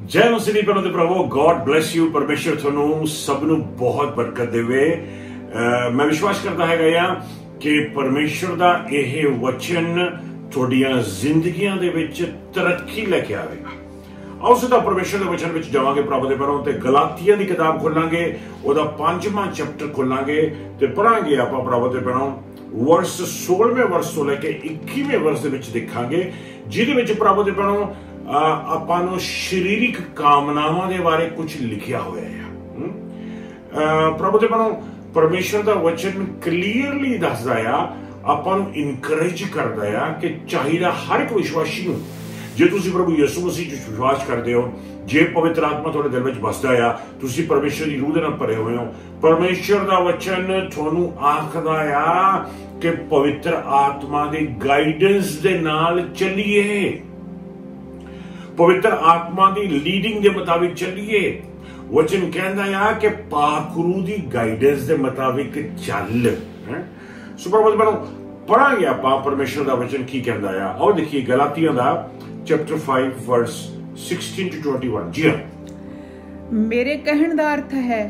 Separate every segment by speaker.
Speaker 1: जय मसीह दी प्रभु। God bless you. परमेश्वर ਤੁਹਾਨੂੰ ਸਭ ਨੂੰ ਬਹੁਤ ਬਰਕਤ ਦੇਵੇ। मैं विश्वास करता है कि परमेश्वर ਦਾ ਇਹ ਵਚਨ ਤੁਹਾਡੀਆਂ ਜ਼ਿੰਦਗੀਆਂ ਦੇ ਵਿੱਚ ਤਰੱਕੀ ਲੈ ਕੇ ਆਵੇਗਾ। ਆਓ ਸਿੱਧਾ परमेश्वर ਦੇ ਵਚਨ ਵਿੱਚ ਜਾਵਾਂਗੇ ਪ੍ਰਭੂ ਦੇ ਪਰੋਂ ਤੇ ਗਲਾਤੀਆਂ ਦੀ ਕਿਤਾਬ ਖੋਲਾਂਗੇ, ਉਹਦਾ 5ਵਾਂ ਚੈਪਟਰ ਖੋਲਾਂਗੇ ਤੇ ਪੜਾਂਗੇ ਆਪਾਂ ਪ੍ਰਭੂ ਦੇ ਪਰੋਂ वर्स 16वें वर्स ਤੋਂ ਲੈ ਕੇ 21वें वर्स ਦੇ ਵਿੱਚ ਦੇਖਾਂਗੇ, ਜਿਹਦੇ ਵਿੱਚ ਪ੍ਰਭੂ ਦੇ ਪਰੋਂ ਆਪਾਂ ਨੂੰ ਸਰੀਰਕ ਕਾਮਨਾਵਾਂ ਦੇ ਬਾਰੇ ਕੁਝ ਲਿਖਿਆ ਹੋਇਆ ਹੈ। ਪ੍ਰਭੂ ਦੇ ਪਰੋਂ परमेश्वर ਦਾ ਵਚਨ ਕਲੀਅਰਲੀ ਦੱਸਦਾ ਆ, ਆਪਾਂ ਨੂੰ ਇਨਕਰੇਜ ਕਰਦਾ ਆ ਕਿ ਚਾਹੀਦਾ ਹਰ ਇੱਕ ਵਿਸ਼ਵਾਸੀ ਨੂੰ, ਜੇ ਤੁਸੀਂ ਪ੍ਰਭੂ ਯਿਸੂ ਮਸੀਹ 'ਚ ਵਿਸ਼ਵਾਸ ਕਰਦੇ ਹੋ, ਜੇ ਪਵਿੱਤਰ ਆਤਮਾ ਤੁਹਾਡੇ ਦਿਲ ਵਿੱਚ ਵਸਦਾ ਆ, ਤੁਸੀਂ ਪਰਮੇਸ਼ਰ ਦੀ ਰੂਹ ਦੇ ਨਾਲ ਭਰੇ ਹੋਏ ਹੋ, ਪਰਮੇਸ਼ਰ ਦਾ ਵਚਨ ਤੁਹਾਨੂੰ ਆਖਦਾ ਆ ਕਿ ਪਵਿੱਤਰ ਆਤਮਾ ਦੀ ਗਾਈਡੈਂਸ ਦੇ ਨਾਲ ਚੱਲੀਏ, ਪਵਿੱਤਰ ਆਤਮਾ ਦੀ ਲੀਡਿੰਗ ਦੇ ਮੁਤਾਬਿਕ ਚੱਲੀਏ। वचन कहता है कि पाखरू की गाइडेंस के मुताबिक चल। सुपर बनो पढ़ांगे आप परमेश्वर का वचन की कहता है। और देखिए गलातियां का चैप्टर 5 वर्स 16 to 21। जी हाँ,
Speaker 2: मेरे कहण दा अर्थ है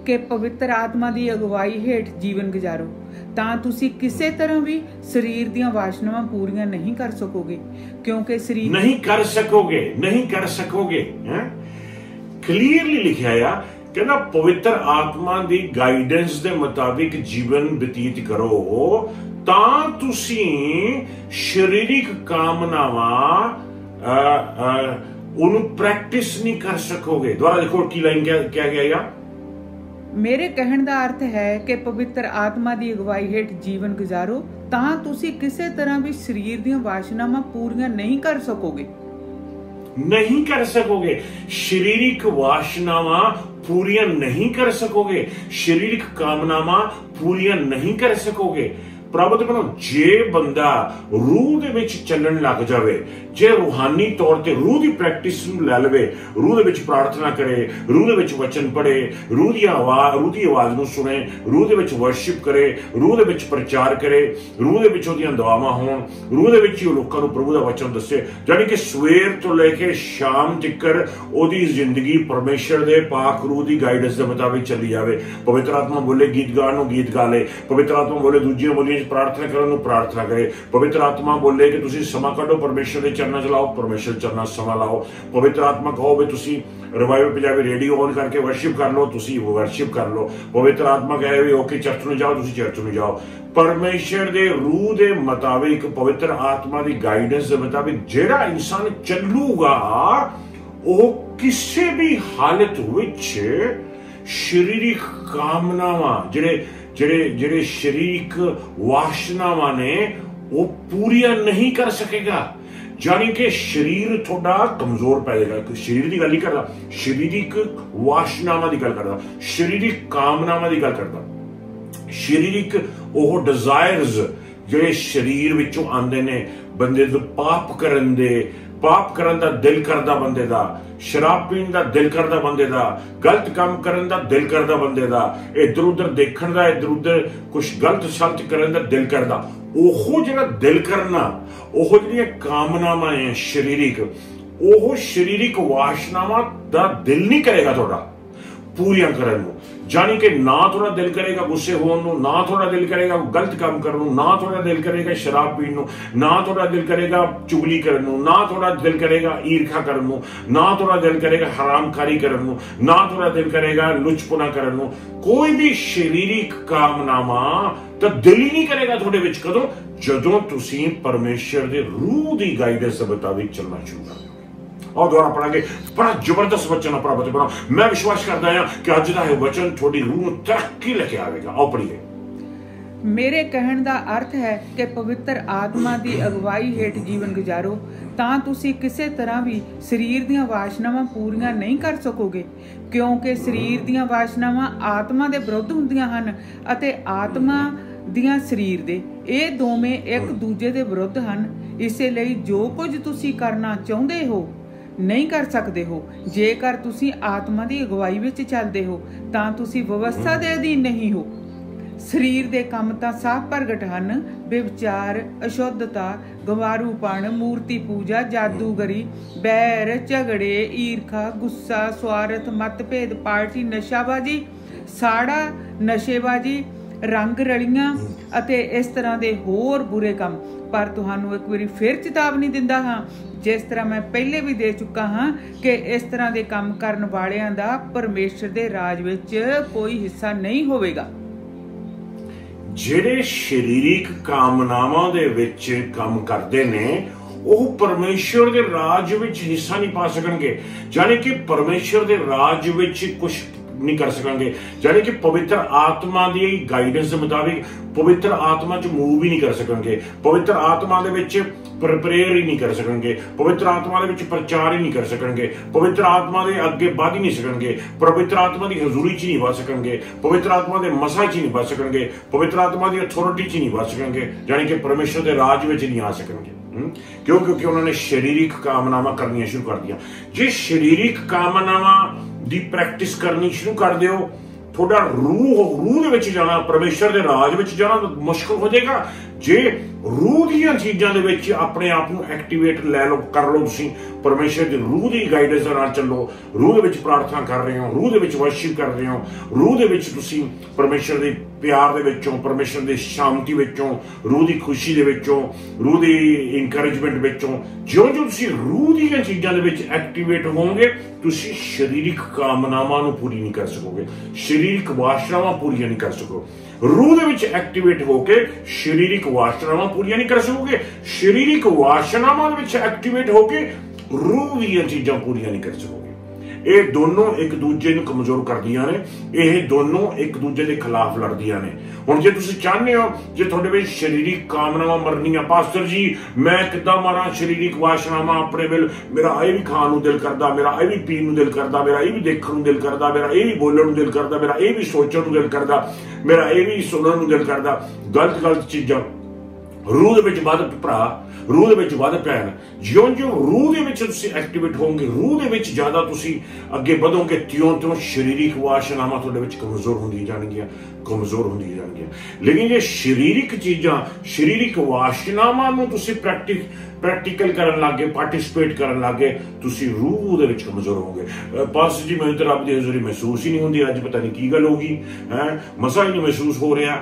Speaker 2: कि पवित्र आत्मा की अगुवाई हेठ जीवन गुजारो ਤਾਂ ਤੁਸੀਂ ਕਿਸੇ ਤਰ੍ਹਾਂ ਵੀ ਸਰੀਰ ਦੀਆਂ ਵਾਸ਼ਨਾਵਾਂ ਪੂਰੀਆਂ ਨਹੀਂ ਕਰ ਸਕੋਗੇ, ਕਿਉਂਕਿ ਸਰੀਰ
Speaker 1: नहीं कर सकोगे। ਕਲੀਅਰਲੀ ਲਿਖਿਆ ਆ, ਕਹਿੰਦਾ ਪਵਿੱਤਰ ਆਤਮਾ ਦੀ ਗਾਈਡੈਂਸ ਦੇ ਮੁਤਾਬਿਕ ਜੀਵਨ ਬਤੀਤ ਕਰੋ ਤਾਂ ਤੁਸੀਂ ਸਰੀਰਕ ਕਾਮਨਾਵਾਂ ਉਹਨੂੰ ਪ੍ਰੈਕਟਿਸ ਨਹੀਂ ਕਰ ਸਕੋਗੇ। ਦੁਬਾਰਾ ਦੇਖੋ ਕੀ ਲਾਈਨ ਕਿਹਾ ਗਿਆ ਆ।
Speaker 2: ਮੇਰੇ ਕਹਿਣ ਦਾ ਅਰਥ ਹੈ ਕਿ ਪਵਿੱਤਰ ਆਤਮਾ ਦੀ ਅਗਵਾਈ ਹੇਠ ਜੀਵਨ ਗੁਜ਼ਾਰੋ ਤਾਂ ਤੁਸੀਂ ਕਿਸੇ ਤਰ੍ਹਾਂ ਵੀ ਸਰੀਰ ਦੀਆਂ ਵਾਸ਼ਨਾਵਾਂ ਪੂਰੀਆਂ ਨਹੀਂ ਕਰ ਸਕੋਗੇ।
Speaker 1: शारीरिक वासनावां पूरियां नहीं कर सकोगे, शारीरिक कामनावां पूरियां नहीं कर सकोगे। प्रभु दे बनो जे बंदा रूह दे विच चलण लग जावे, जे रूहानी तौर ते रूह दी प्रैक्टिस लै लवे, रूह दे विच प्रार्थना करे, रूह दे विच वचन पढ़े, रूह दी आवाज नूं सुने, रूह दे विच वर्शिप करे, रूह दे विच प्रचार करे, रूह दे विच ओहदियां दुआवां होण, रूह दे विच ही लोकां नूं प्रभु दा वचन दस्से, जानी कि सवेर तो लेके शाम तिकर ओहदी जिंदगी परमेश्वर दे पाक रूह दी गाइडेंस दे मुताबिक चली जावे। पवित्र आत्मा बोले गीत गाण नूं गीत गा ले, पवित्र आत्मा बोले दूजियां बोलियां प्रार्थना करन नूं प्रार्थना करे, पवित्र आत्मा बोले कि तुसीं समा कढो परमेश्वर दे चरनां च लाओ, परमेश्वर चरनां समा लाओ। पवित्र आत्मा कहो भी तुसीं रिवाइवल पंजाबी रेडियो ऑन करके वर्शिप कर लो, तुसीं वर्शिप कर लो। पवित्र आत्मा कहे भी ओके चर्च नूं जाओ, तुसीं चर्च नूं जाओ। परमेश्वर दे रूह दे मुताबिक, पवित्र आत्मा दी गाइडेंस दे मुताबिक जिहड़ा इंसान चलूगा ਉਹ ਕਿਸੇ भी हालत विच शारीरिक कामनावां ਜਿਹੜੇ ਸ਼ਰੀਕ ਵਾਸ਼ਨਾਵਾਂ ਨੇ ਉਹ ਪੂਰੀਆਂ ਨਹੀਂ ਕਰ ਸਕੇਗਾ। ਜਾਨੀ ਕਿ ਸਰੀਰ ਤੁਹਾਡਾ ਕਮਜ਼ੋਰ ਪੈ ਜਾਏਗਾ। ਸਰੀਰ ਦੀ ਗੱਲ ਨਹੀਂ ਕਰਦਾ, ਸਰੀਰਿਕ ਵਾਸ਼ਨਾਵਾਂ ਦੀ ਗੱਲ ਕਰਦਾ, ਸਰੀਰਿਕ ਕਾਮਨਾਵਾਂ ਦੀ ਗੱਲ ਕਰਦਾ। ਸਰੀਰਿਕ ਉਹ ਡਿਜ਼ਾਇਰਸ ਜਿਹੜੇ ਸਰੀਰ ਵਿੱਚੋਂ ਆਉਂਦੇ ਨੇ, ਬੰਦੇ ਨੂੰ ਪਾਪ ਕਰਨ ਦਾ ਦਿਲ ਕਰਦਾ ਬੰਦੇ ਦਾ, ਸ਼ਰਾਬ ਪੀਣ ਦਾ ਦਿਲ ਕਰਦਾ ਬੰਦੇ ਦਾ, ਗਲਤ ਕੰਮ ਕਰਨ ਦਾ ਦਿਲ ਕਰਦਾ ਬੰਦੇ ਦਾ, ਇੱਧਰ ਉੱਧਰ ਦੇਖਣ ਦਾ, ਇੱਧਰ ਉੱਧਰ ਕੁਛ ਗਲਤ ਸਲਤ ਕਰਨ ਦਾ ਦਿਲ ਕਰਦਾ। ਉਹ ਜਿਹੜਾ ਦਿਲ ਕਰਨਾ, ਉਹ ਜਿਹੜੀਆਂ ਕਾਮਨਾਵਾਂ ਹੈ ਸਰੀਰਿਕ, ਉਹ ਸਰੀਰਿਕ ਵਾਸ਼ਨਾਵਾਂ ਦਾ ਦਿਲ ਨਹੀਂ ਕਰੇਗਾ ਤੁਹਾਡਾ ਪੂਰੀਆਂ ਕਰਨ ਨੂੰ। ਜਾਨੀ ਕਿ ਨਾ ਥੋੜਾ ਦਿਲ ਕਰੇਗਾ ਗੁੱਸੇ ਹੋਣ ਨੂੰ, ਨਾ ਥੋੜਾ ਦਿਲ ਕਰੇਗਾ ਗਲਤ ਕੰਮ ਕਰਨ ਨੂੰ, ਨਾ ਥੋੜਾ ਦਿਲ ਕਰੇਗਾ ਸ਼ਰਾਬ ਪੀਣ ਨੂੰ, ਨਾ ਥੋੜਾ ਦਿਲ ਕਰੇਗਾ ਚੁਗਲੀ ਕਰਨ ਨੂੰ, ਨਾ ਥੋੜਾ ਦਿਲ ਕਰੇਗਾ ਈਰਖਾ ਕਰਨ ਨੂੰ, ਨਾ ਥੋੜਾ ਦਿਲ ਕਰੇਗਾ ਹਰਾਮਖਾਰੀ ਕਰਨ ਨੂੰ, ਨਾ ਥੋੜਾ ਦਿਲ ਕਰੇਗਾ ਲੁਚਪੁਣਾ ਕਰਨ ਨੂੰ। ਕੋਈ ਵੀ ਸਰੀਰਿਕ ਕਾਮਨਾਵਾਂ ਤਾਂ ਦਿਲ ਹੀ ਨਹੀਂ ਕਰੇਗਾ ਤੁਹਾਡੇ ਵਿੱਚ। ਕਦੋਂ? ਜਦੋਂ ਤੁਸੀਂ ਪਰਮੇਸ਼ਰ ਦੇ ਰੂਹ ਦੀ ਗਾਈਡੈਂਸ ਦੇ ਮੁਤਾਬਿਕ ਚੱਲਣਾ ਸ਼ੁਰੂ ਕਰ ਦਿਓ। और दोबारा पढ़ांगे, बड़ा जबरदस्त वचन अपना बता। मैं विश्वास करता हूं कि अज दा यह वचन थोड़ी रूह में तरक्की लेके आवेगा। आओ पढ़िए।
Speaker 2: ਮੇਰੇ ਕਹਿਣ ਦਾ ਅਰਥ ਹੈ ਕਿ ਪਵਿੱਤਰ ਆਤਮਾ ਦੀ ਅਗਵਾਈ ਹੇਠ ਜੀਵਨ ਗੁਜ਼ਾਰੋ ਤਾਂ ਤੁਸੀਂ ਕਿਸੇ ਤਰ੍ਹਾਂ ਵੀ ਸਰੀਰ ਦੀਆਂ ਵਾਸ਼ਨਾਵਾਂ ਪੂਰੀਆਂ ਨਹੀਂ ਕਰ ਸਕੋਗੇ, ਕਿਉਂਕਿ ਸਰੀਰ ਦੀਆਂ ਵਾਸ਼ਨਾਵਾਂ ਆਤਮਾ ਦੇ ਵਿਰੁੱਧ ਹੁੰਦੀਆਂ ਹਨ ਅਤੇ ਆਤਮਾ ਦੀਆਂ ਸਰੀਰ ਦੇ, ਇਹ ਦੋਵੇਂ ਇੱਕ ਦੂਜੇ ਦੇ ਵਿਰੁੱਧ ਹਨ। ਇਸੇ ਲਈ ਜੋ ਕੁਝ ਤੁਸੀਂ ਕਰਨਾ ਚਾਹੁੰਦੇ ਹੋ ਨਹੀਂ ਕਰ ਸਕਦੇ ਹੋ। ਜੇਕਰ ਤੁਸੀਂ ਆਤਮਾ ਦੀ ਅਗਵਾਈ ਵਿੱਚ ਚੱਲਦੇ ਹੋ ਤਾਂ ਤੁਸੀਂ ਵਿਵਸਥਾ ਦੇ ਅਧੀਨ ਨਹੀਂ ਹੋ। ਸਰੀਰ ਦੇ ਕੰਮ ਤਾਂ ਸਾਫ਼ ਪ੍ਰਗਟ ਹਨ, ਬੇਵਿਚਾਰ, ਅਸ਼ੁੱਧਤਾ, ਗਵਾਰੂਪਣ, ਮੂਰਤੀ ਪੂਜਾ, ਜਾਦੂਗਰੀ, ਬੈਰ, ਝਗੜੇ, ਈਰਖਾ, ਗੁੱਸਾ, ਸਵਾਰਥ, ਮਤਭੇਦ, ਪਾਰਟੀ, ਨਸ਼ਾਬਾਜੀ, ਸਾੜਾ, ਨਸ਼ੇਬਾਜੀ, ਰੰਗ ਰਲੀਆਂ ਅਤੇ ਇਸ ਤਰ੍ਹਾਂ ਦੇ ਹੋਰ ਬੁਰੇ ਕੰਮ। ਪਰ ਤੁਹਾਨੂੰ ਇੱਕ ਵਾਰੀ ਫਿਰ ਚੇਤਾਵਨੀ ਦਿੰਦਾ ਹਾਂ, ਜਿਸ ਤਰ੍ਹਾਂ ਮੈਂ ਪਹਿਲੇ ਵੀ ਦੇ ਚੁੱਕਾ ਹਾਂ, ਕਿ ਇਸ ਤਰ੍ਹਾਂ ਦੇ ਕੰਮ ਕਰਨ ਵਾਲਿਆਂ ਦਾ ਪਰਮੇਸ਼ਰ ਦੇ ਰਾਜ ਵਿੱਚ ਕੋਈ ਹਿੱਸਾ ਨਹੀਂ ਹੋਵੇਗਾ।
Speaker 1: ਜਿਹੜੇ ਸਰੀਰਿਕ ਕਾਮਨਾਵਾਂ ਦੇ ਵਿੱਚ ਕੰਮ ਕਰਦੇ ਨੇ ਉਹ ਪਰਮੇਸ਼ਰ ਦੇ ਰਾਜ ਵਿੱਚ ਹਿੱਸਾ ਨਹੀਂ ਪਾ ਸਕਣਗੇ, ਯਾਨੀ ਕਿ ਪਰਮੇਸ਼ਰ ਦੇ ਰਾਜ ਵਿੱਚ ਕੁਝ नहीं कर सकेंगे, यानी कि पवित्र आत्मा दी गाइडेंस के मुताबिक पवित्र आत्मा च मूव भी नहीं कर सकेंगे, पवित्र आत्मा दे विच प्रेयर ही नहीं कर सकेंगे, पवित्र आत्मा दे विच प्रचार ही नहीं कर सकेंगे, पवित्र आत्मा दे अगे बढ़ ही नहीं सकेंगे, पवित्र आत्मा की हजूरी च नहीं बच सकेंगे, पवित्र आत्मा के मसा च नहीं बच सकेंगे, पवित्र आत्मा की अथॉरिटी च नहीं बच सकेंगे, यानी कि परमेश्वर के राज में नहीं आ सकेंगे। क्यों? क्योंकि उन्होंने शारीरिक कामनावां करनियां शुरू कर दिया। जे शारीरिक कामनावां दी प्रैक्टिस करनी शुरू कर दिओ, थोड़ा रूह दे विच जाना, परमेश्वर दे राज विच जाना मुश्किल हो जाएगा। जे रूह दीयां चीजां दे विच अपने आप नूं एक्टिवेट लै लो, कर लो, तुसीं परमेश्वर दी रूह दी गाइडेंस दे नाल चलो, रूह दे विच प्रार्थना कर रहे हो, रूह दे विच वर्शिप कर रहे हो, रूह दे विच तुसीं परमेश्वर दे प्यार दे विचों, परमेश्वर दी शांति विचों, रूह दी खुशी दे विचों, रूह दी इंकरेजमेंट विचों जो तुसीं रूह दीयां चीजां दे विच एक्टिवेट होवोगे, तुसीं शारीरिक कामनावां नूं पूरी नहीं कर सकोगे, शारीरिक वासनावां पूरीआं नहीं कर सकोगे। रूह दे विच एक्टिवेट होके शारीरिक वासनावां पूरीआं नहीं कर सकोगे, शारीरिक वासनावां दे विच एक्टिवेट होके रूह दीयां चीजां पूरीआं नहीं कर सकोगे। ये दोनों एक दूजे नूं कमजोर करदियां ने, ये दोनों एक दूजे के खिलाफ लड़दियां ने। हुण जे तुसीं चाहते हो जे तुहाडे विच शारीरिक कामनावां मरनियां, पास्टर जी मैं किद्दां मारां शारीरिक वासनावां अपने विल, मेरा ये भी खाण नूं दिल करदा, मेरा ये भी पीण नूं दिल करदा, मेरा ये भी देखण नूं दिल करदा, मेरा ये भी बोलण नूं दिल करदा, मेरा ये भी सोचण नूं दिल करदा, मेरा ये भी सुणन नूं दिल करदा। गलत चीजां रूह दे विच वध भरा, रूह दे विच वध पैण, जिउं-जिउं रूह दे विच तुसीं एक्टिवेट होवोगे, रूह दे विच ज्यादा तुसीं अगे वधोगे, त्यों-त्यों शारीरिक वासनावां तुहाडे विच कमजोर होंदी जाणगीआं, कमजोर होंदी जाणगीआं। लेकिन जे शारीरिक चीजां, शारीरिक वासनावां नूं तुसीं प्रैक्टिकल करन लगे, पार्टिसिपेट करन लगे, तुसीं रूह दे विच कमजोर होवोगे। पास्टर जी मैनूं तां रब दी हज़ूरी महसूस ही नहीं होंदी, अज पता नहीं की गल हो गई है, मसा ही नहीं महसूस हो रहा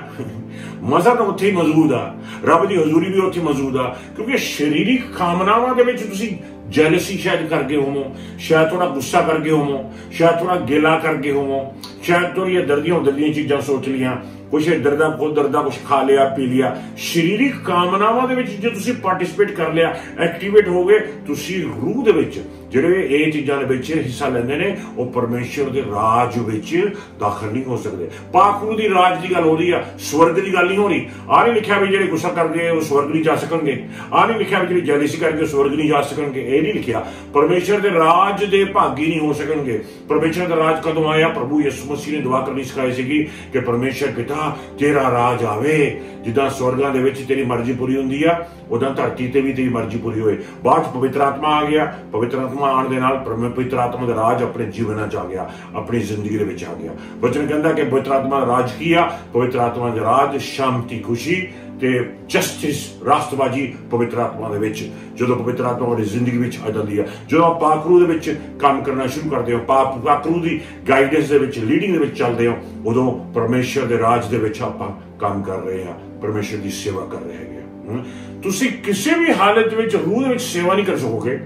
Speaker 1: मसा तो उत्थे ही मौजूद आ, रब दी हज़ूरी भी उत्थे मौजूद आ, क्योंकि शारीरिक कामनावां दे विच तुसीं जैलसी शायद कर गए होवो, शायद थोड़ा गुस्सा कर गए होवो, शायद थोड़ा गिला कर गए होवो, शायद थोड़ी दर्दियां चीजां सोच लियां, कुछ दर्दा कुछ खा लिया पी लिया। शारीरिक कामनावां दे विच जे तुसीं पार्टिसिपेट कर लिया, एक्टिवेट हो गए, तुसीं रूह दे विच ਜਿਹੜੇ ਇਹ ਚੀਜ਼ਾਂ ਦੇ ਵਿੱਚ ਹਿੱਸਾ ਲੈਂਦੇ ਨੇ ਉਹ ਪਰਮੇਸ਼ਰ ਦੇ ਰਾਜ ਵਿੱਚ ਦਾਖਲ ਨਹੀਂ ਹੋ ਸਕਦੇ। ਪਾਕ ਰੂਹ ਦੀ ਰਾਜ ਦੀ ਗੱਲ ਹੋ ਰਹੀ ਆ, ਸਵਰਗ ਦੀ ਗੱਲ ਨਹੀਂ ਹੋ ਰਹੀ। ਆ ਨਹੀਂ ਲਿਖਿਆ ਵੀ ਜਿਹੜੇ ਗੁੱਸਾ ਕਰਦੇ ਉਹ ਸਵਰਗ ਨਹੀਂ ਜਾ ਸਕਣਗੇ, ਆ ਨਹੀਂ ਲਿਖਿਆ ਵੀ ਜਿਹੜੇ ਜੈਲਸੀ ਕਰਕੇ ਸਵਰਗ ਨਹੀਂ ਜਾ ਸਕਣਗੇ, ਇਹ ਨਹੀਂ ਲਿਖਿਆ। ਪਰਮੇਸ਼ਰ ਦੇ ਰਾਜ ਦੇ ਭਾਗੀ ਨਹੀਂ ਹੋ ਸਕਣਗੇ। ਪਰਮੇਸ਼ਰ ਦਾ ਰਾਜ ਕਦੋਂ ਆਇਆ? ਪ੍ਰਭੂ ਯਿਸੂ ਮਸੀਹ ਨੇ ਦੁਆ ਕਰਨੀ ਸਿਖਾਈ ਸੀਗੀ ਕਿ ਪਰਮੇਸ਼ਰ ਪਿਤਾ ਤੇਰਾ ਰਾਜ ਆਵੇ, ਜਿੱਦਾਂ ਸਵਰਗਾਂ ਦੇ ਵਿੱਚ ਤੇਰੀ ਮਰਜ਼ੀ ਪੂਰੀ ਹੁੰਦੀ ਆ ਉਦਾਂ ਧਰਤੀ ਤੇ ਵੀ ਤੇਰੀ ਮਰਜ਼ੀ ਪੂਰੀ ਹੋਏ। ਬਾਅਦ ਚ ਪਵਿੱਤਰ ਆਤਮਾ ਆ ਗਿਆ, ਪਵਿੱਤਰ ਆਤਮਾ ਆਉਣ ਦੇ ਨਾਲ ਪਵਿੱਤਰ ਆਤਮਾ ਦਾ ਰਾਜ ਆਪਣੇ ਜੀਵਨਾਂ ਚ ਆ ਗਿਆ, ਆਪਣੀ ਜ਼ਿੰਦਗੀ ਦੇ ਵਿੱਚ ਆ ਗਿਆ। ਵਚਨ ਕਹਿੰਦਾ ਕਿ ਪਵਿੱਤਰ ਆਤਮਾ ਦਾ ਰਾਜ ਕੀ ਆ? ਪਵਿੱਤਰ ਆਤਮਾ ਦਾ ਰਾਜ ਸ਼ਾਂਤੀ, ਖੁਸ਼ੀ ਤੇ ਜਸਟਿਸ, ਰਾਸ਼ਟਰਵਾਦੀ ਪਵਿੱਤਰ ਆਤਮਾ ਦੇ ਵਿੱਚ। ਜਦੋਂ ਪਵਿੱਤਰ ਆਤਮਾ ਤੁਹਾਡੀ ਜ਼ਿੰਦਗੀ ਵਿੱਚ ਆ ਜਾਂਦੀ ਆ, ਜਦੋਂ ਆਪ ਪਾਕ ਰੂਹ ਦੇ ਵਿੱਚ ਕੰਮ ਕਰਨਾ ਸ਼ੁਰੂ ਕਰਦੇ ਹੋ, ਪਾਕ ਰੂਹ ਦੀ ਗਾਈਡੈਂਸ ਦੇ ਵਿੱਚ, ਲੀਡਿੰਗ ਦੇ ਵਿੱਚ ਚੱਲਦੇ ਹੋ, ਉਦੋਂ ਪਰਮੇਸ਼ਰ ਦੇ ਰਾਜ ਦੇ ਵਿੱਚ ਆਪਾਂ ਕੰਮ ਕਰ ਰਹੇ ਹਾਂ, ਪਰਮੇਸ਼ਰ ਦੀ ਸੇਵਾ ਕਰ ਰਹੇ ਹੈਗੇ। ਤੁਸੀਂ ਕਿਸੇ ਵੀ ਹਾਲਤ ਵਿੱਚ ਰੂਹ ਦੇ ਵਿੱਚ ਸੇਵਾ ਨਹੀਂ ਕਰ ਸਕੋਗੇ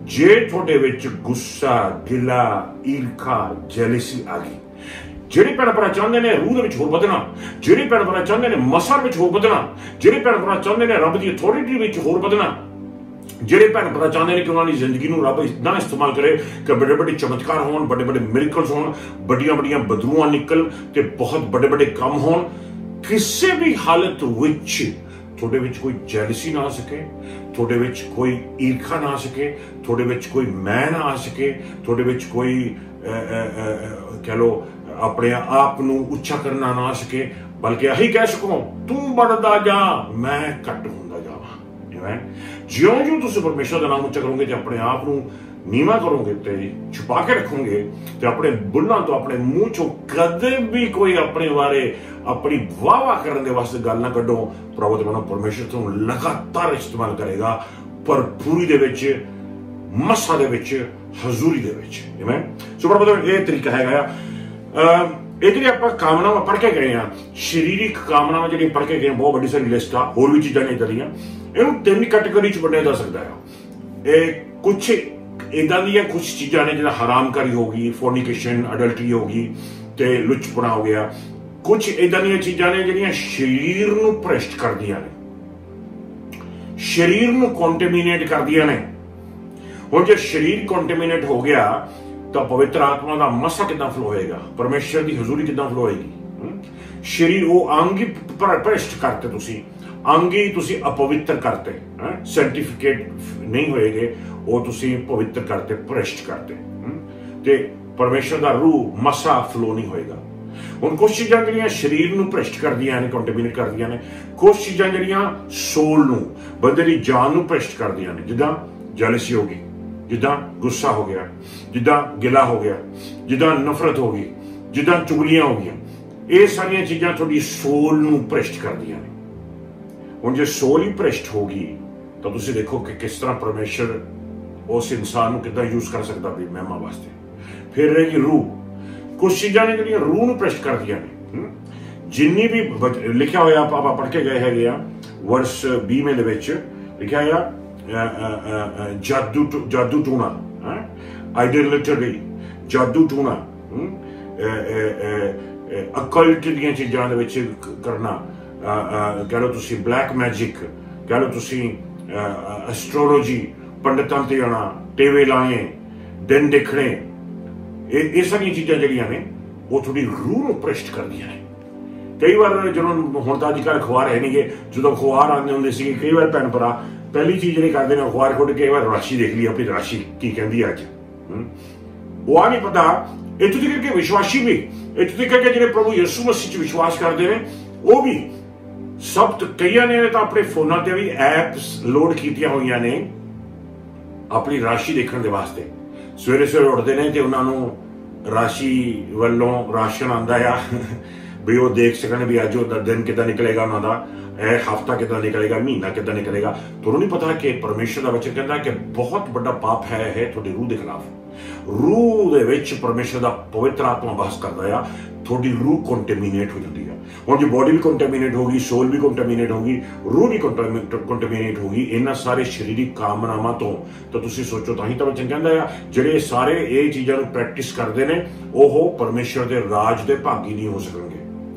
Speaker 1: ਜੇ ਤੁਹਾਡੇ ਵਿੱਚ ਗੁੱਸਾ, ਗਿਲਾ, ਈਰਖਾ, ਜੈਲਸੀ ਆ ਗਈ। ਜਿਹੜੇ ਭੈਣ ਭਰਾ ਚਾਹੁੰਦੇ ਨੇ ਰੂਹ ਦੇ ਵਿੱਚ ਹੋਰ ਵਧਣਾ, ਜਿਹੜੇ ਭੈਣ ਭਰਾ ਚਾਹੁੰਦੇ ਨੇ ਮਸਾ ਵਿੱਚ ਹੋਰ ਵਧਣਾ, ਜਿਹੜੇ ਭੈਣ ਭਰਾ ਚਾਹੁੰਦੇ ਨੇ ਰੱਬ ਦੀ ਅਥਾਰਟੀ ਵਿੱਚ ਹੋਰ ਵਧਣਾ, ਜਿਹੜੇ ਭੈਣ ਭਰਾ ਚਾਹੁੰਦੇ ਨੇ ਕਿ ਉਹਨਾਂ ਦੀ ਜ਼ਿੰਦਗੀ ਨੂੰ ਰੱਬ ਇਦਾਂ ਇਸਤੇਮਾਲ ਕਰੇ ਕਿ ਵੱਡੇ ਵੱਡੇ ਚਮਤਕਾਰ ਹੋਣ, ਵੱਡੇ ਵੱਡੇ ਮਿਰਕਲਸ ਹੋਣ, ਵੱਡੀਆਂ ਵੱਡੀਆਂ ਬਦਲੂਆਂ ਨਿਕਲ ਤੇ ਬਹੁਤ ਵੱਡੇ ਵੱਡੇ ਕੰਮ ਹੋਣ, ਕਿਸੇ ਵੀ ਹਾਲਤ ਵਿੱਚ ਤੁਹਾਡੇ ਵਿੱਚ ਕੋਈ ਜੈਲਸੀ ਨਾ ਆ ਸਕੇ, ਤੁਹਾਡੇ ਵਿੱਚ ਕੋਈ ਈਰਖਾ ਨਾ ਆ ਸਕੇ, ਤੁਹਾਡੇ ਵਿੱਚ ਕੋਈ ਮੈਂ ਨਾ ਆ ਸਕੇ, ਤੁਹਾਡੇ ਵਿੱਚ ਕੋਈ ਕਹਿ ਲਓ ਆਪਣੇ ਆਪ ਨੂੰ ਉੱਚਾ ਕਰਨਾ ਨਾ ਆ ਸਕੇ, ਬਲਕਿ ਇਹੀ ਕਹਿ ਸਕੋ ਤੂੰ ਵੱਧਦਾ ਜਾ ਮੈਂ ਘੱਟ ਹੁੰਦਾ ਜਾਵਾਂ। ਜਿਉਂ-ਜਿਉਂ ਤੁਸੀਂ ਪਰਮੇਸ਼ਰ ਦਾ ਨਾਮ ਉੱਚਾ ਕਰੋਗੇ ਤੇ ਆਪਣੇ ਆਪ ਨੂੰ ਨੀਵਾਂ ਕਰੋਗੇ ਤੇ ਛੁਪਾ ਕੇ ਰੱਖੋਗੇ ਤੇ ਆਪਣੇ ਬੁੱਲਾਂ ਤੋਂ, ਆਪਣੇ ਮੂੰਹ ਚੋਂ ਕਦੇ ਵੀ ਕੋਈ ਆਪਣੇ ਬਾਰੇ अपनी वाह वाह करने के वास्ते गल ना कड्डो। प्रभु दे बनो परमेश्वर तुहानू लगातार इस्तेमाल करेगा, पर पूरी दे विच, मसा दे विच, हजूरी दे विच। आमीन। सो प्रभु दा ये तरीका हैगा। ਇਹ ਜਿਹੜੀ ਆਪਾਂ ਕਾਮਨਾਵਾਂ ਪੜ੍ਹ ਕੇ ਗਏ ਆ, ਸਰੀਰਿਕ ਕਾਮਨਾਵਾਂ ਜਿਹੜੀ ਪੜ੍ਹ ਕੇ ਗਏ, ਬਹੁਤ ਵੱਡੀ ਸਾਰੀ ਲਿਸਟ ਆ, ਹੋਰ ਵੀ ਚੀਜ਼ਾਂ ਨੇ ਇਦਾਂ ਦੀਆਂ। ਇਹਨੂੰ 3 ਕੈਟਾਗਰੀ ਚ ਵੰਡਿਆ ਜਾ ਸਕਦਾ ਆ। ਇਹ ਕੁਝ ਇਦਾਂ ਦੀਆਂ ਕੁਝ ਚੀਜ਼ਾਂ ਨੇ ਜਿਹੜਾ ਹਰਾਮਕਾਰੀ ਹੋ ਗਈ, ਫੋਰਨੀਕੇਸ਼ਨ, ਅਡਲਟਰੀ ਹੋ ਗਈ ਤੇ ਲੁੱਚਪਣਾ ਹੋ ਗਿਆ। ਕੁਝ ਇਦਾਂ ਦੀਆਂ ਚੀਜ਼ਾਂ ਨੇ ਜਿਹੜੀਆਂ ਸਰੀਰ ਨੂੰ ਭ੍ਰਿਸ਼ਟ ਕਰਦੀਆਂ ਨੇ, ਸਰੀਰ ਨੂੰ ਕੰਟੈਮੀਨੇਟ ਕਰਦੀਆਂ ਨੇ। ਹੁਣ ਜੇ ਸਰੀਰ ਕੰਟੈਮੀਨੇਟ ਹੋ ਗਿਆ ਤਾਂ ਪਵਿੱਤਰ ਆਤਮਾ ਦਾ ਮਸਾ ਕਿੱਦਾਂ ਫਲੋ ਹੋਏਗਾ, ਪਰਮੇਸ਼ਰ ਦੀ ਹਜ਼ੂਰੀ ਕਿੱਦਾਂ ਫਲੋ ਹੋਏਗੀ। ਸਰੀਰ ਉਹ ਅੰਗ ਹੀ ਭ੍ਰਿਸ਼ਟ ਕਰਤੇ, ਅੰਗ ਹੀ ਤੁਸੀਂ ਅਪਵਿੱਤਰ ਕਰਤੇ, ਸਰਟੀਫਿਕੇਟ ਨਹੀਂ ਹੋਏਗੇ, ਉਹ ਤੁਸੀਂ ਪਵਿੱਤਰ ਕਰਤੇ, ਭ੍ਰਿਸ਼ਟ ਕਰਤੇ, ਤੇ ਪਰਮੇਸ਼ਰ ਦਾ ਰੂਹ ਮਸਾ ਫਲੋ ਨਹੀਂ ਹੋਏਗਾ। ਹੁਣ ਕੁਝ ਚੀਜ਼ਾਂ ਜਿਹੜੀਆਂ ਸਰੀਰ ਨੂੰ ਭ੍ਰਿਸ਼ਟ ਕਰਦੀਆਂ ਨੇ, ਕੰਟੈਮੀਨੇਟ ਕਰਦੀਆਂ ਨੇ। ਕੁਝ ਚੀਜ਼ਾਂ ਜਿਹੜੀਆਂ ਸੋਲ ਨੂੰ, ਬੰਦੇ ਦੀ ਜਾਨ ਨੂੰ ਭ੍ਰਿਸ਼ਟ ਕਰਦੀਆਂ ਨੇ, ਜਿੱਦਾਂ ਜੈਲਸੀ ਹੋ ਗਈ, ਜਿੱਦਾਂ ਗੁੱਸਾ ਹੋ ਗਿਆ, ਜਿੱਦਾਂ ਗਿਲਾ ਹੋ ਗਿਆ, ਜਿੱਦਾਂ ਨਫ਼ਰਤ ਹੋ ਗਈ, ਜਿੱਦਾਂ ਚੁਗਲੀਆਂ ਹੋ ਗਈਆਂ। ਇਹ ਸਾਰੀਆਂ ਚੀਜ਼ਾਂ ਤੁਹਾਡੀ ਸੋਲ ਨੂੰ ਭ੍ਰਿਸ਼ਟ ਕਰਦੀਆਂ ਨੇ। ਹੁਣ ਜੇ ਸੋਲ ਹੀ ਭ੍ਰਿਸ਼ਟ ਹੋ ਗਈ ਤਾਂ ਤੁਸੀਂ ਦੇਖੋ ਕਿ ਕਿਸ ਤਰ੍ਹਾਂ ਪਰਮੇਸ਼ਰ ਉਸ ਇਨਸਾਨ ਨੂੰ ਕਿੱਦਾਂ ਯੂਜ਼ ਕਰ ਸਕਦਾ ਆਪਣੀ ਮਹਿਮਾ ਵਾਸਤੇ। ਫਿਰ ਰਹੇਗੀ ਰੂਹ। ਕੁਝ ਚੀਜ਼ਾਂ ਨੇ ਜਿਹੜੀਆਂ ਰੂਹ ਨੂੰ ਭ੍ਰਿਸ਼ਟ ਕਰਦੀਆਂ ਨੇ। ਜਿੰਨੀ ਵੀ ਲਿਖਿਆ ਹੋਇਆ ਆਪਾਂ ਪੜ੍ਹ ਕੇ ਗਏ ਹੈਗੇ ਆ, ਵਰਸ 20 ਦੇ ਵਿੱਚ ਲਿਖਿਆ ਹੋਇਆ ਜਾਦੂ ਟੂਣਾ, ਆਈਡੋਲਟਰੀ, ਜਾਦੂ ਟੂਣਾ, ਅਕਲਟ ਦੀਆਂ ਚੀਜ਼ਾਂ ਦੇ ਵਿੱਚ ਕਰਨਾ, ਕਹਿ ਲਓ ਤੁਸੀਂ ਬਲੈਕ ਮੈਜਿਕ, ਕਹਿ ਲਓ ਤੁਸੀਂ ਐਸਟ੍ਰੋਲੋਜੀ, ਪੰਡਤਾਂ ਤੇ ਆਉਣਾ, ਟੇਵੇ ਲਾਏ, ਦਿਨ ਦੇਖਣੇ। ਇਹ ਸਾਰੀਆਂ ਚੀਜ਼ਾਂ ਜਿਹੜੀਆਂ ਨੇ ਉਹ ਤੁਹਾਡੀ ਰੂਹ ਨੂੰ ਭ੍ਰਿਸ਼ਟ ਕਰਦੀਆਂ ਨੇ। ਕਈ ਵਾਰ ਜਦੋਂ ਹੁਣ ਤਾਂ ਅੱਜ ਕੱਲ੍ਹ ਅਖਬਾਰ ਹੈ ਨਹੀਂਗੇ, ਜਦੋਂ ਅਖਬਾਰ ਆਉਂਦੇ ਹੁੰਦੇ ਸੀ, ਕਈ ਵਾਰ ਭੈਣ ਭਰਾ ਪਹਿਲੀ ਚੀਜ਼ ਜਿਹੜੀ ਕਰਦੇ ਨੇ ਅਖਬਾਰ ਖੋਲ੍ਹ ਕੇ ਕਈ ਵਾਰ ਰਾਸ਼ੀ ਦੇਖ ਲਈ, ਆਪਣੀ ਰਾਸ਼ੀ ਕੀ ਕਹਿੰਦੀ ਅੱਜ। ਉਹ ਆ ਨਹੀਂ ਪਤਾ। ਇੱਥੋਂ ਤੱਕ ਕਿ ਵਿਸ਼ਵਾਸੀ ਵੀ, ਇੱਥੋਂ ਤੱਕ ਕਿ ਜਿਹੜੇ ਪ੍ਰਭੂ ਯਿਸੂ ਮਸੀਹ 'ਚ ਵਿਸ਼ਵਾਸ ਕਰਦੇ ਨੇ, ਉਹ ਵੀ ਸਭ ਕਈਆਂ ਨੇ ਤਾਂ ਆਪਣੇ ਫੋਨਾਂ ਤੇ ਵੀ ਐਪਸ ਲੋਡ ਕੀਤੀਆਂ ਹੋਈਆਂ ਨੇ ਆਪਣੀ ਰਾਸ਼ੀ ਦੇਖਣ ਦੇ ਵਾਸਤੇ। ਸਵੇਰੇ ਸਵੇਰੇ ਉੱਠਦੇ ਨੇ ਤੇ ਉਹਨਾਂ ਨੂੰ ਰਾਸ਼ੀ ਵੱਲੋਂ ਰਾਸ਼ਨ ਆਉਂਦਾ ਆ ਵੀ ਉਹ ਦੇਖ ਸਕਣ ਵੀ ਅੱਜ ਉਹਦਾ ਦਿਨ ਕਿੱਦਾਂ ਨਿਕਲੇਗਾ, ਉਹਨਾਂ ਦਾ ਇਹ ਹਫ਼ਤਾ ਕਿੱਦਾਂ ਨਿਕਲੇਗਾ, ਮਹੀਨਾ ਕਿੱਦਾਂ ਨਿਕਲੇਗਾ। ਤੁਹਾਨੂੰ ਨਹੀਂ ਪਤਾ ਕਿ ਪਰਮੇਸ਼ਰ ਦਾ ਵਚਨ ਕਹਿੰਦਾ ਕਿ ਬਹੁਤ ਵੱਡਾ ਪਾਪ ਹੈ ਇਹ ਤੁਹਾਡੀ ਰੂਹ ਦੇ ਖਿਲਾਫ। ਰੂਹ ਦੇ ਵਿੱਚ ਪਰਮੇਸ਼ਰ ਦਾ ਪਵਿੱਤਰ ਆਤਮਾ ਵਾਸ ਕਰਦਾ ਆ, ਤੁਹਾਡੀ ਰੂਹ ਕੰਟੈਮੀਨੇਟ ਹੋ ਜਾਂਦੀ ਆ। ਹੁਣ ਜੇ ਬੋਡੀ ਵੀ ਕੰਟੈਮੀਨੇਟ ਹੋ ਗਈ, ਸੋਲ ਵੀ ਕੰਟੈਮੀਨੇਟ ਹੋ ਗਈ, ਰੂਹ ਵੀ ਕੰਟੈਮੀਨੇਟ ਹੋ ਗਈ ਇਹਨਾਂ ਸਾਰੇ ਸਰੀਰਕ ਕਾਮਨਾਵਾਂ ਤੋਂ, ਤਾਂ ਤੁਸੀਂ ਸੋਚੋ। ਤਾਂ ਹੀ ਤਾਂ ਵਚਨ ਕਹਿੰਦਾ ਆ ਜਿਹੜੇ ਸਾਰੇ ਇਹ ਚੀਜ਼ਾਂ ਨੂੰ ਪ੍ਰੈਕਟਿਸ ਕਰਦੇ ਨੇ ਉਹ ਪਰਮੇਸ਼ਰ ਦੇ ਰਾਜ ਦੇ ਭਾਗੀ ਨਹੀਂ ਹੋ ਸਕਣਗੇ।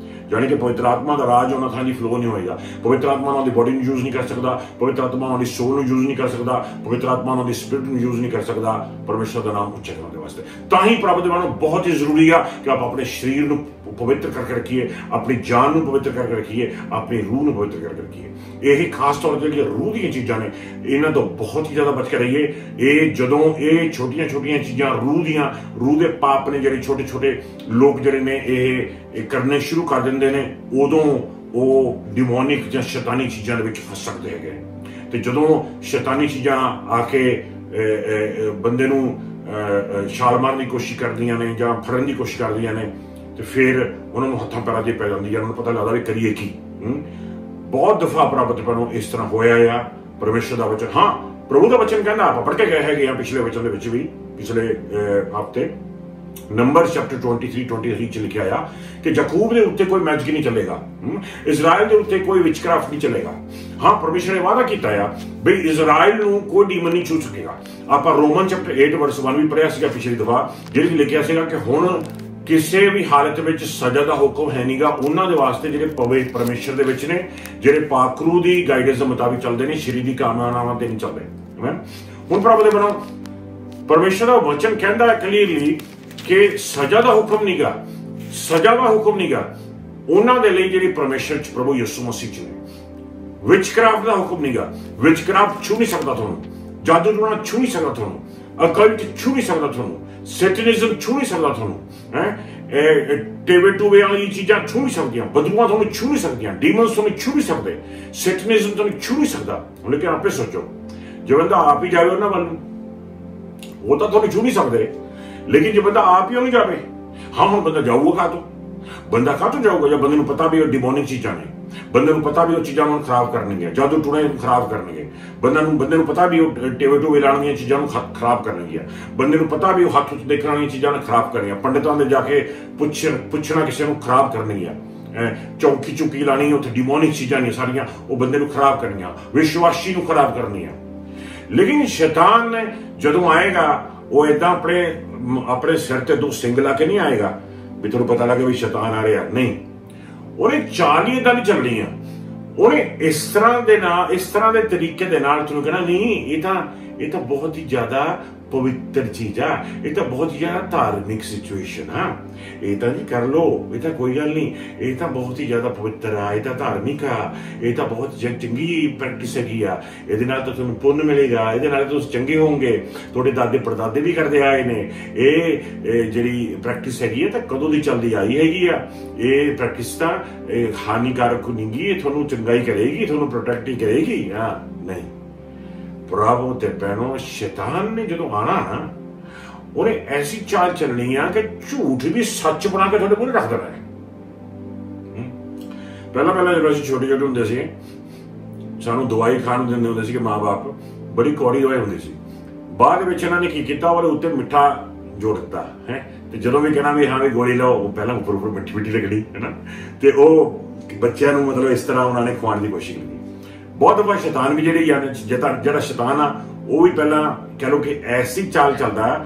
Speaker 1: ਜਾਣੀ ਕਿ ਪਵਿੱਤਰ ਆਤਮਾ ਦਾ ਰਾਜ ਉਹਨਾਂ ਥਾਂ ਦੀ ਫਲੋ ਨਹੀਂ ਹੋਏਗਾ। ਪਵਿੱਤਰ ਆਤਮਾ ਉਹਨਾਂ ਦੀ ਬੋਡੀ ਨੂੰ ਯੂਜ਼ ਨਹੀਂ ਕਰ ਸਕਦਾ, ਪਵਿੱਤਰ ਆਤਮਾ ਉਹਨਾਂ ਦੀ ਸੋਲ ਨੂੰ ਯੂਜ਼ ਨਹੀਂ ਕਰ ਸਕਦਾ, ਪਵਿੱਤਰ ਆਤਮਾ ਉਹਨਾਂ ਦੀ ਸਪਿਰਿਟ ਨੂੰ ਯੂਜ਼ ਨਹੀਂ ਕਰ ਸਕਦਾ ਪਰਮੇਸ਼ਰ ਦਾ ਨਾਮ ਉੱਚਾ ਕਰਨ ਦੇ ਵਾਸਤੇ। ਤਾਂ ਹੀ ਪ੍ਰਭੂ ਦੇ ਬਾਰੇ ਬਹੁਤ ਹੀ ਜ਼ਰੂਰੀ ਆ ਕਿ ਆਪਾਂ ਆਪਣੇ ਸਰੀਰ ਨੂੰ ਪਵਿੱਤਰ ਕਰਕੇ ਰੱਖੀਏ, ਆਪਣੀ ਜਾਨ ਨੂੰ ਪਵਿੱਤਰ ਕਰਕੇ ਰੱਖੀਏ, ਆਪਣੀ ਰੂਹ ਨੂੰ ਪਵਿੱਤਰ ਕਰਕੇ ਰੱਖੀਏ। ਇਹ ਖਾਸ ਤੌਰ ਤੇ ਜਿਹੜੀਆਂ ਰੂਹ ਦੀਆਂ ਚੀਜ਼ਾਂ ਨੇ ਇਹਨਾਂ ਤੋਂ ਬਹੁਤ ਹੀ ਜ਼ਿਆਦਾ ਬਚ ਕੇ ਰਹੀਏ। ਇਹ ਜਦੋਂ ਇਹ ਛੋਟੀਆਂ ਛੋਟੀਆਂ ਚੀਜ਼ਾਂ ਰੂਹ ਦੇ ਪਾਪ ਨੇ, ਜਿਹੜੇ ਛੋਟੇ ਛੋਟੇ ਲੋਕ ਜਿਹੜੇ ਨੇ ਇਹ ਕਰਨੇ ਸ਼ੁਰੂ ਕਰ ਦਿੰਦੇ ਨੇ, ਉਦੋਂ ਉਹ ਡਿਮੋਨਿਕ ਜਾਂ ਸ਼ੈਤਾਨੀ ਚੀਜ਼ਾਂ ਦੇ ਵਿੱਚ ਫਸ ਸਕਦੇ ਹੈਗੇ। ਤੇ ਜਦੋਂ ਸ਼ੈਤਾਨੀ ਚੀਜ਼ਾਂ ਆ ਕੇ ਬੰਦੇ ਨੂੰ ਛਾਲ ਮਾਰਨ ਦੀ ਕੋਸ਼ਿਸ਼ ਕਰਦੀਆਂ ਨੇ ਜਾਂ ਫੜਨ ਦੀ ਕੋਸ਼ਿਸ਼ ਕਰਦੀਆਂ ਨੇ, ਤੇ ਫਿਰ ਉਹਨਾਂ ਨੂੰ ਹੱਥਾਂ ਪੈਰਾਂ 'ਚ ਪੈ ਜਾਂਦੀ ਹੈ, ਉਹਨਾਂ ਨੂੰ ਪਤਾ ਲੱਗਦਾ ਵੀ ਕਰੀਏ ਕੀ। ਬਹੁਤ ਦਫਾ ਪ੍ਰਾਪਤ ਨੂੰ ਇਸ ਤਰ੍ਹਾਂ ਹੋਇਆ ਆ। ਪਰਮੇਸ਼ਰ ਦਾ ਵਚਨ, ਹਾਂ ਪ੍ਰਭੂ ਦਾ ਵਚਨ ਕਹਿੰਦਾ, ਆਪਾਂ ਪੜ੍ਹ ਕੇ ਗਏ ਹੈਗੇ ਆ ਪਿਛਲੇ ਵਚਨ ਦੇ ਵਿੱਚ ਵੀ, ਪਿਛਲੇ ਹਫ਼ਤੇ ਨੰਬਰ ਚੈਪਟਰ 23 ਚ ਲਿਖਿਆ ਆ ਕਿ ਯਾਕੂਬ ਦੇ ਉੱਤੇ ਕੋਈ ਮੈਜਿਕ ਨਹੀਂ ਚੱਲੇਗਾ, ਇਜ਼ਰਾਈਲ ਦੇ ਉੱਤੇ ਕੋਈ ਵਿਚਕਰਾਫਟ ਨਹੀਂ ਚੱਲੇਗਾ। ਹਾਂ ਪਰਮੇਸ਼ਰ ਨੇ ਵਾਅਦਾ ਕੀਤਾ ਆ ਬਈ ਇਜ਼ਰਾਈਲ ਨੂੰ ਕੋਈ ਡੀਮਨ ਨਹੀਂ ਛੂ ਸਕੇਗਾ। ਆਪਾਂ ਰੋਮਨ ਚੈਪਟਰ 8 ਵਰਸ 1 ਵੀ ਪੜ੍ਹਿਆ ਸੀਗਾ ਪਿਛਲੀ ਦਫਾ, ਜਿਹਦੇ ਲਿਖਿਆ ਸੀਗਾ ਕਿ ਹੁਣ ਕਿਸੇ ਵੀ ਹਾਲਤ ਵਿੱਚ ਸਜ਼ਾ ਦਾ ਹੁਕਮ ਹੈ ਨਹੀਂਗਾ ਉਹਨਾਂ ਦੇ ਵਾਸਤੇ ਜਿਹੜੇ ਪਰਮੇਸ਼ਰ ਦੇ ਵਿੱਚ ਨੇ, ਜਿਹੜੇ ਪਾਕਰੂ ਦੀ ਗਾਈਡੈਂਸ ਦੇ ਮੁਤਾਬਿਕ ਚੱਲਦੇ ਨੇ, ਸਰੀਰ ਦੀ ਕਾਮਨਾਵਾਂ ਤੇ ਨਹੀਂ ਚੱਲਦੇ। ਹੁਣ ਪ੍ਰਭੂ ਦੇ ਬਣੋ ਪਰਮੇਸ਼ਰ ਦਾ ਵਚਨ ਕਹਿੰਦਾ ਹੈ ਕਲੀਅਰਲੀ ਕਿ ਸਜ਼ਾ ਦਾ ਹੁਕਮ ਨਹੀਂਗਾ, ਸਜ਼ਾ ਦਾ ਹੁਕਮ ਨਹੀਂਗਾ ਉਹਨਾਂ ਦੇ ਲਈ ਜਿਹੜੇ ਪਰਮੇਸ਼ਰ ਚ ਪ੍ਰਭੂ ਯਿਸੂ ਮਸੀਹ ਚ ਨੇ। ਵਿਚਕਰਾਫਟ ਦਾ ਹੁਕਮ ਨਹੀਂਗਾ, ਵਿਚਕਰਾਫਟ ਛੂ ਨਹੀਂ ਸਕਦਾ ਤੁਹਾਨੂੰ, ਜਾਦੂ ਟੂਣਾ ਛੂ ਨਹੀਂ ਸਕਦਾ ਤੁਹਾਨੂੰ, ਅਕਲਟ ਛੂ ਨਹੀਂ ਸਕਦਾ ਤੁਹਾਨੂੰ, ਸੈਟਨਿਜ਼ਮ ਛੂ ਨਹੀਂ ਸਕਦਾ ਤੁਹਾਨੂੰ, ਟੇਵੇ ਟੂਵੇ ਵਾਲੀ ਚੀਜ਼ਾਂ ਛੂ ਨਹੀਂ ਸਕਦੀਆਂ, ਬਦਬੂਆਂ ਤੁਹਾਨੂੰ ਛੂ ਨਹੀਂ ਸਕਦੀਆਂ, ਡੀਮਨਸ ਤੁਹਾਨੂੰ ਛੂ ਨਹੀਂ ਸਕਦੇ, ਸੈਟਨਿਜ਼ਮ ਤੁਹਾਨੂੰ ਛੂ ਨਹੀਂ ਸਕਦਾ। ਲੇਕਿਨ ਆਪੇ ਸੋਚੋ, ਜੇ ਬੰਦਾ ਆਪ ਹੀ ਜਾਵੇ ਉਹਨਾਂ ਵੱਲ ਨੂੰ, ਉਹ ਤਾਂ ਤੁਹਾਨੂੰ ਛੂ ਨਹੀਂ ਸਕਦੇ, ਲੇਕਿਨ ਜੇ ਬੰਦਾ ਆਪ ਹੀ ਉਹਨੂੰ ਜਾਵੇ, ਹਾਂ ਹੁਣ ਬੰਦਾ ਜਾਊਗਾ ਕਾਹਤੋਂ, ਬੰਦਾ ਕਾਹਤੋਂ ਜਾਊਗਾ ਜਦ ਬੰਦੇ ਨੂੰ ਪਤਾ ਵੀ ਉਹ ਡਿਮੋਨਿਕ ਚੀਜ਼ਾਂ ਨੇ, ਬੰਦੇ ਨੂੰ ਪਤਾ ਵੀ ਉਹ ਚੀਜ਼ਾਂ ਨੂੰ ਖਰਾਬ ਕਰਨਗੀਆਂ, ਜਾਦੂ ਟੂਣੇ ਨੂੰ ਖਰਾਬ ਕਰਨਗੇ, ਬੰਦੇ ਨੂੰ ਪਤਾ ਵੀ ਉਹ ਟੇਵੇ ਟੂਵੇ ਲਾਉਣ ਦੀਆਂ ਚੀਜ਼ਾਂ ਨੂੰ ਖਰਾਬ ਕਰਨਗੀਆਂ, ਬੰਦੇ ਨੂੰ ਪਤਾ ਵੀ ਉਹ ਹੱਥ ਵਿੱਚ ਦੇਖਣ ਵਾਲੀਆਂ ਚੀਜ਼ਾਂ ਨੂੰ ਖਰਾਬ ਕਰਨੀਆਂ, ਪੰਡਿਤਾਂ ਦੇ ਜਾ ਕੇ ਪੁੱਛਣਾ ਕਿਸੇ ਨੂੰ ਖਰਾਬ ਕਰਨਗੀਆਂ, ਚੌਕੀ ਚੁੱਕੀ ਲਾਣੀ, ਉੱਥੇ ਡਿਮੋਨਿਕ ਚੀਜ਼ਾਂ ਨੇ ਸਾਰੀਆਂ, ਉਹ ਬੰਦੇ ਨੂੰ ਖਰਾਬ ਕਰਨੀਆਂ, ਵਿਸ਼ਵਾਸੀ ਨੂੰ ਖਰਾਬ ਕਰਨੀਆਂ। ਲੇਕਿਨ ਸ਼ੈਤਾਨ ਨੇ ਜਦੋਂ ਆਏਗਾ ਉਹ ਏਦਾਂ ਆਪਣੇ ਸਿਰ ਤੇ ਦੋ ਸਿੰਗ ਲਾ ਕੇ ਨਹੀਂ ਆਏਗਾ ਵੀ ਤੁਹਾਨੂੰ ਪਤਾ ਲੱਗੇ ਵੀ ਸ਼ੈਤਾਨ ਆ ਰਿਹਾ, ਨਹੀਂ। ਉਹਨੇ ਚਾਲ ਹੀ ਏਦਾਂ ਦੀ ਚੱਲਣੀ ਆ, ਉਹਨੇ ਇਸ ਤਰ੍ਹਾਂ ਦੇ ਤਰੀਕੇ ਦੇ ਨਾਲ ਤੁਹਾਨੂੰ ਕਹਿਣਾ ਨਹੀਂ ਇਹ ਤਾਂ ਬਹੁਤ ਹੀ ਜ਼ਿਆਦਾ ਪਵਿੱਤਰ ਚੀਜ਼ ਆ, ਇਹ ਤਾਂ ਬਹੁਤ ਹੀ ਜ਼ਿਆਦਾ ਧਾਰਮਿਕ ਸਿਚੁਏਸ਼ਨ ਆ, ਇਹ ਤਾਂ ਨਹੀਂ ਕਰ ਲੋ, ਇਹ ਤਾਂ ਕੋਈ ਗੱਲ ਨਹੀਂ, ਇਹ ਤਾਂ ਬਹੁਤ ਹੀ ਜ਼ਿਆਦਾ ਪਵਿੱਤਰ ਆ, ਇਹ ਤਾਂ ਧਾਰਮਿਕ ਆ, ਇਹ ਤਾਂ ਬਹੁਤ ਚੰਗੀ ਪ੍ਰੈਕਟਿਸ ਹੈਗੀ ਆ, ਇਹਦੇ ਨਾਲ ਤਾਂ ਤੁਹਾਨੂੰ ਪੁੰਨ ਮਿਲੇਗਾ, ਇਹਦੇ ਨਾਲ ਤੁਸੀਂ ਚੰਗੇ ਹੋਵੋਗੇ, ਤੁਹਾਡੇ ਦਾਦੇ ਪੜਦਾਦੇ ਵੀ ਕਰਦੇ ਆਏ ਨੇ, ਇਹ ਜਿਹੜੀ ਪ੍ਰੈਕਟਿਸ ਹੈਗੀ ਆ ਤਾਂ ਕਦੋਂ ਦੀ ਚੱਲਦੀ ਆਈ ਹੈਗੀ ਆ, ਇਹ ਪ੍ਰੈਕਟਿਸ ਤਾਂ ਹਾਨੀਕਾਰਕ ਨਹੀਂ ਗੀ, ਇਹ ਤੁਹਾਨੂੰ ਚੰਗਾਈ ਕਰੇਗੀ, ਤੁਹਾਨੂੰ ਪ੍ਰੋਟੈਕਟ ਹੀ ਕਰੇਗੀ। ਹਾਂ ਨਹੀਂ ਭਰਾਵੋ ਤੇ ਭੈਣੋ, ਸ਼ੈਤਾਨ ਨੇ ਜਦੋਂ ਆਣਾ ਨਾ ਉਹਨੇ ਐਸੀ ਚਾਲ ਚੱਲਣੀ ਆ ਕਿ ਝੂਠ ਵੀ ਸੱਚ ਬਣਾ ਕੇ ਤੁਹਾਡੇ ਮੂਹਰੇ ਰੱਖ ਦੇਣਾ ਹੈ। ਪਹਿਲਾਂ ਜਦੋਂ ਅਸੀਂ ਛੋਟੇ ਹੁੰਦੇ ਸੀ ਸਾਨੂੰ ਦਵਾਈ ਖਾਣ ਨੂੰ ਦਿੰਦੇ ਹੁੰਦੇ ਸੀ ਕਿ ਮਾਂ-ਬਾਪ, ਬੜੀ ਕੌੜੀ ਦਵਾਈ ਹੁੰਦੀ ਸੀ, ਬਾਅਦ ਵਿੱਚ ਇਹਨਾਂ ਨੇ ਕੀ ਕੀਤਾ ਉਹਦੇ ਉੱਤੇ ਮਿੱਠਾ ਜੋੜ ਦਿੱਤਾ ਹੈ, ਤੇ ਜਦੋਂ ਵੀ ਕਹਿਣਾ ਵੀ ਹਾਂ ਵੀ ਗੋਲੀ ਲਓ, ਉਹ ਪਹਿਲਾਂ ਉੱਪਰ ਮਿੱਠੀ ਲੱਗਣੀ ਹੈ ਨਾ, ਤੇ ਉਹ ਬੱਚਿਆਂ ਨੂੰ ਮਤਲਬ ਇਸ ਤਰ੍ਹਾਂ ਉਹਨਾਂ ਨੇ ਖਵਾਉਣ ਦੀ ਕੋਸ਼ਿਸ਼ ਕੀਤੀ। ਬਹੁਤ ਦਫਾ ਸ਼ੈਤਾਨ ਵੀ ਜਿਹੜਾ ਸ਼ੈਤਾਨ ਆ ਉਹ ਵੀ ਪਹਿਲਾਂ ਕਹਿ ਲਓ ਕਿ ਐਸੀ ਚਾਲ ਚੱਲਦਾ,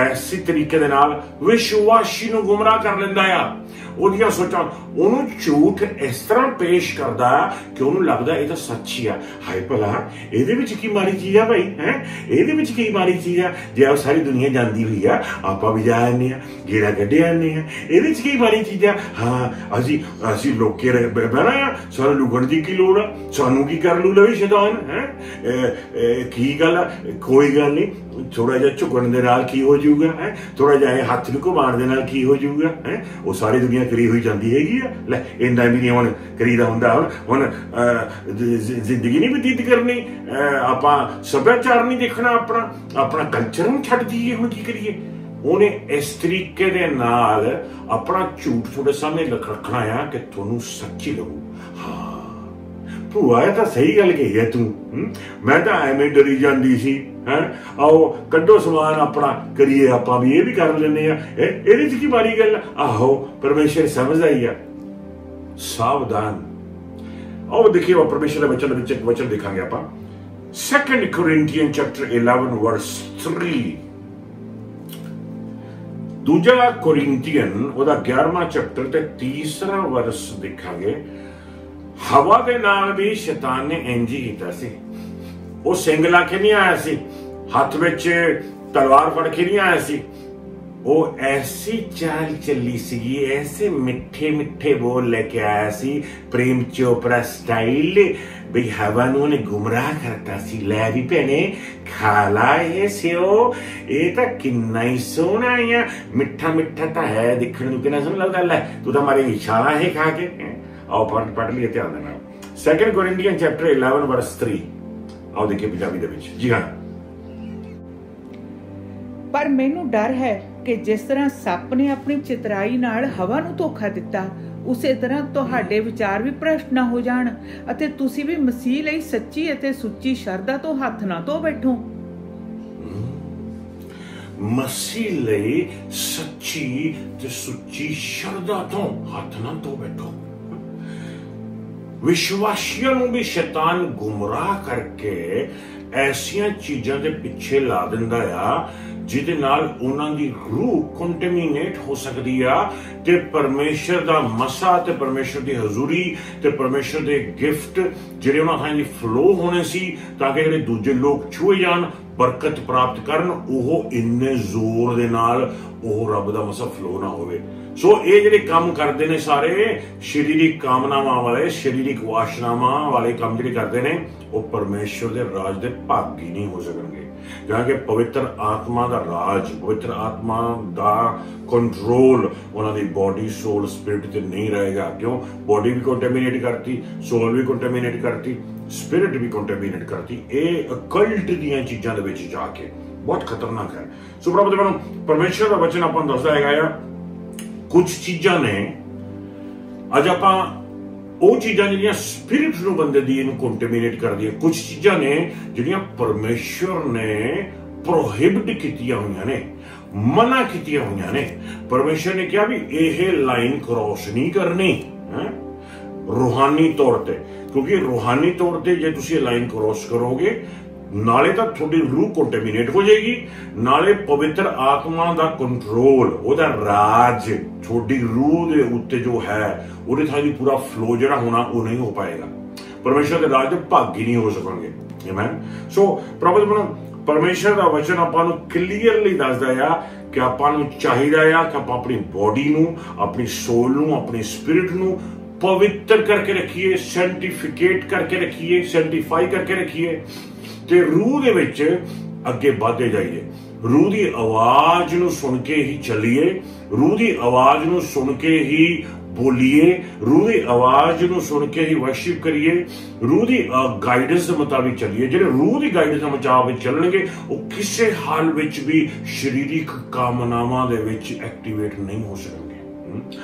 Speaker 1: ਐਸੀ ਤਰੀਕੇ ਦੇ ਨਾਲ ਵਿਸ਼ਵਾਸੀ ਨੂੰ ਗੁੰਮਰਾਹ ਕਰ ਲੈਂਦਾ ਆ, ਉਹਦੀਆਂ ਸੋਚਾਂ ਉਹਨੂੰ ਝੂਠ ਇਸ ਤਰ੍ਹਾਂ ਪੇਸ਼ ਕਰਦਾ ਕਿ ਉਹਨੂੰ ਲੱਗਦਾ ਇਹ ਤਾਂ ਸੱਚ ਹੀ ਆ। ਹਾਏ ਭਲਾ ਇਹਦੇ ਵਿੱਚ ਕੀ ਮਾੜੀ ਚੀਜ਼ ਆ ਭਾਈ, ਹੈ ਇਹਦੇ ਵਿੱਚ ਕੀ ਮਾੜੀ ਚੀਜ਼ ਆ, ਜੇ ਉਹ ਸਾਰੀ ਦੁਨੀਆ ਜਾਂਦੀ ਹੋਈ ਆ ਆਪਾਂ ਵੀ ਜਾ ਆਨੇ ਆ, ਗੇੜਾ ਕੱਢੇ ਆਨੇ ਆ, ਇਹਦੇ ਵਿੱਚ ਕੀ ਮਾੜੀ ਚੀਜ਼ ਆ। ਹਾਂ ਅਸੀਂ ਲੋਕੇ ਬਹਿਣਾ ਆ, ਸਾਨੂੰ ਲੁਕਣ ਦੀ ਕੀ ਲੋੜ ਆ, ਸਾਨੂੰ ਕੀ ਕਰ ਲੂ ਲਵੇ ਸ਼ੈਤਾਨ, ਹੈ ਕੀ ਗੱਲ ਆ, ਕੋਈ ਗੱਲ ਨਹੀਂ, ਥੋੜਾ ਜਿਹਾ ਝੁਕਣ ਦੇ ਨਾਲ ਕੀ ਹੋ ਜਾਊਗਾ, ਹੈ ਥੋੜਾ ਜਿਹਾ ਹੱਥ ਨੂੰ ਘੁਮਾਉਣ ਦੇ ਨਾਲ ਕੀ ਹੋ ਜਾਊਗਾ, ਹੈ ਉਹ ਸਾਰੀ ਦੁਨੀਆ ਕਰੀ ਹੋਈ ਜਾਂਦੀ ਹੈਗੀ ਆ। ਲੈ ਇੰਨਾ ਵੀ ਨਹੀਂ ਹੁਣ ਕਰੀਦਾ ਹੁੰਦਾ, ਹੁਣ ਜ਼ਿੰਦਗੀ ਨਹੀਂ ਬਤੀਤ ਕਰਨੀ, ਆਪਾਂ ਸੱਭਿਆਚਾਰ ਨਹੀਂ ਦੇਖਣਾ, ਆਪਣਾ ਕਲਚਰ ਨੂੰ ਛੱਡ ਦਈਏ, ਹੁਣ ਕੀ ਕਰੀਏ। ਉਹਨੇ ਇਸ ਤਰੀਕੇ ਦੇ ਨਾਲ ਆਪਣਾ ਝੂਠ ਤੁਹਾਡੇ ਸਾਹਮਣੇ ਰੱਖਣਾ ਆ ਕਿ ਤੁਹਾਨੂੰ ਸੱਚੀ ਲੱਗੂ। ਹਾਂ ਭੂਆ ਇਹ ਤਾਂ ਸਹੀ ਗੱਲ ਕਹੀ ਹੈ ਤੂੰ, ਮੈਂ ਤਾਂ ਐਵੇਂ ਡਰੀ ਜਾਂਦੀ ਸੀ, ਹੈ ਆਓ ਕੱਢੋ ਸਮਾਨ ਆਪਣਾ ਕਰੀਏ, ਆਪਾਂ ਵੀ ਇਹ ਵੀ ਕਰ ਲੈਂਦੇ ਆ, ਇਹਦੇ ਚ ਕੀ ਮਾੜੀ ਗੱਲ। ਆਹੋ ਪਰਮੇਸ਼ਰ ਸਮਝਦਾ ਹੀ ਆ। ਸਾਵਧਾਨ। ਆਓ ਦੇਖੀਏ ਪਰਮੇਸ਼ਰ ਦੇ ਵਚਨ ਵਿੱਚ ਇੱਕ ਵਚਨ ਦੇਖਾਂਗੇ ਆਪਾਂ, 2 Corinthians chapter 11 verse 3। ਦੂਜਾ ਕੋਰਿੰਥੀਅਨ ਉਹਦਾ 11ਵਾਂ ਚੈਪਟਰ ਤੇ 3ਰਾ ਵਰਸ ਦੇਖਾਂਗੇ। ਹਵਾ ਦੇ ਨਾਲ ਵੀ ਸ਼ੈਤਾਨ ਨੇ ਇੰਜ ਹੀ ਕੀਤਾ ਸੀ, ਉਹ ਸਿੰਗ ਲਾ ਕੇ ਨਹੀਂ ਆਇਆ ਸੀ, ਹੱਥ ਵਿੱਚ ਤਲਵਾਰ ਫੜ ਕੇ ਨਹੀਂ ਆਇਆ ਸੀ, ਉਹ ਐਸੀ ਚਾਲ ਚੱਲੀ ਸੀ, ਐਸੇ ਮਿੱਠੇ ਮਿੱਠੇ ਬੋਲ ਲੈ ਕੇ ਆਇਆ ਸੀ, ਪ੍ਰੇਮ ਚੋਪੜਾ ਸਟਾਈਲ, ਬਈ ਹਵਾ ਨੂੰ ਉਹਨੇ ਗੁੰਮਰਾਹ ਕਰਤਾ ਸੀ। ਲੈ ਵੀ ਭੈਣੇ ਖਾ ਲਾ ਇਹ ਸਿਓ, ਇਹ ਤਾਂ ਕਿੰਨਾ ਹੀ ਸੋਹਣਾ ਆ, ਮਿੱਠਾ ਮਿੱਠਾ ਤਾਂ ਹੈ, ਦੇਖਣ ਨੂੰ ਕਿੰਨਾ ਸੋਹਣਾ ਲੱਗਦਾ, ਲੈ ਤੂੰ ਤਾਂ ਮਾਰੀ ਇਸ਼ਾਰਾ ਹੈ ਖਾ ਕੇ। ਆਓ ਪੜ੍ਹ ਲਈਏ ਧਿਆਨ ਦੇ ਨਾਲ, 2 Corinthians chapter 11 verse 3। ਆਓ ਦੇਖੀਏ ਪੰਜਾਬੀ ਦੇ ਵਿੱਚ। ਜੀ ਹਾਂ,
Speaker 2: ਪਰ ਮੈਨੂੰ ਡਰ ਹੈ ਕਿ ਜਿਸ ਤਰ੍ਹਾਂ ਸੱਪ ਨੇ ਆਪਣੀ ਚਤਰਾਈ ਨਾਲ ਹਵਾ ਨੂੰ ਧੋਖਾ ਦਿੱਤਾ, ਉਸੇ ਤਰ੍ਹਾਂ ਤੁਹਾਡੇ ਵਿਚਾਰ ਵੀ ਭ੍ਰਸ਼ਟ ਨਾ ਹੋ ਜਾਣ ਅਤੇ ਤੁਸੀਂ ਵੀ ਮਸੀਹ ਲਈ ਸੱਚੀ ਅਤੇ ਸੁੱਚੀ ਸ਼ਰਧਾ ਤੋਂ ਹੱਥ ਨਾ ਧੋ ਬੈਠੋ।
Speaker 1: ਮਸੀਹ ਲਈ ਸੱਚੀ ਤੇ ਸੁੱਚੀ ਸ਼ਰਧਾ ਤੋਂ ਹੱਥ ਨਾ ਧੋ ਬੈਠੋ। ਵਿਸ਼ਵਾਸੀਆਂ ਨੂੰ ਵੀ ਸ਼ੈਤਾਨ ਗੁੰਮਰਾਹ ਕਰਕੇ ਐਸੀਆਂ ਚੀਜ਼ਾਂ ਦੇ ਪਿੱਛੇ ਲਾ ਦਿੰਦਾ ਆ ਜਿਹਦੇ ਨਾਲ ਉਹਨਾਂ ਦੀ ਰੂਹ ਕੰਟੈਮੀਨੇਟ ਹੋ ਸਕਦੀ ਆ, ਤੇ ਪਰਮੇਸ਼ਰ ਦਾ ਮਸਾ ਤੇ ਪਰਮੇਸ਼ਰ ਦੀ ਹਜ਼ੂਰੀ ਤੇ ਪਰਮੇਸ਼ਰ ਦੇ ਗਿਫਟ ਜਿਹੜੇ ਉਹਨਾਂ ਥਾਂ ਫਲੋ ਹੋਣੇ ਸੀ ਤਾਂ ਕਿ ਜਿਹੜੇ ਦੂਜੇ ਲੋਕ ਛੂਏ ਜਾਣ, ਬਰਕਤ ਪ੍ਰਾਪਤ ਕਰਨ, ਉਹ ਇੰਨੇ ਜ਼ੋਰ ਦੇ ਨਾਲ ਉਹ ਰੱਬ ਦਾ ਮਸਾ ਫਲੋ ਨਾ ਹੋਵੇ। ਸੋ ਇਹ ਜਿਹੜੇ ਕੰਮ ਕਰਦੇ ਨੇ ਸਾਰੇ ਸਰੀਰਿਕ ਕਾਮਨਾਵਾਂ ਵਾਲੇ, ਸਰੀਰਿਕ ਵਾਸ਼ਨਾਵਾਂ ਵਾਲੇ ਕੰਮ ਜਿਹੜੇ ਕਰਦੇ ਨੇ, ਉਹ ਪਰਮੇਸ਼ਰ ਦੇ ਰਾਜ ਦੇ ਭਾਗੀ ਨਹੀਂ ਹੋ ਸਕਣਗੇ। ਜਾਂ ਕਿ ਪਵਿੱਤਰ ਆਤਮਾ ਦਾ ਰਾਜ, ਪਵਿੱਤਰ ਆਤਮਾ ਦਾ ਕੰਟਰੋਲ ਉਹਨਾਂ ਦੀ ਬੋਡੀ, ਸੋਲ, ਸਪਿਰਿਟ ਤੇ ਨਹੀਂ ਰਹੇਗਾ। ਕਿਉਂ? ਬੋਡੀ ਵੀ ਕੰਟੈਮੀਨੇਟ ਕਰਤੀ, ਸੋਲ ਵੀ ਕੰਟੈਮੀਨੇਟ ਕਰਤੀ, ਸਪਿਰਿਟ ਵੀ ਕੰਟੈਮੀਨੇਟ ਕਰਤੀ। ਇਹ ਅਕਲਟ ਦੀਆਂ ਚੀਜ਼ਾਂ ਦੇ ਵਿੱਚ ਜਾ ਕੇ ਬਹੁਤ ਖਤਰਨਾਕ ਹੈ। ਸੋ ਪ੍ਰਭੂ ਦੇ ਵੱਲੋਂ ਪਰਮੇਸ਼ਰ ਦਾ ਵਚਨ ਆਪਾਂ ਨੂੰ ਦੱਸਦਾ ਹੈਗਾ ਆ, ਕੁਝ ਚੀਜ਼ਾਂ ਨੇ ਅੱਜ ਆਪਾਂ ਉਹ ਚੀਜ਼ਾਂ ਜਿਹੜੀਆਂ ਸਪਿਰਿਟ ਨੂੰ ਬੰਦੇ ਦੀ ਇਹਨੂੰ ਕੰਟੈਮੀਨੇਟ ਕਰਦੀਆਂ, ਕੁਝ ਚੀਜ਼ਾਂ ਨੇ ਜਿਹੜੀਆਂ ਪਰਮੇਸ਼ਰ ਨੇ ਪ੍ਰੋਹਿਬਿਟ ਕੀਤੀਆਂ ਹੋਈਆਂ ਨੇ, ਮਨਾ ਕੀਤੀਆਂ ਹੋਈਆਂ ਨੇ। ਪਰਮੇਸ਼ਰ ਨੇ ਕਿਹਾ ਵੀ ਇਹ ਲਾਈਨ ਕ੍ਰੋਸ ਨਹੀਂ ਕਰਨੀ ਰੂਹਾਨੀ ਤੌਰ ਤੇ, ਕਿਉਂਕਿ ਰੂਹਾਨੀ ਤੌਰ ਤੇ ਜੇ ਤੁਸੀਂ ਇਹ ਲਾਈਨ ਕ੍ਰੋਸ ਕਰੋਗੇ ਨਾਲੇ ਤਾਂ ਤੁਹਾਡੀ ਰੂਹ ਕੰਟੈਮੀਨੇਟ ਹੋ ਜਾਏਗੀ, ਨਾਲੇ ਪਵਿੱਤਰ ਆਤਮਾ ਦਾ ਕੰਟਰੋਲ, ਉਹਦਾ ਰਾਜ ਤੁਹਾਡੀ ਰੂਹ ਦੇ ਉੱਤੇ ਜੋ ਹੈ ਉਹਦੇ ਥਾਂ ਦੀ ਪੂਰਾ ਫਲੋ ਜਿਹੜਾ ਹੋਣਾ ਉਹ ਨਹੀਂ ਹੋ ਪਾਏਗਾ। ਪਰਮੇਸ਼ਰ ਦੇ ਰਾਜ ਦੇ ਭਾਗੀ ਨਹੀਂ ਹੋ ਸਕਾਂਗੇ। ਆਮੇਨ। ਸੋ ਪ੍ਰਭੂ ਬਣਾ ਪਰਮੇਸ਼ਰ ਦਾ ਵਚਨ ਆਪਾਂ ਨੂੰ ਕਲੀਅਰਲੀ ਦੱਸਦਾ ਆ ਕਿ ਆਪਾਂ ਨੂੰ ਚਾਹੀਦਾ ਆ ਕਿ ਆਪਾਂ ਆਪਣੀ ਬੋਡੀ ਨੂੰ, ਆਪਣੀ ਸੋਲ ਨੂੰ, ਆਪਣੀ ਸਪਿਰਿਟ ਨੂੰ ਪਵਿੱਤਰ ਕਰਕੇ ਰੱਖੀਏ, ਸੈਂਟੀਫਿਕੇਟ ਕਰਕੇ ਰੱਖੀਏ, ਸੈਂਟੀਫਾਈ ਕਰਕੇ ਰੱਖੀਏ ਤੇ ਰੂਹ ਦੇ ਵਿੱਚ ਅੱਗੇ ਵਧਦੇ ਜਾਈਏ। ਰੂਹ ਦੀ ਆਵਾਜ਼ ਨੂੰ ਸੁਣ ਕੇ ਹੀ ਚੱਲੀਏ, ਰੂਹ ਦੀ ਆਵਾਜ਼ ਨੂੰ ਸੁਣ ਕੇ ਹੀ ਬੋਲੀਏ, ਰੂਹ ਦੀ ਆਵਾਜ਼ ਨੂੰ ਸੁਣ ਕੇ ਹੀ ਵਰਸ਼ਿਪ ਕਰੀਏ, ਰੂਹ ਦੀ ਗਾਈਡੈਂਸ ਦੇ ਮੁਤਾਬਿਕ ਚੱਲੀਏ। ਜਿਹੜੇ ਰੂਹ ਦੀ ਗਾਈਡੈਂਸ ਦੇ ਮੁਤਾਬਿਕ ਚੱਲਣਗੇ ਉਹ ਕਿਸੇ ਹਾਲ ਵਿੱਚ ਵੀ ਸਰੀਰਕ ਕਾਮਨਾਵਾਂ ਦੇ ਵਿੱਚ ਐਕਟੀਵੇਟ ਨਹੀਂ ਹੋ ਸਕਣਗੇ।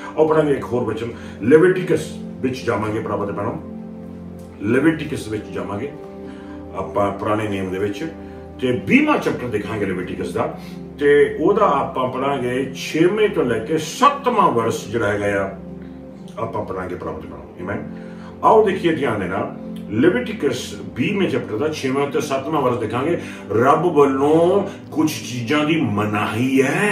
Speaker 1: ਆਓ ਪੜਾਂਗੇ ਇੱਕ ਹੋਰ ਵਚਨ, ਲੈਵਿਟਿਕਸ ਵਿੱਚ ਜਾਵਾਂਗੇ। ਪ੍ਰਭੂ ਦੇ ਭੈਣੋ, ਲੈਵਿਟਿਕਸ ਵਿੱਚ ਜਾਵਾਂਗੇ ਆਪਾਂ ਪੁਰਾਣੇ ਨੇਮ ਦੇ ਵਿੱਚ, ਤੇ 20ਵਾਂ ਚੈਪਟਰ ਦੇਖਾਂਗੇ ਲੈਵਿਟਿਕਸ ਦਾ, ਤੇ ਉਹਦਾ ਆਪਾਂ ਪੜਾਂਗੇ 6ਵੇਂ ਤੋਂ ਲੈ ਕੇ 7ਵਾਂ ਵਰਸ ਜਿਹੜਾ ਹੈਗਾ ਆ ਆਪਾਂ ਪੜਾਂਗੇ ਪ੍ਰਭੂ ਦੇ ਭੈਣੋ। ਆਮੇਨ। ਆਓ ਦੇਖੀਏ ਧਿਆਨ ਦੇ ਨਾਲ ਲੈਵਿਟਿਕਸ 20ਵੇਂ ਚੈਪਟਰ ਦਾ 6ਵਾਂ ਤੇ 7ਵਾਂ ਵਰਸ ਦੇਖਾਂਗੇ। ਰੱਬ ਵੱਲੋਂ ਕੁਝ ਚੀਜ਼ਾਂ ਦੀ ਮਨਾਹੀ ਹੈ,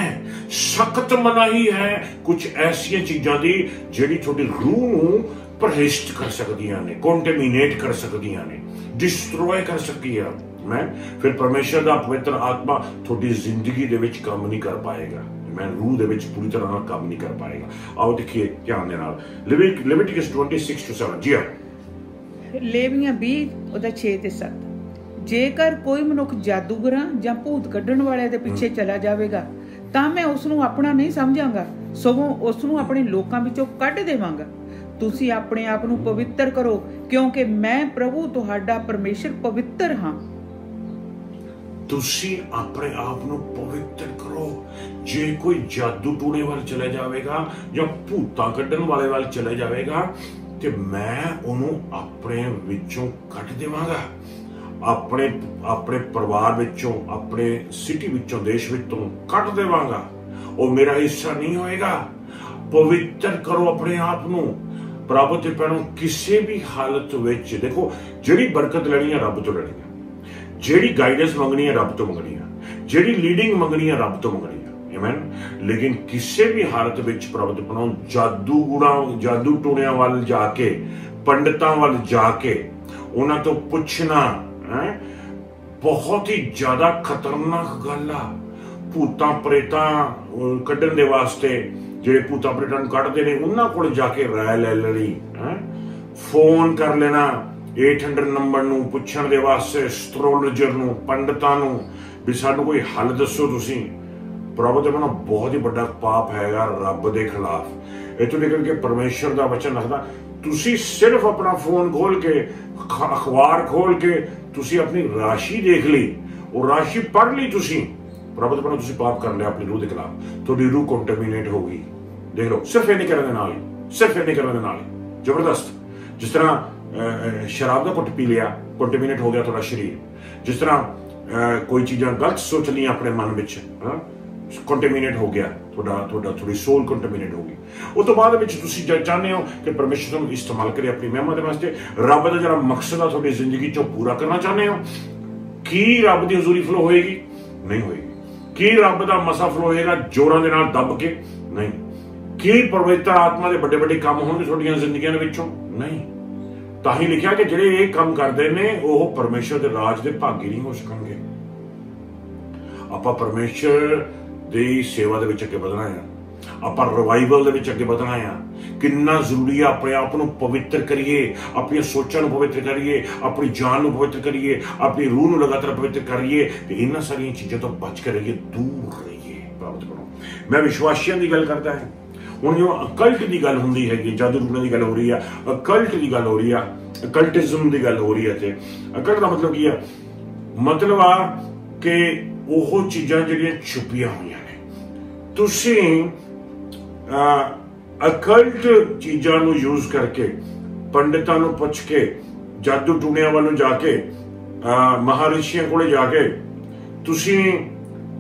Speaker 1: ਸਖਤ ਮਨਾਹੀ ਹੈ, ਕੁਝ ਐਸੀਆਂ ਚੀਜ਼ਾਂ ਦੀ ਜਿਹੜੀ ਤੁਹਾਡੀ ਰੂਹ ਨੂੰ ਪ੍ਰਹਿਸ਼ਟ ਕਰ ਸਕਦੀਆਂ ਨੇ, ਕੰਟੈਮੀਨੇਟ ਕਰ ਸਕਦੀਆਂ ਨੇ, ਡਿਸਟਰੋਏ ਕਰ ਸਕਦੀਆਂ। ਮੈਂ ਫਿਰ ਪਰਮੇਸ਼ਰ ਦਾ ਪਵਿੱਤਰ ਆਤਮਾ ਤੁਹਾਡੀ ਜ਼ਿੰਦਗੀ ਦੇ ਵਿੱਚ ਕੰਮ ਨਹੀਂ ਕਰ ਪਾਏਗਾ। ਮੈਂ ਰੂਹ ਦੇ ਵਿੱਚ ਪੂਰੀ ਤਰ੍ਹਾਂ ਨਾਲ ਕੰਮ ਨਹੀਂ ਕਰ ਪਾਏਗਾ। ਆਓ ਦੇਖੀਏ ਧਿਆਨ ਦੇ ਨਾਲ ਲੈਵਿਟਿਕਸ 26:7। ਜੀ
Speaker 2: ਲੇਵੀਆਂ 20 ਉਹਦਾ 6 ਤੇ 7। ਜੇਕਰ ਕੋਈ ਮਨੁੱਖ ਜਾਦੂਗਰਾਂ ਜਾਂ ਭੂਤ ਕੱਢਣ ਵਾਲਿਆਂ ਦੇ ਪਿੱਛੇ ਚਲਾ ਜਾਵੇਗਾ ਤਾਂ ਮੈਂ ਉਸ ਨੂੰ ਆਪਣਾ ਨਹੀਂ ਸਮਝਾਂਗਾ, ਸਗੋਂ ਉਸ ਨੂੰ ਆਪਣੇ ਲੋਕਾਂ ਵਿੱਚੋਂ ਕੱਢ ਦੇਵਾਂਗਾ। ਤੁਸੀਂ ਆਪਣੇ ਆਪ ਨੂੰ ਪਵਿੱਤਰ ਕਰੋ ਕਿਉਂਕਿ ਮੈਂ ਪ੍ਰਭੂ ਤੁਹਾਡਾ ਪਰਮੇਸ਼ਰ ਪਵਿੱਤਰ ਹਾਂ।
Speaker 1: ਤੁਸੀਂ ਆਪਣੇ ਆਪ ਨੂੰ ਪਵਿੱਤਰ ਕਰੋ। ਜੇ ਕੋਈ ਜਾਦੂ ਟੂਣੇ ਵੱਲ ਚਲੇ ਜਾਵੇਗਾ ਜਾਂ ਭੂਤਾਂ ਕੱਢਣ ਵਾਲੇ ਵੱਲ ਚਲੇ ਜਾਵੇਗਾ ਤੇ ਮੈਂ ਉਹਨੂੰ ਆਪਣੇ ਵਿੱਚੋਂ ਕੱਢ ਦੇਵਾਂਗਾ, ਆਪਣੇ ਪਰਿਵਾਰ ਵਿੱਚੋਂ, ਆਪਣੇ ਸਿਟੀ ਵਿੱਚੋਂ, ਦੇਸ਼ ਵਿੱਚੋਂ ਕੱਢ ਦੇਵਾਂਗਾ। ਉਹ ਮੇਰਾ ਹਿੱਸਾ ਨਹੀਂ ਹੋਏਗਾ। ਪਵਿੱਤਰ ਕਰੋ ਆਪਣੇ ਆਪ ਨੂੰ। ਪ੍ਰਭੂ ਤੇ ਭੈਣੋ, ਕਿਸੇ ਵੀ ਹਾਲਤ ਵਿੱਚ ਦੇਖੋ, ਜਿਹੜੀ ਬਰਕਤ ਲੈਣੀ ਹੈ ਰੱਬ ਤੋਂ ਲੈਣੀ ਹੈ, ਜਿਹੜੀ ਗਾਈਡੈਂਸ ਮੰਗਣੀ ਹੈ ਰੱਬ ਤੋਂ ਮੰਗਣੀ ਹੈ, ਜਿਹੜੀ ਲੀਡਿੰਗ ਮੰਗਣੀ ਹੈ ਰੱਬ ਤੋਂ ਮੰਗਣੀ ਹੈ। ਆਮੇਨ। ਲੇਕਿਨ ਕਿਸੇ ਵੀ ਹਾਲਤ ਵਿੱਚ ਪ੍ਰਭੂ ਤੇ ਭੈਣੋ ਜਾਦੂ ਟੂਣਿਆਂ ਵੱਲ ਜਾ ਕੇ, ਪੰਡਤਾਂ ਵੱਲ ਜਾ ਕੇ ਉਹਨਾਂ ਤੋਂ ਪੁੱਛਣਾ ਬਹੁਤ ਹੀ ਜ਼ਿਆਦਾ ਖਤਰਨਾਕ ਗੱਲ ਆ। ਭੂਤਾਂ ਪ੍ਰੇਤਾਂ ਕੱਢਣ ਦੇ ਵਾਸਤੇ ਜਿਹੜੇ ਭੂਤਾਂ ਪ੍ਰੇਤਾਂ ਨੂੰ ਕੱਢਦੇ ਨੇ ਉਹਨਾਂ ਕੋਲ ਜਾ ਕੇ ਰਾਏ ਲੈ ਲੈਣੀ, ਫੋਨ ਕਰ ਲੈਣਾ 800 ਨੰਬਰ ਨੂੰ ਪੁੱਛਣ ਦੇ ਵਾਸਤੇ, ਐਸਟ੍ਰੋਲੋਜਰ ਨੂੰ, ਪੰਡਤਾਂ ਨੂੰ ਵੀ ਸਾਨੂੰ ਕੋਈ ਹੱਲ ਦੱਸੋ ਤੁਸੀਂ। ਪ੍ਰਭੂ ਦੇ ਮਨੋਂ ਬਹੁਤ ਹੀ ਵੱਡਾ ਪਾਪ ਹੈਗਾ ਰੱਬ ਦੇ ਖਿਲਾਫ। ਇੱਥੋਂ ਨਿਕਲ ਕੇ ਪਰਮੇਸ਼ਰ ਦਾ ਵਚਨ ਲਿਖਦਾ, ਤੁਸੀਂ ਸਿਰਫ ਆਪਣਾ ਫੋਨ ਖੋਲ ਕੇ, ਅਖਬਾਰ ਖੋਲ ਕੇ ਤੁਸੀਂ ਆਪਣੀ ਰਾਸ਼ੀ ਦੇਖ ਲਈ, ਉਹ ਰਾਸ਼ੀ ਪੜ੍ਹ ਲਈ ਤੁਸੀਂ, ਪ੍ਰਭੂ ਦੇ ਮਨੋਂ ਤੁਸੀਂ ਪਾਪ ਕਰ ਲਿਆ ਆਪਣੀ ਰੂਹ ਦੇ ਖਿਲਾਫ। ਤੁਹਾਡੀ ਰੂਹ ਕੰਟੈਮੀਨੇਟ ਹੋ ਗਈ। ਦੇਖ ਲਓ, ਸਿਰਫ ਇਹ ਨਹੀਂ ਕਰਨ ਦੇ ਨਾਲ ਹੀ, ਸਿਰਫ ਇਹ ਨਹੀਂ ਕਰਨ ਦੇ ਨਾਲ ਹੀ ਜ਼ਬਰਦਸਤ। ਜਿਸ ਤਰ੍ਹਾਂ ਸ਼ਰਾਬ ਦਾ ਘੁੱਟ ਪੀ ਲਿਆ, ਕੰਟੈਮੀਨੇਟ ਹੋ ਗਿਆ ਤੁਹਾਡਾ ਸਰੀਰ। ਜਿਸ ਤਰ੍ਹਾਂ ਕੋਈ ਚੀਜ਼ਾਂ ਗਲਤ ਸੋਚ ਲਈਆਂ ਆਪਣੇ ਮਨ ਵਿੱਚ, ਕੰਟੈਮੀਨੇਟ ਹੋ ਗਿਆ ਤੁਹਾਡੀ ਸੋਲ ਕੰਟੈਮੀਨੇਟ ਹੋ ਗਈ। ਉਸ ਤੋਂ ਬਾਅਦ ਵਿੱਚ ਤੁਸੀਂ ਚਾਹੁੰਦੇ ਹੋ ਕਿ ਪਰਮੇਸ਼ਰ ਨੂੰ ਇਸਤੇਮਾਲ ਕਰੇ ਆਪਣੀ ਮਹਿਮਾ ਦੇ ਵਾਸਤੇ, ਰੱਬ ਦਾ ਜਿਹੜਾ ਮਕਸਦ ਆ ਤੁਹਾਡੀ ਜ਼ਿੰਦਗੀ ਚੋਂ ਪੂਰਾ ਕਰਨਾ ਚਾਹੁੰਦੇ ਹੋ। ਕੀ ਰੱਬ ਦੀ ਹਜ਼ੂਰੀ ਫਲੋ ਹੋਏਗੀ? ਨਹੀਂ ਹੋਏਗੀ। ਕੀ ਰੱਬ ਦਾ ਮਸਾ ਫਲੋ ਹੋਏਗਾ ਜੋਰਾਂ ਦੇ ਨਾਲ ਦੱਬ ਕੇ? ਨਹੀਂ। ਕੀ ਪਵਿੱਤਰ ਆਤਮਾ ਦੇ ਵੱਡੇ ਵੱਡੇ ਕੰਮ ਹੋਣਗੇ ਤੁਹਾਡੀਆਂ ਜ਼ਿੰਦਗੀਆਂ ਦੇ ਵਿੱਚੋਂ? ਨਹੀਂ। ਤਾਂ ਹੀ ਲਿਖਿਆ ਕਿ ਜਿਹੜੇ ਇਹ ਕੰਮ ਕਰਦੇ ਨੇ ਉਹ ਪਰਮੇਸ਼ਰ ਦੇ ਰਾਜ ਦੇ ਭਾਗੀ ਨਹੀਂ ਹੋ ਸਕਣਗੇ। ਆਪਾਂ ਪਰਮੇਸ਼ਰ ਦੀ ਸੇਵਾ ਦੇ ਵਿੱਚ ਅੱਗੇ ਵਧਣਾ ਆ, ਆਪਾਂ ਰਿਵਾਈਵਲ ਦੇ ਵਿੱਚ ਅੱਗੇ ਵਧਣਾ ਆ। ਕਿੰਨਾ ਜ਼ਰੂਰੀ ਆ ਆਪਣੇ ਆਪ ਨੂੰ ਪਵਿੱਤਰ ਕਰੀਏ, ਆਪਣੀਆਂ ਸੋਚਾਂ ਨੂੰ ਪਵਿੱਤਰ ਕਰੀਏ, ਆਪਣੀ ਜਾਨ ਨੂੰ ਪਵਿੱਤਰ ਕਰੀਏ, ਆਪਣੀ ਰੂਹ ਨੂੰ ਲਗਾਤਾਰ ਪਵਿੱਤਰ ਕਰੀਏ ਤੇ ਇਹਨਾਂ ਸਾਰੀਆਂ ਚੀਜ਼ਾਂ ਤੋਂ ਬਚ ਕੇ ਰਹੀਏ, ਦੂਰ ਰਹੀਏ। ਪ੍ਰਾਪਤ ਕਰੋ। ਮੈਂ ਵਿਸ਼ਵਾਸੀਆਂ ਦੀ ਗੱਲ ਕਰਦਾ ਹਾਂ। ਹੁਣ ਜੋ ਅਕਲਟ ਦੀ ਗੱਲ ਹੁੰਦੀ ਹੈਗੀ, ਜਾਦੂ ਟੂਣੇ ਦੀ ਗੱਲ ਹੋ ਰਹੀ ਆ, ਅਕਲਟ ਦੀ ਗੱਲ ਹੋ ਰਹੀ ਆ, ਅਕਲਟਿਜ਼ਮ ਦੀ ਗੱਲ ਹੋ ਰਹੀ ਹੈ। ਤੇ ਅਕਲਟ ਦਾ ਮਤਲਬ ਕੀ ਆ? ਮਤਲਬ ਆ ਕਿ ਉਹ ਚੀਜ਼ਾਂ ਜਿਹੜੀਆਂ ਛੁਪੀਆਂ ਹੋਈਆਂ ਨੇ। ਤੁਸੀਂ ਅਕਲਟ ਚੀਜ਼ਾਂ ਨੂੰ ਯੂਜ਼ ਕਰਕੇ, ਪੰਡਿਤਾਂ ਨੂੰ ਪੁੱਛ ਕੇ, ਜਾਦੂ ਟੂਣਿਆਂ ਵੱਲੋਂ ਜਾ ਕੇ, ਮਹਾਰਿਸ਼ੀਆਂ ਕੋਲੇ ਜਾ ਕੇ ਤੁਸੀਂ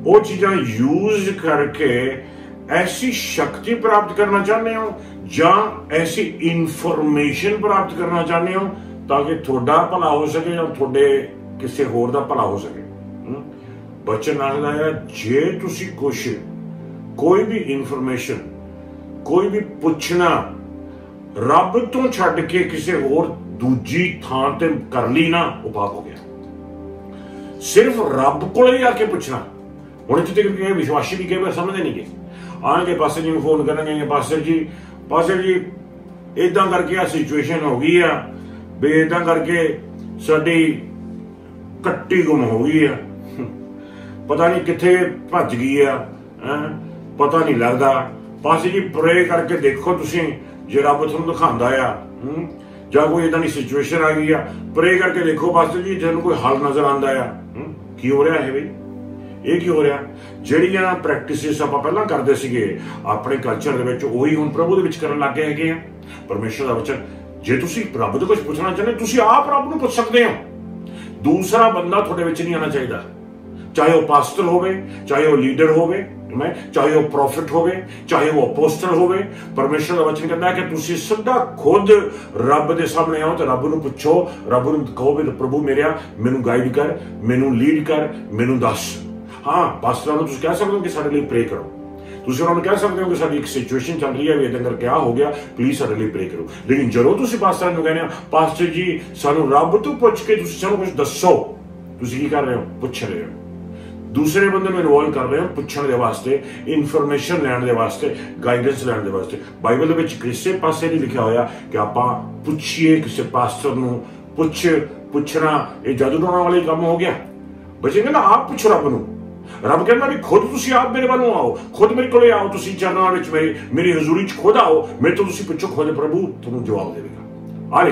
Speaker 1: ਉਹ ਚੀਜ਼ਾਂ ਯੂਜ਼ ਕਰਕੇ ऐसी शक्ति प्राप्त करना चाहते हो या ऐसी इंफॉर्मेशन प्राप्त करना चाहते हो ताकि थोड़ा भला हो सके या थोड़े किसी होर दा भला हो सके। बचन आखदा है जे तुसी कुछ कोई भी इंफॉर्मेशन, कोई भी पुछना रब तो छड्ड के किसी होर दूजी थां ते कर ली ना, वो पाप हो गया। सिर्फ रब कोले आके पूछना। हुण इत्थे विश्वासी भी कई बार समझदे नहीं गए, आएंगे पास्टर जी फोन करेंगे, पास्टर जी इदा करके आ सिचुएशन हो गई है भी, इदा करके साडी कट्टी गुम हो गई है, पता नहीं किथे भज गई है, पता नहीं लगता। पास्टर जी प्रे करके देखो तुसी जे रब तुहानूं दिखांदा आ, जां कोई इदां दी सिचुएशन आ गई है, प्रे करके देखो पास्टर जी तुहानूं कोई हल नजर आंदा आ। की हो रहा है बई, ਇਹ ਕੀ ਹੋ ਰਿਹਾ? ਜਿਹੜੀਆਂ ਪ੍ਰੈਕਟਿਸਿਸ ਆਪਾਂ ਪਹਿਲਾਂ ਕਰਦੇ ਸੀਗੇ ਆਪਣੇ ਕਲਚਰ ਦੇ ਵਿੱਚ, ਉਹੀ ਹੁਣ ਪ੍ਰਭੂ ਦੇ ਵਿੱਚ ਕਰਨ ਲੱਗ ਗਏ ਹੈਗੇ ਆ। ਪਰਮੇਸ਼ਰ ਦਾ ਵਚਨ, ਜੇ ਤੁਸੀਂ ਰੱਬ ਤੋਂ ਕੁਝ ਪੁੱਛਣਾ ਚਾਹੁੰਦੇ ਤੁਸੀਂ ਆਪ ਰੱਬ ਨੂੰ ਪੁੱਛ ਸਕਦੇ ਹੋ। ਦੂਸਰਾ ਬੰਦਾ ਤੁਹਾਡੇ ਵਿੱਚ ਨਹੀਂ ਆਉਣਾ ਚਾਹੀਦਾ, ਚਾਹੇ ਉਹ ਪਾਸਟਰ ਹੋਵੇ, ਚਾਹੇ ਉਹ ਲੀਡਰ ਹੋਵੇ, ਚਾਹੇ ਉਹ ਪ੍ਰੋਫਿਟ ਹੋਵੇ, ਚਾਹੇ ਉਹ ਅਪੋਸਟਲ ਹੋਵੇ। ਪਰਮੇਸ਼ਰ ਦਾ ਵਚਨ ਕਹਿੰਦਾ ਹੈ ਕਿ ਤੁਸੀਂ ਸਿੱਧਾ ਖੁਦ ਰੱਬ ਦੇ ਸਾਹਮਣੇ ਆਓ ਤੇ ਰੱਬ ਨੂੰ ਪੁੱਛੋ, ਰੱਬ ਨੂੰ ਕਹੋ ਵੀ ਪ੍ਰਭੂ ਮੇਰਿਆ ਮੈਨੂੰ ਗਾਈਡ ਕਰ, ਮੈਨੂੰ ਲੀਡ ਕਰ, ਮੈਨੂੰ ਦੱਸ। हाँ, पास्टर ਨੂੰ ਤੁਸੀਂ ਕਹਿ ਸਕਦੇ ਹੋ ਕਿ ਸਾਡੇ ਲਈ ਪ੍ਰੇ ਕਰੋ, ਤੁਸੀਂ ਉਹਨਾਂ ਨੂੰ ਕਹਿ ਸਕਦੇ ਹੋ ਕਿ ਸਾਡੀ ਇੱਕ ਸਿਚੁਏਸ਼ਨ ਚੱਲ ਰਹੀ ਹੈ ਵੀ ਇਹਦੇ ਅੰਦਰ ਕਿਆ ਹੋ ਗਿਆ, ਪਲੀਜ਼ ਸਾਡੇ ਲਈ ਪ੍ਰੇ ਕਰੋ। ਲੇਕਿਨ ਜਦੋਂ ਤੁਸੀਂ ਪਾਸਟਰ ਨੂੰ ਕਹਿੰਦੇ ਆ ਪਾਸਟਰ ਜੀ ਸਾਨੂੰ ਰੱਬ ਤੋਂ ਪੁੱਛ ਕੇ ਤੁਸੀਂ ਸਾਨੂੰ ਕੁਝ ਦੱਸੋ, ਤੁਸੀਂ ਕੀ ਕਰ ਰਹੇ ਹੋ? ਪੁੱਛ ਰਹੇ ਹੋ, ਦੂਸਰੇ ਬੰਦੇ ਨੂੰ ਇਨਵੋਲਵ ਕਰ ਰਹੇ ਹੋ ਪੁੱਛਣ ਦੇ ਵਾਸਤੇ, ਇਨਫੋਰਮੇਸ਼ਨ ਲੈਣ ਦੇ ਵਾਸਤੇ, ਗਾਈਡੈਂਸ ਲੈਣ ਦੇ ਵਾਸਤੇ। ਬਾਈਬਲ ਦੇ ਵਿੱਚ ਕਿਸੇ ਪਾਸੇ ਨਹੀਂ ਲਿਖਿਆ ਹੋਇਆ ਕਿ ਆਪਾਂ ਪੁੱਛੀਏ ਕਿਸੇ ਪਾਸਟਰ ਨੂੰ। ਪੁੱਛਣਾ ਇਹ ਜਾਦੂ ਟੋਣਾ ਵਾਲਾ ਹੀ ਕੰਮ ਹੋ ਗਿਆ। ਬੱਚੇ ਕਹਿੰਦਾ ਆਪ ਪੁੱਛੋ ਰੱਬ ਨੂੰ। ਰੱਬ ਕਹਿੰਦਾ ਵੀ ਖੁਦ ਤੁਸੀਂ ਆਪ ਮੇਰੇ ਵੱਲੋਂ ਆਓ, ਖੁਦ ਮੇਰੇ ਕੋਲੇ ਆਓ, ਤੁਸੀਂ ਚਰਨਾਂ ਵਿੱਚ ਮੇਰੀ ਹਜ਼ੂਰੀ ਚ ਖੁਦ ਆਓ, ਮੇਰੇ ਤੋਂ ਤੁਸੀਂ ਪੁੱਛੋ, ਖੁਦ ਪ੍ਰਭੂ ਤੁਹਾਨੂੰ ਜਵਾਬ ਦੇਵੇਗਾ। ਆ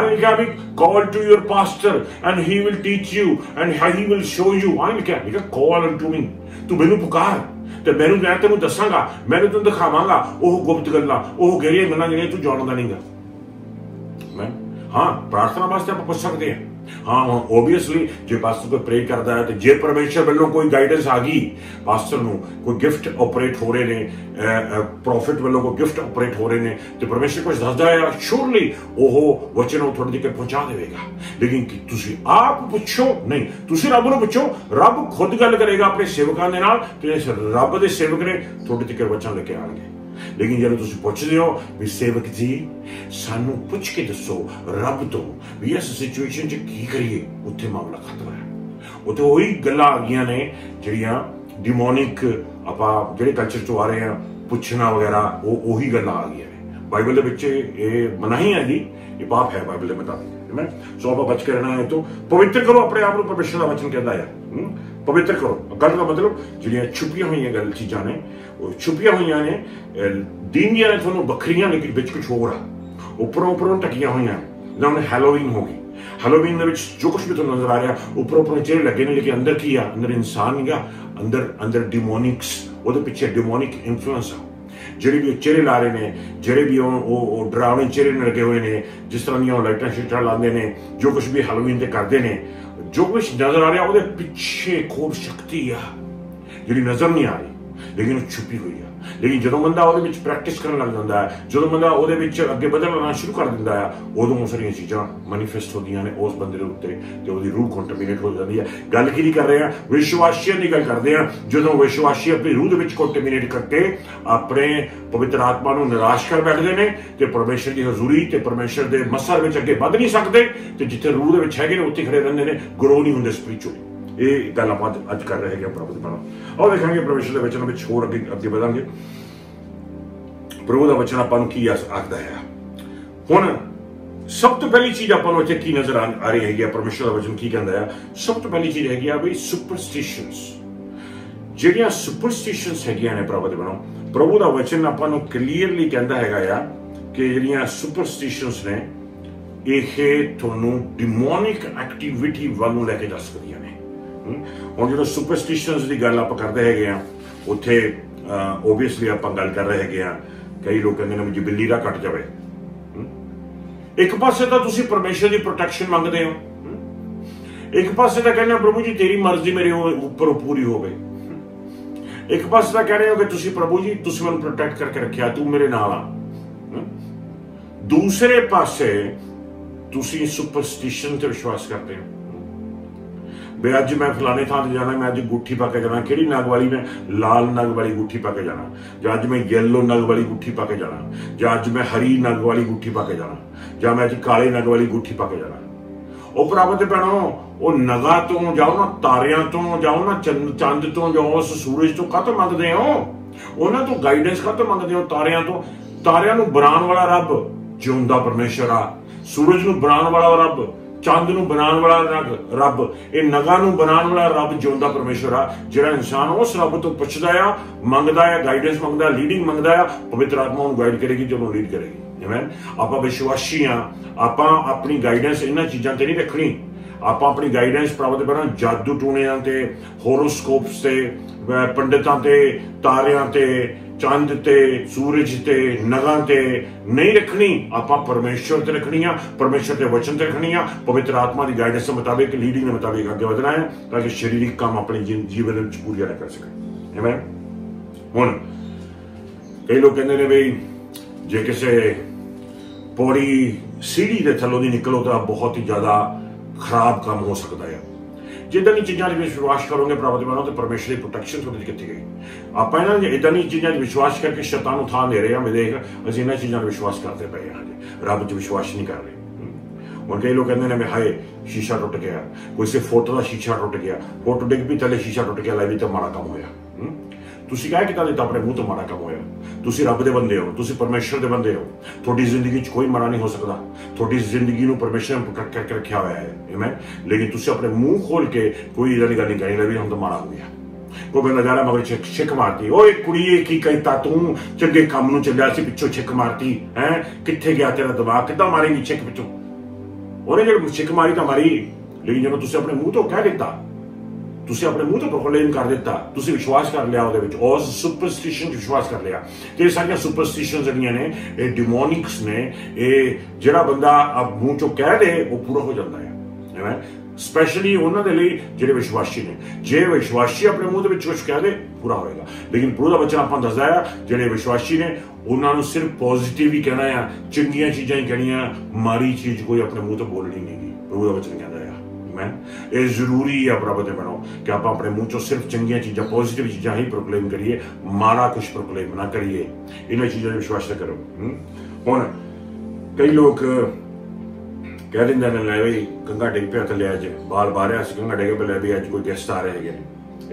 Speaker 1: ਲਿਖਿਆ ਵੀ call to your pastor and he will teach you and he will show you. ਆ ਲਿਖਿਆ ਕਾਲ ਟੂ ਮੀ, ਤੂੰ ਮੈਨੂੰ ਪੁਕਾਰ ਤੇ ਮੈਂ ਤੈਨੂੰ ਦੱਸਾਂਗਾ, ਮੈਂ ਤੈਨੂੰ ਦਿਖਾਵਾਂਗਾ ਉਹ ਗੁਪਤ ਗੱਲਾਂ, ਉਹ ਗਹਿਰੀਆਂ ਗੱਲਾਂ ਜਿਹੜੀਆਂ ਤੂੰ ਜਾਣਦਾ ਨਹੀਂਗਾ। ਹਾਂ, ਪ੍ਰਾਰਥਨਾ ਵਾਸਤੇ ਆਪਾਂ ਪੁੱਛ ਸਕਦੇ ਹਾਂ। हाँ, ओबवियसली जे पास्टर कोई प्रे करता है तो जे परमेश्वर वालों कोई गाइडेंस आ गई, पास्टर नूं कोई गिफ्ट ऑपरेट हो रहे ने, प्रॉफिट वालों को गिफ्ट ऑपरेट हो रहे ने, तो परमेश्वर कुछ दसदा है, श्योरली वो वचन थोड़े तक पहुंचा देगा। लेकिन तुसी आप पुछो नहीं, तुसी रब नूं पुछो, रब खुद गल करेगा अपने सेवकां दे नाल, ते रब दे सेवक ने थोड़े तक वचन लेके आएंगे। लेकिन जो तुम पुछते हो भी सेवक जी सानू पुछ के दसो रब तो भी इस सिचुएशन च की करिए, उत्थे मामला खत्म है। उत्थे वही गल्लां आ गईयां ने ਜਿਹੜੀਆਂ ਡਿਮੋਨਿਕ ਆਪਾਂ ਜਿਹੜੇ ਕਲਚਰ ਚੋਂ ਆ ਰਹੇ ਆ, ਪੁੱਛਣਾ ਵਗੈਰਾ, ਉਹ ਉਹੀ ਗੱਲਾਂ ਆ ਗਈਆਂ ਨੇ। ਬਾਈਬਲ ਦੇ ਵਿੱਚ ਇਹ ਮਨਾਹੀ ਹੈ ਜੀ, ਇਹ ਪਾਪ ਹੈ ਬਾਈਬਲ ਦੇ ਮੁਤਾਬਿਕ। ਸੋ ਆਪਾਂ ਬਚ ਕੇ ਰਹਿਣਾ ਹੈ, ਤੋਂ ਪਵਿੱਤਰ ਕਰੋ ਆਪਣੇ ਆਪ ਨੂੰ। ਪਰਮੇਸ਼ਰ ਦਾ ਵਚਨ ਕਹਿੰਦਾ ਹੈ ਪਵਿੱਤਰ ਕਰੋ। ਗੱਲ ਦਾ ਮਤਲਬ ਜਿਹੜੀਆਂ ਛੁਪੀਆਂ ਹੋਈਆਂ ਗੱਲ ਚੀਜ਼ਾਂ ਨੇ, ਉਹ ਛੁਪੀਆਂ ਹੋਈਆਂ ਨੇ, ਦੀਨ ਦੀਆਂ ਨੇ ਤੁਹਾਨੂੰ ਵੱਖਰੀਆਂ, ਲੇਕਿਨ ਵਿੱਚ ਕੁਝ ਹੋਰ ਆ, ਉੱਪਰੋਂ ਢਕੀਆਂ ਹੋਈਆਂ। ਜਿਵੇਂ ਹੁਣ ਹੈਲੋਵੀਨ ਹੋ ਗਈ, ਹੈਲੋਵੀਨ ਦੇ ਵਿੱਚ ਜੋ ਕੁਝ ਵੀ ਤੁਹਾਨੂੰ ਨਜ਼ਰ ਆ ਰਿਹਾ ਉੱਪਰੋਂ ਚਿਹਰੇ ਲੱਗੇ ਨੇ, ਲੇਕਿਨ ਅੰਦਰ ਕੀ ਆ? ਅੰਦਰ ਇਨਸਾਨ ਨਹੀਂ ਗਾ, ਅੰਦਰ ਡਿਮੋਨਿਕਸ, ਉਹਦੇ ਪਿੱਛੇ ਡਿਮੋਨਿਕ ਇਨਫਲੂਐਂਸ ਆ। ਜਿਹੜੇ ਵੀ ਚਿਹਰੇ ਲਾ ਰਹੇ ਨੇ, ਜਿਹੜੇ ਵੀ ਉਹ ਡਰਾਵਣੇ ਚਿਹਰੇ ਨੇ ਲੱਗੇ ਹੋਏ ਨੇ, ਜਿਸ ਤਰ੍ਹਾਂ ਦੀਆਂ ਲਾਈਟਾਂ ਸ਼ੀਟਾਂ ਲਾਉਂਦੇ ਨੇ, ਜੋ ਕੁਝ ਵੀ ਹੈਲੋਵੀਨ ਤੇ ਕਰਦੇ ਨੇ, ਜੋ ਕੁਝ ਨਜ਼ਰ ਆ ਰਿਹਾ ਉਹਦੇ ਪਿੱਛੇ ਖੂਬ ਸ਼ਕਤੀ ਆ ਜਿਹੜੀ ਨਜ਼ਰ ਨਹੀਂ ਆ ਰਹੀ, ਲੇਕਿਨ ਉਹ ਛੁਪੀ ਹੋਈ ਆ। ਲੇਕਿਨ ਜਦੋਂ ਬੰਦਾ ਉਹਦੇ ਵਿੱਚ ਪ੍ਰੈਕਟਿਸ ਕਰਨ ਲੱਗ ਜਾਂਦਾ ਹੈ, ਜਦੋਂ ਬੰਦਾ ਉਹਦੇ ਵਿੱਚ ਅੱਗੇ ਵਧਣਾ ਸ਼ੁਰੂ ਕਰ ਦਿੰਦਾ ਆ, ਉਦੋਂ ਸਾਰੀਆਂ ਚੀਜ਼ਾਂ ਮੈਨੀਫੈਸਟ ਹੁੰਦੀਆਂ ਨੇ ਉਸ ਬੰਦੇ ਦੇ ਉੱਤੇ ਤੇ ਉਹਦੀ ਰੂਹ ਕੰਟੈਮੀਨੇਟ ਹੋ ਜਾਂਦੀ ਹੈ। ਗੱਲ ਕੀ ਕਰ ਰਹੇ ਆ? ਵਿਸ਼ਵਾਸੀਆਂ ਦੀ ਗੱਲ ਕਰਦੇ ਆ। ਜਦੋਂ ਵਿਸ਼ਵਾਸੀ ਆਪਣੀ ਰੂਹ ਦੇ ਵਿੱਚ ਕੰਟੈਮੀਨੇਟ ਕਰਕੇ ਆਪਣੇ ਪਵਿੱਤਰ ਆਤਮਾ ਨੂੰ ਨਿਰਾਸ਼ ਕਰ ਬੈਠਦੇ ਨੇ ਤੇ ਪਰਮੇਸ਼ਰ ਦੀ ਹਜ਼ੂਰੀ ਤੇ ਪਰਮੇਸ਼ਰ ਦੇ ਮਸਰ ਵਿੱਚ ਅੱਗੇ ਵੱਧ ਨਹੀਂ ਸਕਦੇ, ਤੇ ਜਿੱਥੇ ਰੂਹ ਦੇ ਵਿੱਚ ਹੈਗੇ ਨੇ ਉੱਥੇ ਖੜੇ ਰਹਿੰਦੇ ਨੇ, ਗਰੋ ਨਹੀਂ ਹੁੰਦੇ ਸਪਿਰਿਚੁਅਲੀ। ਇਹ ਗੱਲ ਆਪਾਂ ਅੱਜ ਕਰ ਰਹੇ ਹੈਗੇ ਪ੍ਰਭੂ ਦੇ ਨਾਲ। ਆਓ ਦੇਖਾਂਗੇ ਪਰਮੇਸ਼ਰ ਦੇ ਵਚਨ ਵਿੱਚ ਹੋਰ ਅੱਗੇ ਵਧਾਂਗੇ। ਪ੍ਰਭੂ ਦਾ ਵਚਨ ਆਪਾਂ ਨੂੰ ਕੀ ਆਖਦਾ ਹੈ। ਹੁਣ ਸਭ ਤੋਂ ਪਹਿਲੀ ਚੀਜ਼ ਆਪਾਂ ਨੂੰ ਇੱਥੇ ਕੀ ਨਜ਼ਰ ਆ ਰਹੀ ਹੈਗੀ ਆ, ਪਰਮੇਸ਼ਰ ਦਾ ਵਚਨ ਕੀ ਕਹਿੰਦਾ ਹੈ? ਸਭ ਤੋਂ ਪਹਿਲੀ ਚੀਜ਼ ਹੈਗੀ ਆ ਬਈ ਸੁਪਰਸਟੀਸ਼ਨਸ। ਜਿਹੜੀਆਂ ਸੁਪਰਸਟੀਸ਼ਨਸ ਹੈਗੀਆਂ ਨੇ ਪ੍ਰਭੂ ਦਾ ਵਚਨ ਆਪਾਂ ਨੂੰ ਕਲੀਅਰਲੀ ਕਹਿੰਦਾ ਹੈਗਾ ਆ ਕਿ ਜਿਹੜੀਆਂ ਸੁਪਰਸਟੀਸ਼ਨਸ ਨੇ ਇਹ ਤੁਹਾਨੂੰ ਡਿਮੋਨਿਕ ਐਕਟੀਵਿਟੀ ਵੱਲ ਨੂੰ ਲੈ ਕੇ ਜਾ ਸਕਦੀਆਂ ਨੇ। ਹੁਣ ਜਦੋਂ ਸੁਪਰਸਟੀਸ਼ਨਸ ਦੀ ਗੱਲ ਆਪਾਂ ਕਰਦੇ ਹੈਗੇ ਆ, ਉੱਥੇ ਓਬਵੀਅਸਲੀ ਆਪਾਂ ਗੱਲ ਕਰ ਰਹੇ ਹੈਗੇ ਆ कई लोग कहते हैं जी बिल्ली दा कट जाए। एक पासे तो तुसी परमेश्वर की प्रोटेक्शन मंगते हो, एक पासे तो कहने प्रभु जी तेरी मर्जी मेरे ऊपर पूरी हो गई, एक पासे तो कह रहे हो कि तुसी प्रभु जी तुसी मैनूं प्रोटेक्ट करके रखिया, तू मेरे नाल आ। दूसरे पासे तुसी सुपरस्टिशन ते विश्वास करते हो, बे अज मैं फलाने थां ते जाना, मैं अज गुठी पा के जाना, किहड़ी नग वाली, मैं लाल नग वाली गुठी पा के जाना, जां अज मैं येलो नग वाली गुठी पा के जाना, जां अज मैं हरी नग वाली गुठी पा के जाना, जां मैं अज काले नग वाली गुठी पा के जाना। ਉਹ ਭਰਾਵਾਂ ਤੇ ਭੈਣੋ, ਉਹ ਨਗਾਂ ਤੋਂ ਜਾਓ ਨਾ, ਤਾਰਿਆਂ ਤੋਂ ਜਾਓ ਨਾ, ਚੰਦ ਤੋਂ ਜਾਓ, ਉਸ ਸੂਰਜ ਤੋਂ ਕਾਹਤੋਂ ਮੰਗਦੇ ਹੋ? ਉਹਨਾਂ ਤੋਂ ਗਾਈਡੈਂਸ ਕਾਹਤੋਂ ਮੰਗਦੇ ਹੋ? ਤਾਰਿਆਂ ਤੋਂ। ਤਾਰਿਆਂ ਨੂੰ ਬਣਾਉਣ ਵਾਲਾ ਰੱਬ ਜਿਉਂਦਾ ਪਰਮੇਸ਼ਰ ਆ, ਸੂਰਜ ਨੂੰ ਬਣਾਉਣ ਵਾਲਾ ਰੱਬ, ਚੰਦ ਨੂੰ ਬਣਾਉਣ ਵਾਲਾ ਰੱਬ, ਇਹ ਨਗਾਂ ਨੂੰ ਬਣਾਉਣ ਵਾਲਾ ਰੱਬ ਜਿਉਂਦਾ ਪਰਮੇਸ਼ਰ ਆ, ਜਿਹੜਾ ਇਨਸਾਨ ਉਸ ਰੱਬ ਤੋਂ ਪੁੱਛਦਾ ਆ, ਮੰਗਦਾ ਆ, ਗਾਈਡੈਂਸ ਮੰਗਦਾ, ਲੀਡਿੰਗ ਮੰਗਦਾ ਆ, ਪਵਿੱਤਰ ਆਤਮਾ ਉਹਨੂੰ ਗਾਈਡ ਕਰੇਗੀ, ਜਦੋਂ ਲੀਡ ਕਰੇਗੀ। ਆਮੀਨ। ਆਪਾਂ ਵਿਸ਼ਵਾਸੀ ਆ, ਆਪਾਂ ਆਪਣੀ ਗਾਈਡੈਂਸ ਇਹਨਾਂ ਚੀਜ਼ਾਂ ਤੇ ਨਹੀਂ ਰੱਖਣੀ, ਆਪਾਂ ਆਪਣੀ ਗਾਈਡੈਂਸ ਪ੍ਰਾਪਤ ਕਰਨਾ ਜਾਦੂ ਟੂਣਿਆਂ ਤੇ, ਹੋਰੋਸਕੋਪਸ ਤੇ, ਪੰਡਿਤਾਂ ਤੇ, ਤਾਰਿਆਂ ਤੇ, ਚੰਦ ਤੇ, ਸੂਰਜ ਤੇ, ਨਗਾਂ ਤੇ ਨਹੀਂ ਰੱਖਣੀ। ਆਪਾਂ ਪਰਮੇਸ਼ਰ ਤੇ ਰੱਖਣੀ ਆ, ਪਰਮੇਸ਼ਰ ਦੇ ਵਚਨ ਤੇ ਰੱਖਣੀ ਆ, ਪਵਿੱਤਰ ਆਤਮਾ ਦੀ ਗਾਈਡੈਂਸ ਦੇ ਮੁਤਾਬਿਕ, ਲੀਡਿੰਗ ਦੇ ਮੁਤਾਬਿਕ ਅੱਗੇ ਵਧਣਾ ਹੈ, ਤਾਂ ਕਿ ਸਰੀਰਕ ਕੰਮ ਆਪਣੇ ਜੀਵਨ ਵਿੱਚ ਪੂਰੀਆਂ ਨਾ ਕਰ ਸਕੇ। ਆਮੀਨ। ਹੁਣ ਕਈ ਲੋਕ ਕਹਿੰਦੇ ਨੇ ਬਈ ਜੇ ਕਿਸੇ ਪੌੜੀ सीढ़ी के थलों दी निकलो तो बहुत ही ज्यादा खराब काम हो सकता है। जिदा दी चीज़ों में विश्वास करोगे प्राप्त बनो तो परमेश्वर की प्रोटेक्शन थोड़ी कितनी गई। आप इदा दी चीज़ों में विश्वास करके शैतान थां दे रहे हैं, मैं देख असं इन्होंने चीज़ों में विश्वास करते पे हाँ जी, रब च विश्वास नहीं कर रहे। और कई लोग कहते हैं हाय शीशा टुट गया, कोई से फोटो का शीशा टुट गया, फोटो डिग भी थले शीशा टुट गया, लै भी तो माड़ा काम होया। ਤੁਸੀਂ ਕਹਿ ਕਿਤਾ ਦਿੱਤਾ ਆਪਣੇ ਮੂੰਹ ਤੋਂ ਮਾੜਾ ਕੰਮ ਹੋਇਆ? ਤੁਸੀਂ ਰੱਬ ਦੇ ਬੰਦੇ ਹੋ, ਤੁਸੀਂ ਪਰਮੇਸ਼ਰ ਦੇ ਬੰਦੇ ਹੋ, ਤੁਹਾਡੀ ਜ਼ਿੰਦਗੀ 'ਚ ਕੋਈ ਮਾੜਾ ਨਹੀਂ ਹੋ ਸਕਦਾ, ਤੁਹਾਡੀ ਜ਼ਿੰਦਗੀ ਨੂੰ ਪਰਮੇਸ਼ਰ ਨੇ ਪ੍ਰੋਟੈਕਟ ਕਰਕੇ ਰੱਖਿਆ ਹੋਇਆ ਹੈ। ਆਮੀਨ। ਲੇਕਿਨ ਤੁਸੀਂ ਆਪਣੇ ਮੂੰਹ ਖੋਲ ਕੇ ਕੋਈ ਇਹਦਾ ਗੱਲ ਨਹੀਂ ਕਹੀ, ਵੀ ਹੁਣ ਤਾਂ ਮਾੜਾ ਹੋ ਗਿਆ। ਕੋਈ ਬੰਦਾ ਜਾ ਰਿਹਾ ਮਗਰ ਛਿੱਕ ਮਾਰਤੀ, ਓਏ ਕੁੜੀਏ ਕੀ ਕਹਿਤਾ ਤੂੰ, ਚੰਗੇ ਕੰਮ ਨੂੰ ਚੱਲਿਆ ਸੀ ਪਿੱਛੋਂ ਛਿੱਕ ਮਾਰਤੀ ਹੈ, ਕਿੱਥੇ ਗਿਆ ਤੇਰਾ ਦਿਮਾਗ, ਕਿੱਦਾਂ ਮਾਰੇਗੀ ਛਿੱਕ ਪਿੱਛੋਂ? ਉਹਨੇ ਜਿਹੜੀ ਛਿੱਕ ਮਾਰੀ ਤਾਂ ਮਾਰੀ, ਲੇਕਿਨ ਜਦੋਂ ਤੁਸੀਂ ਆਪਣੇ ਮੂੰਹ ਤੋਂ ਕਹਿ ਦਿੱਤਾ, ਤੁਸੀਂ ਆਪਣੇ ਮੂੰਹ ਤੋਂ ਪ੍ਰੋਕਲੇਮ ਕਰ ਦਿੱਤਾ, ਤੁਸੀਂ ਵਿਸ਼ਵਾਸ ਕਰ ਲਿਆ ਉਹਦੇ ਵਿੱਚ, ਉਸ ਸੁਪਰਸਟੀਸ਼ਨ 'ਚ ਵਿਸ਼ਵਾਸ ਕਰ ਲਿਆ। ਤੇ ਇਹ ਸਾਰੀਆਂ ਸੁਪਰਸਟੀਸ਼ਨ ਜਿਹੜੀਆਂ ਨੇ ਇਹ ਡਿਮੋਨਿਕਸ ਨੇ, ਇਹ ਜਿਹੜਾ ਬੰਦਾ ਮੂੰਹ ਚੋਂ ਕਹਿ ਦੇ ਉਹ ਪੂਰਾ ਹੋ ਜਾਂਦਾ ਹੈ। ਸਪੈਸ਼ਲੀ ਉਹਨਾਂ ਦੇ ਲਈ ਜਿਹੜੇ ਵਿਸ਼ਵਾਸੀ ਨੇ, ਜੇ ਵਿਸ਼ਵਾਸੀ ਆਪਣੇ ਮੂੰਹ ਦੇ ਵਿੱਚ ਕੁਝ ਕਹਿ ਦੇ ਪੂਰਾ ਹੋਏਗਾ। ਲੇਕਿਨ ਪ੍ਰਭੂ ਦਾ ਬਚਨ ਆਪਾਂ ਦੱਸਦਾ ਆ ਜਿਹੜੇ ਵਿਸ਼ਵਾਸੀ ਨੇ ਉਹਨਾਂ ਨੂੰ ਸਿਰਫ ਪੋਜ਼ਿਟਿਵ ਹੀ ਕਹਿਣਾ ਆ, ਚੰਗੀਆਂ ਚੀਜ਼ਾਂ ਹੀ ਕਹਿਣੀਆਂ, ਮਾੜੀ ਚੀਜ਼ ਕੋਈ ਆਪਣੇ ਮੂੰਹ ਤੋਂ ਬੋਲਣੀ ਨਹੀਂ। ਪ੍ਰਭੂ ਦਾ ਬਚਨ ਕਹਿੰਦਾ ਆ ਇਹ ਜ਼ਰੂਰੀ ਆ ਪ੍ਰਭੂ ਦੇ ਬਣੋ ਕਿ ਆਪਾਂ ਆਪਣੇ ਮੂੰਹ ਚੋਂ ਸਿਰਫ ਚੰਗੀਆਂ ਚੀਜ਼ਾਂ, ਪੋਜ਼ਿਟਿਵ ਚੀਜ਼ਾਂ ਹੀ ਪ੍ਰੋਕਲੇਮ ਕਰੀਏ, ਮਾੜਾ ਕੁਝ ਪ੍ਰੋਕਲੇਮ ਨਾ ਕਰੀਏ। ਇਹਨਾਂ ਚੀਜ਼ਾਂ 'ਤੇ ਵਿਸ਼ਵਾਸ ਨਾ ਕਰੋ। ਹੁਣ ਕਈ ਲੋਕ ਕਹਿ ਦਿੰਦੇ ਨੇ ਲੈ ਬਈ ਕੰਘਾ ਡਿੱਗ ਪਿਆ ਥੱਲੇ, ਅੱਜ ਬਾਲ ਬਾਰਿਆ ਸੀ, ਕੰਘਾ ਡਿੱਗ ਪਿਆ, ਲੈ ਵੀ ਅੱਜ ਕੋਈ ਗੈਸਟ ਆ ਰਹੇ ਹੈਗੇ ਨੇ,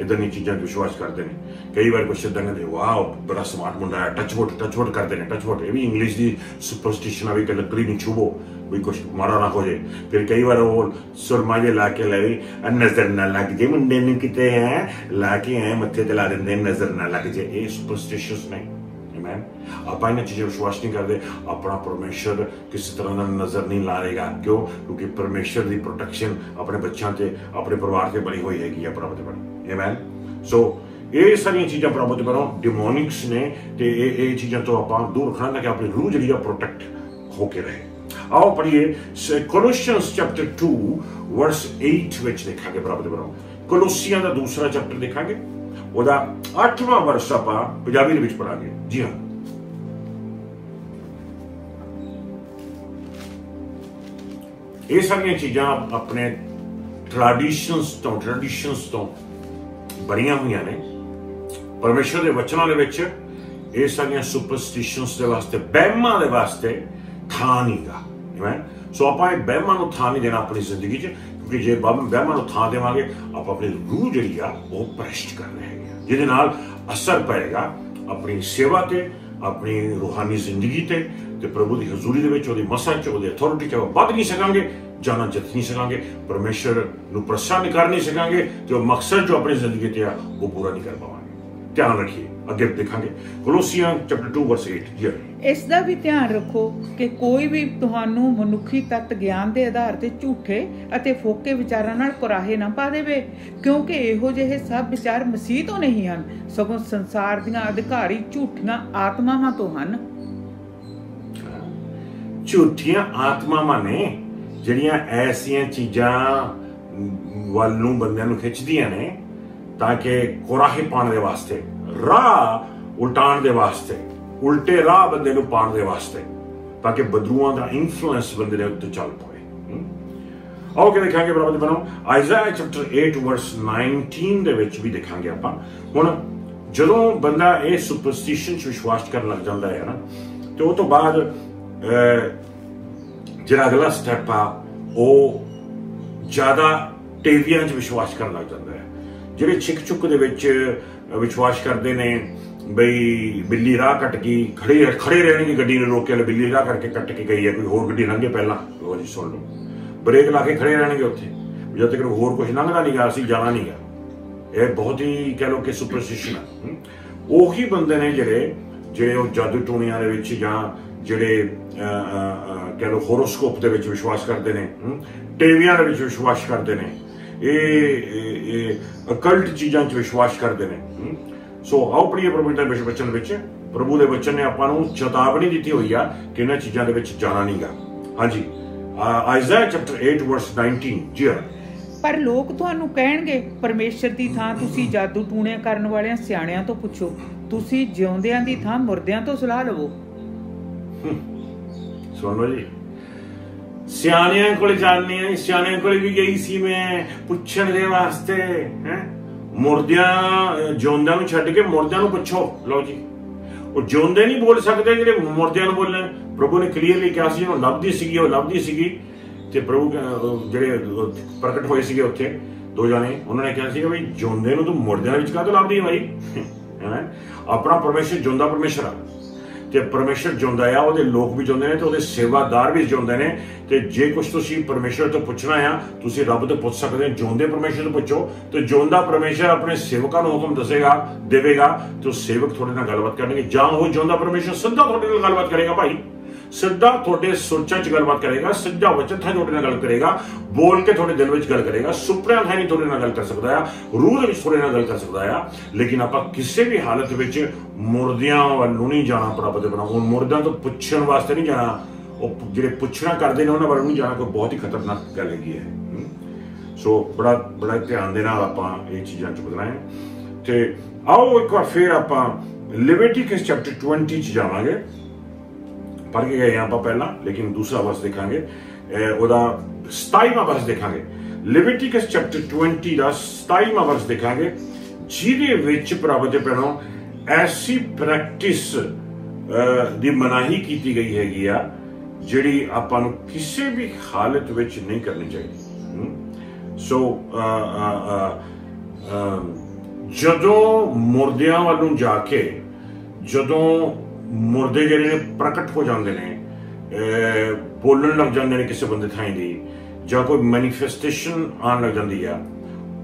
Speaker 1: ਇਦਾਂ ਦੀਆਂ ਚੀਜ਼ਾਂ 'ਤੇ ਵਿਸ਼ਵਾਸ ਕਰਦੇ ਨੇ। ਕਈ ਵਾਰ ਕੁਛ ਇੱਦਾਂ ਕਹਿੰਦੇ ਵਾਹ ਬੜਾ ਸਮਾਰਟ ਮੁੰਡਾ ਹੈ, ਟੱਚਵੁੱਡ ਕਰਦੇ ਨੇ। ਟੱਚਵੁੱਡ ਇਹ ਵੀ ਇੰਗਲਿਸ਼ ਦੀ ਸੁਪਰਸਟੀਸ਼ਨ ਆ ਵੀ ਕਿ ਲੱਕੜੀ ਨਹੀਂ ਛੂਹੋ ਵੀ ਕੁਛ ਮਾੜਾ ਨਾ ਹੋ ਜਾਏ। ਫਿਰ ਕਈ ਵਾਰ ਉਹ ਸੁਰਮਾ ਜੇ ਲਾ ਕੇ ਲੈ ਵੀ ਨਜ਼ਰ ਨਾ ਲੱਗ ਜੇ ਮੁੰਡੇ ਨੂੰ ਕਿਤੇ, ਹੈ ਲਾ ਕੇ ਐ ਮੱਥੇ ਤੇ ਲਾ ਦਿੰਦੇ ਨਜ਼ਰ ਨਾ ਲੱਗ ਜੇ। ਇਹ ਸੁਪਰਸਟੀਸ਼ਨਸ ਨੇ। ਆਮੀਨ। ਆਪਾਂ ਇਹਨਾਂ ਚੀਜ਼ਾਂ ਵਿਸ਼ਵਾਸ ਨਹੀਂ ਕਰਦੇ। ਆਪਣਾ ਪਰਮੇਸ਼ਰ ਕਿਸੇ ਤਰ੍ਹਾਂ ਦਾ ਨਜ਼ਰ ਨਹੀਂ ਲਾਏਗਾ। ਕਿਉਂ? ਕਿਉਂਕਿ ਪਰਮੇਸ਼ਰ ਦੀ ਪ੍ਰੋਟੈਕਸ਼ਨ ਆਪਣੇ ਬੱਚਿਆਂ ਤੇ, ਆਪਣੇ ਪਰਿਵਾਰ ਤੇ ਬਣੀ ਹੋਈ ਹੈਗੀ ਆ ਪ੍ਰਭੂ ਦੇ ਬਣ। ਆਮੀਨ। ਸੋ ਇਹ ਸਾਰੀਆਂ ਚੀਜ਼ਾਂ ਪ੍ਰਭੂ ਦੇ ਬਣੋ ਡਿਮੋਨਿਕਸ ਨੇ, ਤੇ ਇਹ ਚੀਜ਼ਾਂ ਤੋਂ ਆਪਾਂ ਦੂਰ ਰੱਖਣਾ ਤਾਂ ਕਿ ਆਪਣੀ ਰੂਹ ਜਿਹੜੀ ਆ ਪ੍ਰੋਟੈਕਟ ਹੋ ਕੇ ਰਹੇ। आओ पढ़िए कोलोसियंस चैप्टर 2 वर्स 8 ਵਿੱਚ ਦੇਖਾਂਗੇ ਪ੍ਰਭੂ ਦੇ ਬਣੋ। ਕੋਲੋਸੀਆਂ ਦਾ ਦੂਸਰਾ ਚੈਪਟਰ ਦੇਖਾਂਗੇ, ਉਹਦਾ 8ਵਾਂ ਵਰਸ ਆਪਾਂ ਪੰਜਾਬੀ ਦੇ ਵਿੱਚ ਪੜਾਂਗੇ। ਜੀ ਹਾਂ, ਇਹ ਸਾਰੀਆਂ ਚੀਜ਼ਾਂ ਆਪਣੇ ਟ੍ਰੈਡੀਸ਼ਨਸ ਤੋਂ ਬਣੀਆਂ ਹੋਈਆਂ ਨੇ। ਪਰਮੇਸ਼ਰ ਦੇ ਵਚਨਾਂ ਦੇ ਵਿੱਚ ਇਹ ਸਾਰੀਆਂ ਸੁਪਰਸਟੀਸ਼ਨਸ ਦੇ ਵਾਸਤੇ, ਵਹਿਮਾਂ ਦੇ ਵਾਸਤੇ ਥਾਂ ਨਹੀਂ ਗਾ। ਸੋ ਆਪਾਂ ਇਹ ਵਹਿਮਾਂ ਨੂੰ ਥਾਂ ਨਹੀਂ ਦੇਣਾ ਆਪਣੀ ਜ਼ਿੰਦਗੀ 'ਚ, ਕਿਉਂਕਿ ਜੇ ਵਹਿਮਾਂ ਨੂੰ ਥਾਂ ਦੇਵਾਂਗੇ ਆਪਾਂ ਆਪਣੀ ਰੂਹ ਜਿਹੜੀ ਆ ਉਹ ਭ੍ਰਿਸ਼ਟ ਕਰ ਰਹੇ ਹੈਗੇ, ਜਿਹਦੇ ਨਾਲ ਅਸਰ ਪਏਗਾ ਆਪਣੀ ਸੇਵਾ ਤੇ, ਆਪਣੀ ਰੂਹਾਨੀ ਜ਼ਿੰਦਗੀ ਤੇ ਪ੍ਰਭੂ ਦੀ ਹਜ਼ੂਰੀ ਦੇ ਵਿੱਚ, ਉਹਦੀ ਮਸਾ 'ਚ, ਉਹਦੀ ਅਥਾਰਟੀ 'ਚ ਵੱਧ ਨਹੀਂ ਸਕਾਂਗੇ, ਜਾਣਾ ਜਿੱਤ ਨਹੀਂ ਸਕਾਂਗੇ, ਪਰਮੇਸ਼ਰ ਨੂੰ ਪ੍ਰਸੰਨ ਕਰ ਨਹੀਂ ਸਕਾਂਗੇ, ਤੇ ਉਹ ਮਕਸਦ ਜੋ ਆਪਣੀ ਜ਼ਿੰਦਗੀ ਤੇ ਆ ਉਹ ਪੂਰਾ ਨਹੀਂ ਕਰ ਪਾਵਾਂਗੇ। ਧਿਆਨ ਰੱਖੀਏ, ਅੱਗੇ ਦੇਖਾਂਗੇ ਕੋਲੋਸੀਆਂ ਚੈਪਟਰ 2 ਵਰਸ 8। ਜੀ
Speaker 2: ਇਸ ਦਾ ਵੀ ਧਿਆਨ ਰੱਖੋ ਕਿ ਕੋਈ ਵੀ ਤੁਹਾਨੂੰ ਮਨੁੱਖੀ ਤੱਤ ਗਿਆਨ ਦੇ ਆਧਾਰ ਤੇ ਝੂਠੇ ਅਤੇ ਫੋਕੇ ਵਿਚਾਰਾਂ ਨਾਲ ਕੁਰਾਹੇ ਨਾ ਪਾ ਦੇਵੇ, ਕਿਉਂਕਿ ਇਹੋ ਜਿਹੇ ਸਭ ਵਿਚਾਰ ਮਸੀਹ ਤੋਂ ਨਹੀਂ ਹਨ, ਸਗੋਂ ਸੰਸਾਰ ਦੀਆਂ ਅਧਿਕਾਰੀ ਝੂਠੀਆਂ ਆਤਮਾਵਾਂ ਤੋਂ ਹਨ।
Speaker 1: झूठियां आत्मावां ने ਜਿਹੜੀਆਂ ਐਸੀਆਂ ਚੀਜ਼ਾਂ ਵੱਲ ਨੂੰ ਬੰਦਿਆਂ ਨੂੰ ਖਿੱਚਦੀਆਂ ਨੇ ਤਾਂ ਕਿ ਕੁਰਾਹੇ ਪਾਉਣ ਦੇ ਵਾਸਤੇ, ਰਾਹ ਉਲਟਾਉਣ ਦੇ ਵਾਸਤੇ, ਉਲਟੇ ਰਾਹ ਬੰਦੇ ਨੂੰ ਪਾਉਣ ਦੇ ਵਾਸਤੇ, ਤਾਂ ਕਿ ਬਦਰੂਆਂ ਦਾ ਇਨਫਲੂਐਂਸ ਬੰਦੇ ਦੇ ਉੱਤੇ ਚੱਲ ਪਵੇ। ਆਓ ਕਿ ਦੇਖਾਂਗੇ ਬਰਾਬਰ ਬਣੋ ਆਇਜ਼ਾਇਆ ਚੈਪਟਰ 8 ਵਰਸ 19 ਦੇ ਵਿੱਚ ਵੀ ਦੇਖਾਂਗੇ ਆਪਾਂ। ਹੁਣ ਜਦੋਂ ਬੰਦਾ ਇਹ ਸੁਪਰਸਟੀਸ਼ਨ 'ਚ ਵਿਸ਼ਵਾਸ ਕਰਨ ਲੱਗ ਜਾਂਦਾ ਹੈ ਨਾ, ਤੇ ਉਹ ਤੋਂ ਬਾਅਦ ਜਿਹੜਾ ਅਗਲਾ ਸਟੈਪ ਆ ਉਹ ਜ਼ਿਆਦਾ ਟੇਵੀਆਂ 'ਚ ਵਿਸ਼ਵਾਸ ਕਰਨ ਲੱਗ ਜਾਂਦਾ ਹੈ। ਜਿਹੜੇ ਛਿੱਕ ਛੁੱਕ ਦੇ ਵਿੱਚ ਵਿਸ਼ਵਾਸ ਕਰਦੇ ਨੇ ਬਈ ਬਿੱਲੀ ਰਾਹ ਕੱਟ ਗਈ, ਖੜੇ ਰਹਿਣਗੇ, ਗੱਡੀ ਨੂੰ ਰੋਕ ਕੇ ਬਿੱਲੀ ਰਾਹ ਕਰਕੇ ਕੱਟ ਕੇ ਗਈ ਹੈ, ਕੋਈ ਹੋਰ ਗੱਡੀ ਲੰਘੇ ਪਹਿਲਾਂ, ਲੋ ਜੀ ਸੁਣ ਲਓ, ਬ੍ਰੇਕ ਲਾ ਕੇ ਖੜੇ ਰਹਿਣਗੇ ਉੱਥੇ ਜਦ ਤੱਕ ਹੋਰ ਕੁਝ ਲੰਘਦਾ ਨਹੀਂ ਗਾ, ਅਸੀਂ ਜਾਣਾ ਨਹੀਂ ਗਾ। ਇਹ ਬਹੁਤ ਹੀ ਕਹਿ ਲਓ ਕਿ ਸੁਪਰਸਟੀਸ਼ਨ ਆ। ਉਹੀ ਬੰਦੇ ਨੇ ਜਿਹੜੇ ਉਹ ਜਾਦੂ ਟੂਣਿਆਂ ਦੇ ਵਿੱਚ ਜਾਂ ਜਿਹੜੇ ਕਹਿ ਲਓ ਹੋਰੋਸਕੋਪ ਦੇ ਵਿੱਚ ਵਿਸ਼ਵਾਸ ਕਰਦੇ ਨੇ, ਟੇਵੀਆਂ ਦੇ ਵਿੱਚ ਵਿਸ਼ਵਾਸ ਕਰਦੇ ਨੇ, ਇਹ ਅਕਲਟ ਚੀਜ਼ਾਂ 'ਚ ਵਿਸ਼ਵਾਸ ਕਰਦੇ ਨੇ। ਸੋ ਆਓ ਪੜ੍ਹੀਏ ਪ੍ਰਭੂ ਦੇ ਵਚਨ ਵਿੱਚ। ਪ੍ਰਭੂ ਦੇ ਵਚਨ ਨੇ ਆਪਾਂ ਨੂੰ ਚੇਤਾਵਨੀ ਦਿੱਤੀ ਹੋਈ ਆ ਕਿ ਇਹਨਾਂ ਚੀਜ਼ਾਂ ਦੇ ਵਿੱਚ ਜਾਣਾ ਨਹੀਂਗਾ। ਹਾਂਜੀ, ਆਇਜ਼ਾਇਆ ਚੈਪਟਰ 8 ਵਰਸ 19 ਜੀ।
Speaker 2: ਪਰ ਲੋਕ ਤੁਹਾਨੂੰ ਕਹਿਣਗੇ, ਪਰਮੇਸ਼ਰ ਦੀ ਥਾਂ ਤੁਸੀਂ ਜਾਦੂ ਟੂਣਿਆਂ ਕਰਨ ਵਾਲਿਆਂ ਸਿਆਣਿਆਂ ਤੋਂ ਪੁੱਛੋ, ਤੁਸੀਂ ਜਿਉਂਦਿਆਂ ਦੀ ਥਾਂ ਮੁਰਦਿਆਂ ਤੋਂ ਸਲਾਹ ਲਵੋ।
Speaker 1: ਸੁਣੋ ਜੀ, ਸਿਆਣਿਆਂ ਕੋਲ ਜਾਂਦੇ ਆ, ਸਿਆਣਿਆਂ ਕੋਲ ਵੀ ਗਈ ਸੀ ਮੈਂ ਪੁੱਛਣ ਦੇ ਵਾਸਤੇ, ਮੁਰਦਿਆਂ ਜਿਉਂਦਿਆਂ ਨੂੰ ਛੱਡ ਕੇ ਮੁਰਦਿਆਂ ਨੂੰ ਪੁੱਛੋ। ਲਓ ਜੀ, ਉਹ ਜਿਉਂਦੇ ਨਹੀਂ ਬੋਲ ਸਕਦੇ, ਜਿਹੜੇ ਮੁਰਦਿਆਂ ਨੂੰ ਬੋਲਣ। ਪ੍ਰਭੂ ਨੇ ਕਲੀਅਰਲੀ ਕਿਹਾ ਸੀ, ਉਹ ਲੱਭਦੀ ਸੀਗੀ ਤੇ ਪ੍ਰਭੂ ਜਿਹੜੇ ਪ੍ਰਗਟ ਹੋਏ ਸੀਗੇ ਉੱਥੇ ਦੋ ਜਾਣੇ, ਉਹਨਾਂ ਨੇ ਕਿਹਾ ਸੀਗਾ ਬਈ ਜਿਉਂਦੇ ਨੂੰ ਤੂੰ ਮੁਰਦਿਆਂ ਵਿੱਚ ਕਾਹਤੋਂ ਲੱਭਦੀ ਭਾਈ? ਆਪਣਾ ਪਰਮੇਸ਼ਰ ਜਿਉਂਦਾ ਪਰਮੇਸ਼ਰ ਆ, ਤੇ ਪਰਮੇਸ਼ਰ ਜਿਉਂਦਾ ਆ, ਉਹਦੇ ਲੋਕ ਵੀ ਜਿਉਂਦੇ ਨੇ ਤੇ ਉਹਦੇ ਸੇਵਾਦਾਰ ਵੀ ਜਿਉਂਦੇ ਨੇ। ਤੇ ਜੇ ਕੁਝ ਤੁਸੀਂ ਪਰਮੇਸ਼ਰ ਤੋਂ ਪੁੱਛਣਾ ਆ, ਤੁਸੀਂ ਰੱਬ ਤੋਂ ਪੁੱਛ ਸਕਦੇ ਹੋ। ਜਿਉਂਦੇ ਪਰਮੇਸ਼ਰ ਤੋਂ ਪੁੱਛੋ ਤੇ ਜਿਉਂਦਾ ਪਰਮੇਸ਼ਰ ਆਪਣੇ ਸੇਵਕਾਂ ਨੂੰ ਹੁਕਮ ਦੇਵੇਗਾ ਤੇ ਉਹ ਸੇਵਕ ਤੁਹਾਡੇ ਨਾਲ ਗੱਲਬਾਤ ਕਰਨਗੇ, ਜਾਂ ਉਹ ਜਿਉਂਦਾ ਪਰਮੇਸ਼ਰ ਸਿੱਧਾ ਤੁਹਾਡੇ ਨਾਲ ਗੱਲਬਾਤ ਕਰੇਗਾ ਭਾਈ, ਸਿੱਧਾ ਤੁਹਾਡੇ ਸੋਚਾਂ 'ਚ ਗੱਲਬਾਤ ਕਰੇਗਾ, ਸਿੱਧਾ ਵਚਨ ਥਾਂ ਤੁਹਾਡੇ ਨਾਲ ਗੱਲ ਕਰੇਗਾ, ਬੋਲ ਕੇ ਤੁਹਾਡੇ ਦਿਲ ਵਿੱਚ ਗੱਲ ਕਰੇਗਾ। ਸੁਪਨਿਆਂ ਥਾਂ ਨਹੀਂ ਤੁਹਾਡੇ ਨਾਲ ਗੱਲ ਕਰ ਸਕਦਾ ਆ, ਰੂਹ ਦੇ ਵਿੱਚ ਤੁਹਾਡੇ ਨਾਲ ਗੱਲ ਕਰ ਸਕਦਾ ਆ। ਲੇਕਿਨ ਆਪਾਂ ਕਿਸੇ ਵੀ ਹਾਲਤ ਵਿੱਚ ਮੁਰਦਿਆਂ ਵੱਲ ਨੂੰ ਨਹੀਂ ਜਾਣਾ। ਪ੍ਰਭੂ ਦੇ ਬਣਾਓ, ਮੁਰਦਿਆਂ ਤੋਂ ਪੁੱਛਣ ਵਾਸਤੇ ਨਹੀਂ ਜਾਣਾ। ਉਹ ਜਿਹੜੇ ਪੁੱਛਣਾ ਕਰਦੇ ਨੇ ਉਹਨਾਂ ਵੱਲ ਨਹੀਂ ਜਾਣਾ, ਕੋਈ ਬਹੁਤ ਹੀ ਖਤਰਨਾਕ ਗੱਲ ਹੈਗੀ ਹੈ। ਸੋ ਬੜਾ ਧਿਆਨ ਦੇ ਨਾਲ ਆਪਾਂ ਇਹ ਚੀਜ਼ਾਂ 'ਚ ਬਦਲਣਾ ਹੈ। ਤੇ ਆਓ ਇੱਕ ਵਾਰ ਫਿਰ ਆਪਾਂ ਲਿਵਿਟੀਕਸ ਚੈਪਟਰ 20 'ਚ ਜਾਵਾਂਗੇ। पढ़ के गए यहाँ पर पहला, लेकिन दूसरा वर्स देखांगे, ओदा 27वां वर्स देखांगे। लिविटिकस चैप्टर 20 ਦਾ 27ਵਾਂ वर्स देखांगे, ਜਿਹਦੇ ਵਿੱਚ ਪ੍ਰਭੂ ਦੇ ਭੈਣੋ ਐਸੀ ਪ੍ਰੈਕਟਿਸ ਦੀ ਮਨਾਹੀ ਕੀਤੀ ਗਈ ਹੈਗੀ ਆ ਜਿਹੜੀ ਆਪਾਂ ਨੂੰ ਕਿਸੇ ਵੀ ਹਾਲਤ ਵਿੱਚ ਨਹੀਂ ਕਰਨੀ ਚਾਹੀਦੀ। ਸੋ ਜਦੋਂ ਮੁਰਦਿਆਂ ਵੱਲ ਨੂੰ ਜਾ ਕੇ ਜਦੋਂ ਮੁਰਦੇ ਜਿਹੜੇ ਨੇ ਪ੍ਰਗਟ ਹੋ ਜਾਂਦੇ ਨੇ, ਬੋਲਣ ਲੱਗ ਜਾਂਦੇ ਨੇ ਕਿਸੇ ਬੰਦੇ ਥਾਂ ਦੀ, ਜਾਂ ਕੋਈ ਮੈਨੀਫੈਸਟੇਸ਼ਨ ਆਉਣ ਲੱਗ ਜਾਂਦੀ ਆ,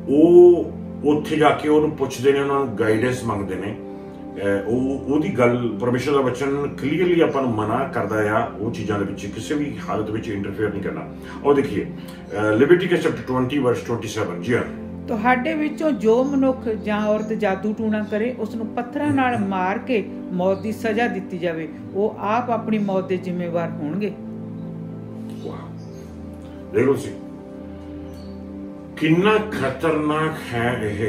Speaker 1: ਉਹ ਉੱਥੇ ਜਾ ਕੇ ਉਹਨੂੰ ਪੁੱਛਦੇ ਨੇ, ਉਹਨਾਂ ਨੂੰ ਗਾਈਡੈਂਸ ਮੰਗਦੇ ਨੇ। ਉਹਦੀ ਗੱਲ ਪਰਮੇਸ਼ਰ ਦਾ ਵਚਨ ਕਲੀਅਰਲੀ ਆਪਾਂ ਨੂੰ ਮਨਾ ਕਰਦਾ ਆ ਉਹ ਚੀਜ਼ਾਂ ਦੇ ਵਿੱਚ ਕਿਸੇ ਵੀ ਹਾਲਤ ਵਿੱਚ ਇੰਟਰਫੇਅਰ ਨਹੀਂ ਕਰਨਾ। ਉਹ ਦੇਖੀਏ ਲਿਵਿਟੀਕਸ ਚੈਪਟਰ 20 ਵਰਸ 27 ਜੀ।
Speaker 2: ਤੁਹਾਡੇ ਵਿੱਚੋਂ ਜੋ ਮਨੁੱਖ ਜਾਂ ਔਰਤ ਜਾਦੂ ਟੂਣਾ ਕਰੇ, ਉਸ ਨੂੰ ਪੱਥਰਾਂ ਨਾਲ ਮਾਰ ਕੇ ਮੌਤ ਦੀ ਸਜ਼ਾ ਦਿੱਤੀ ਜਾਵੇ। ਉਹ ਆਪ ਆਪਣੀ ਮੌਤ ਦੇ ਜ਼ਿੰਮੇਵਾਰ ਹੋਣਗੇ।
Speaker 1: ਦੇਖੋ ਜੀ ਕਿੰਨਾ ਖਤਰਨਾਕ ਹੈ ਇਹ।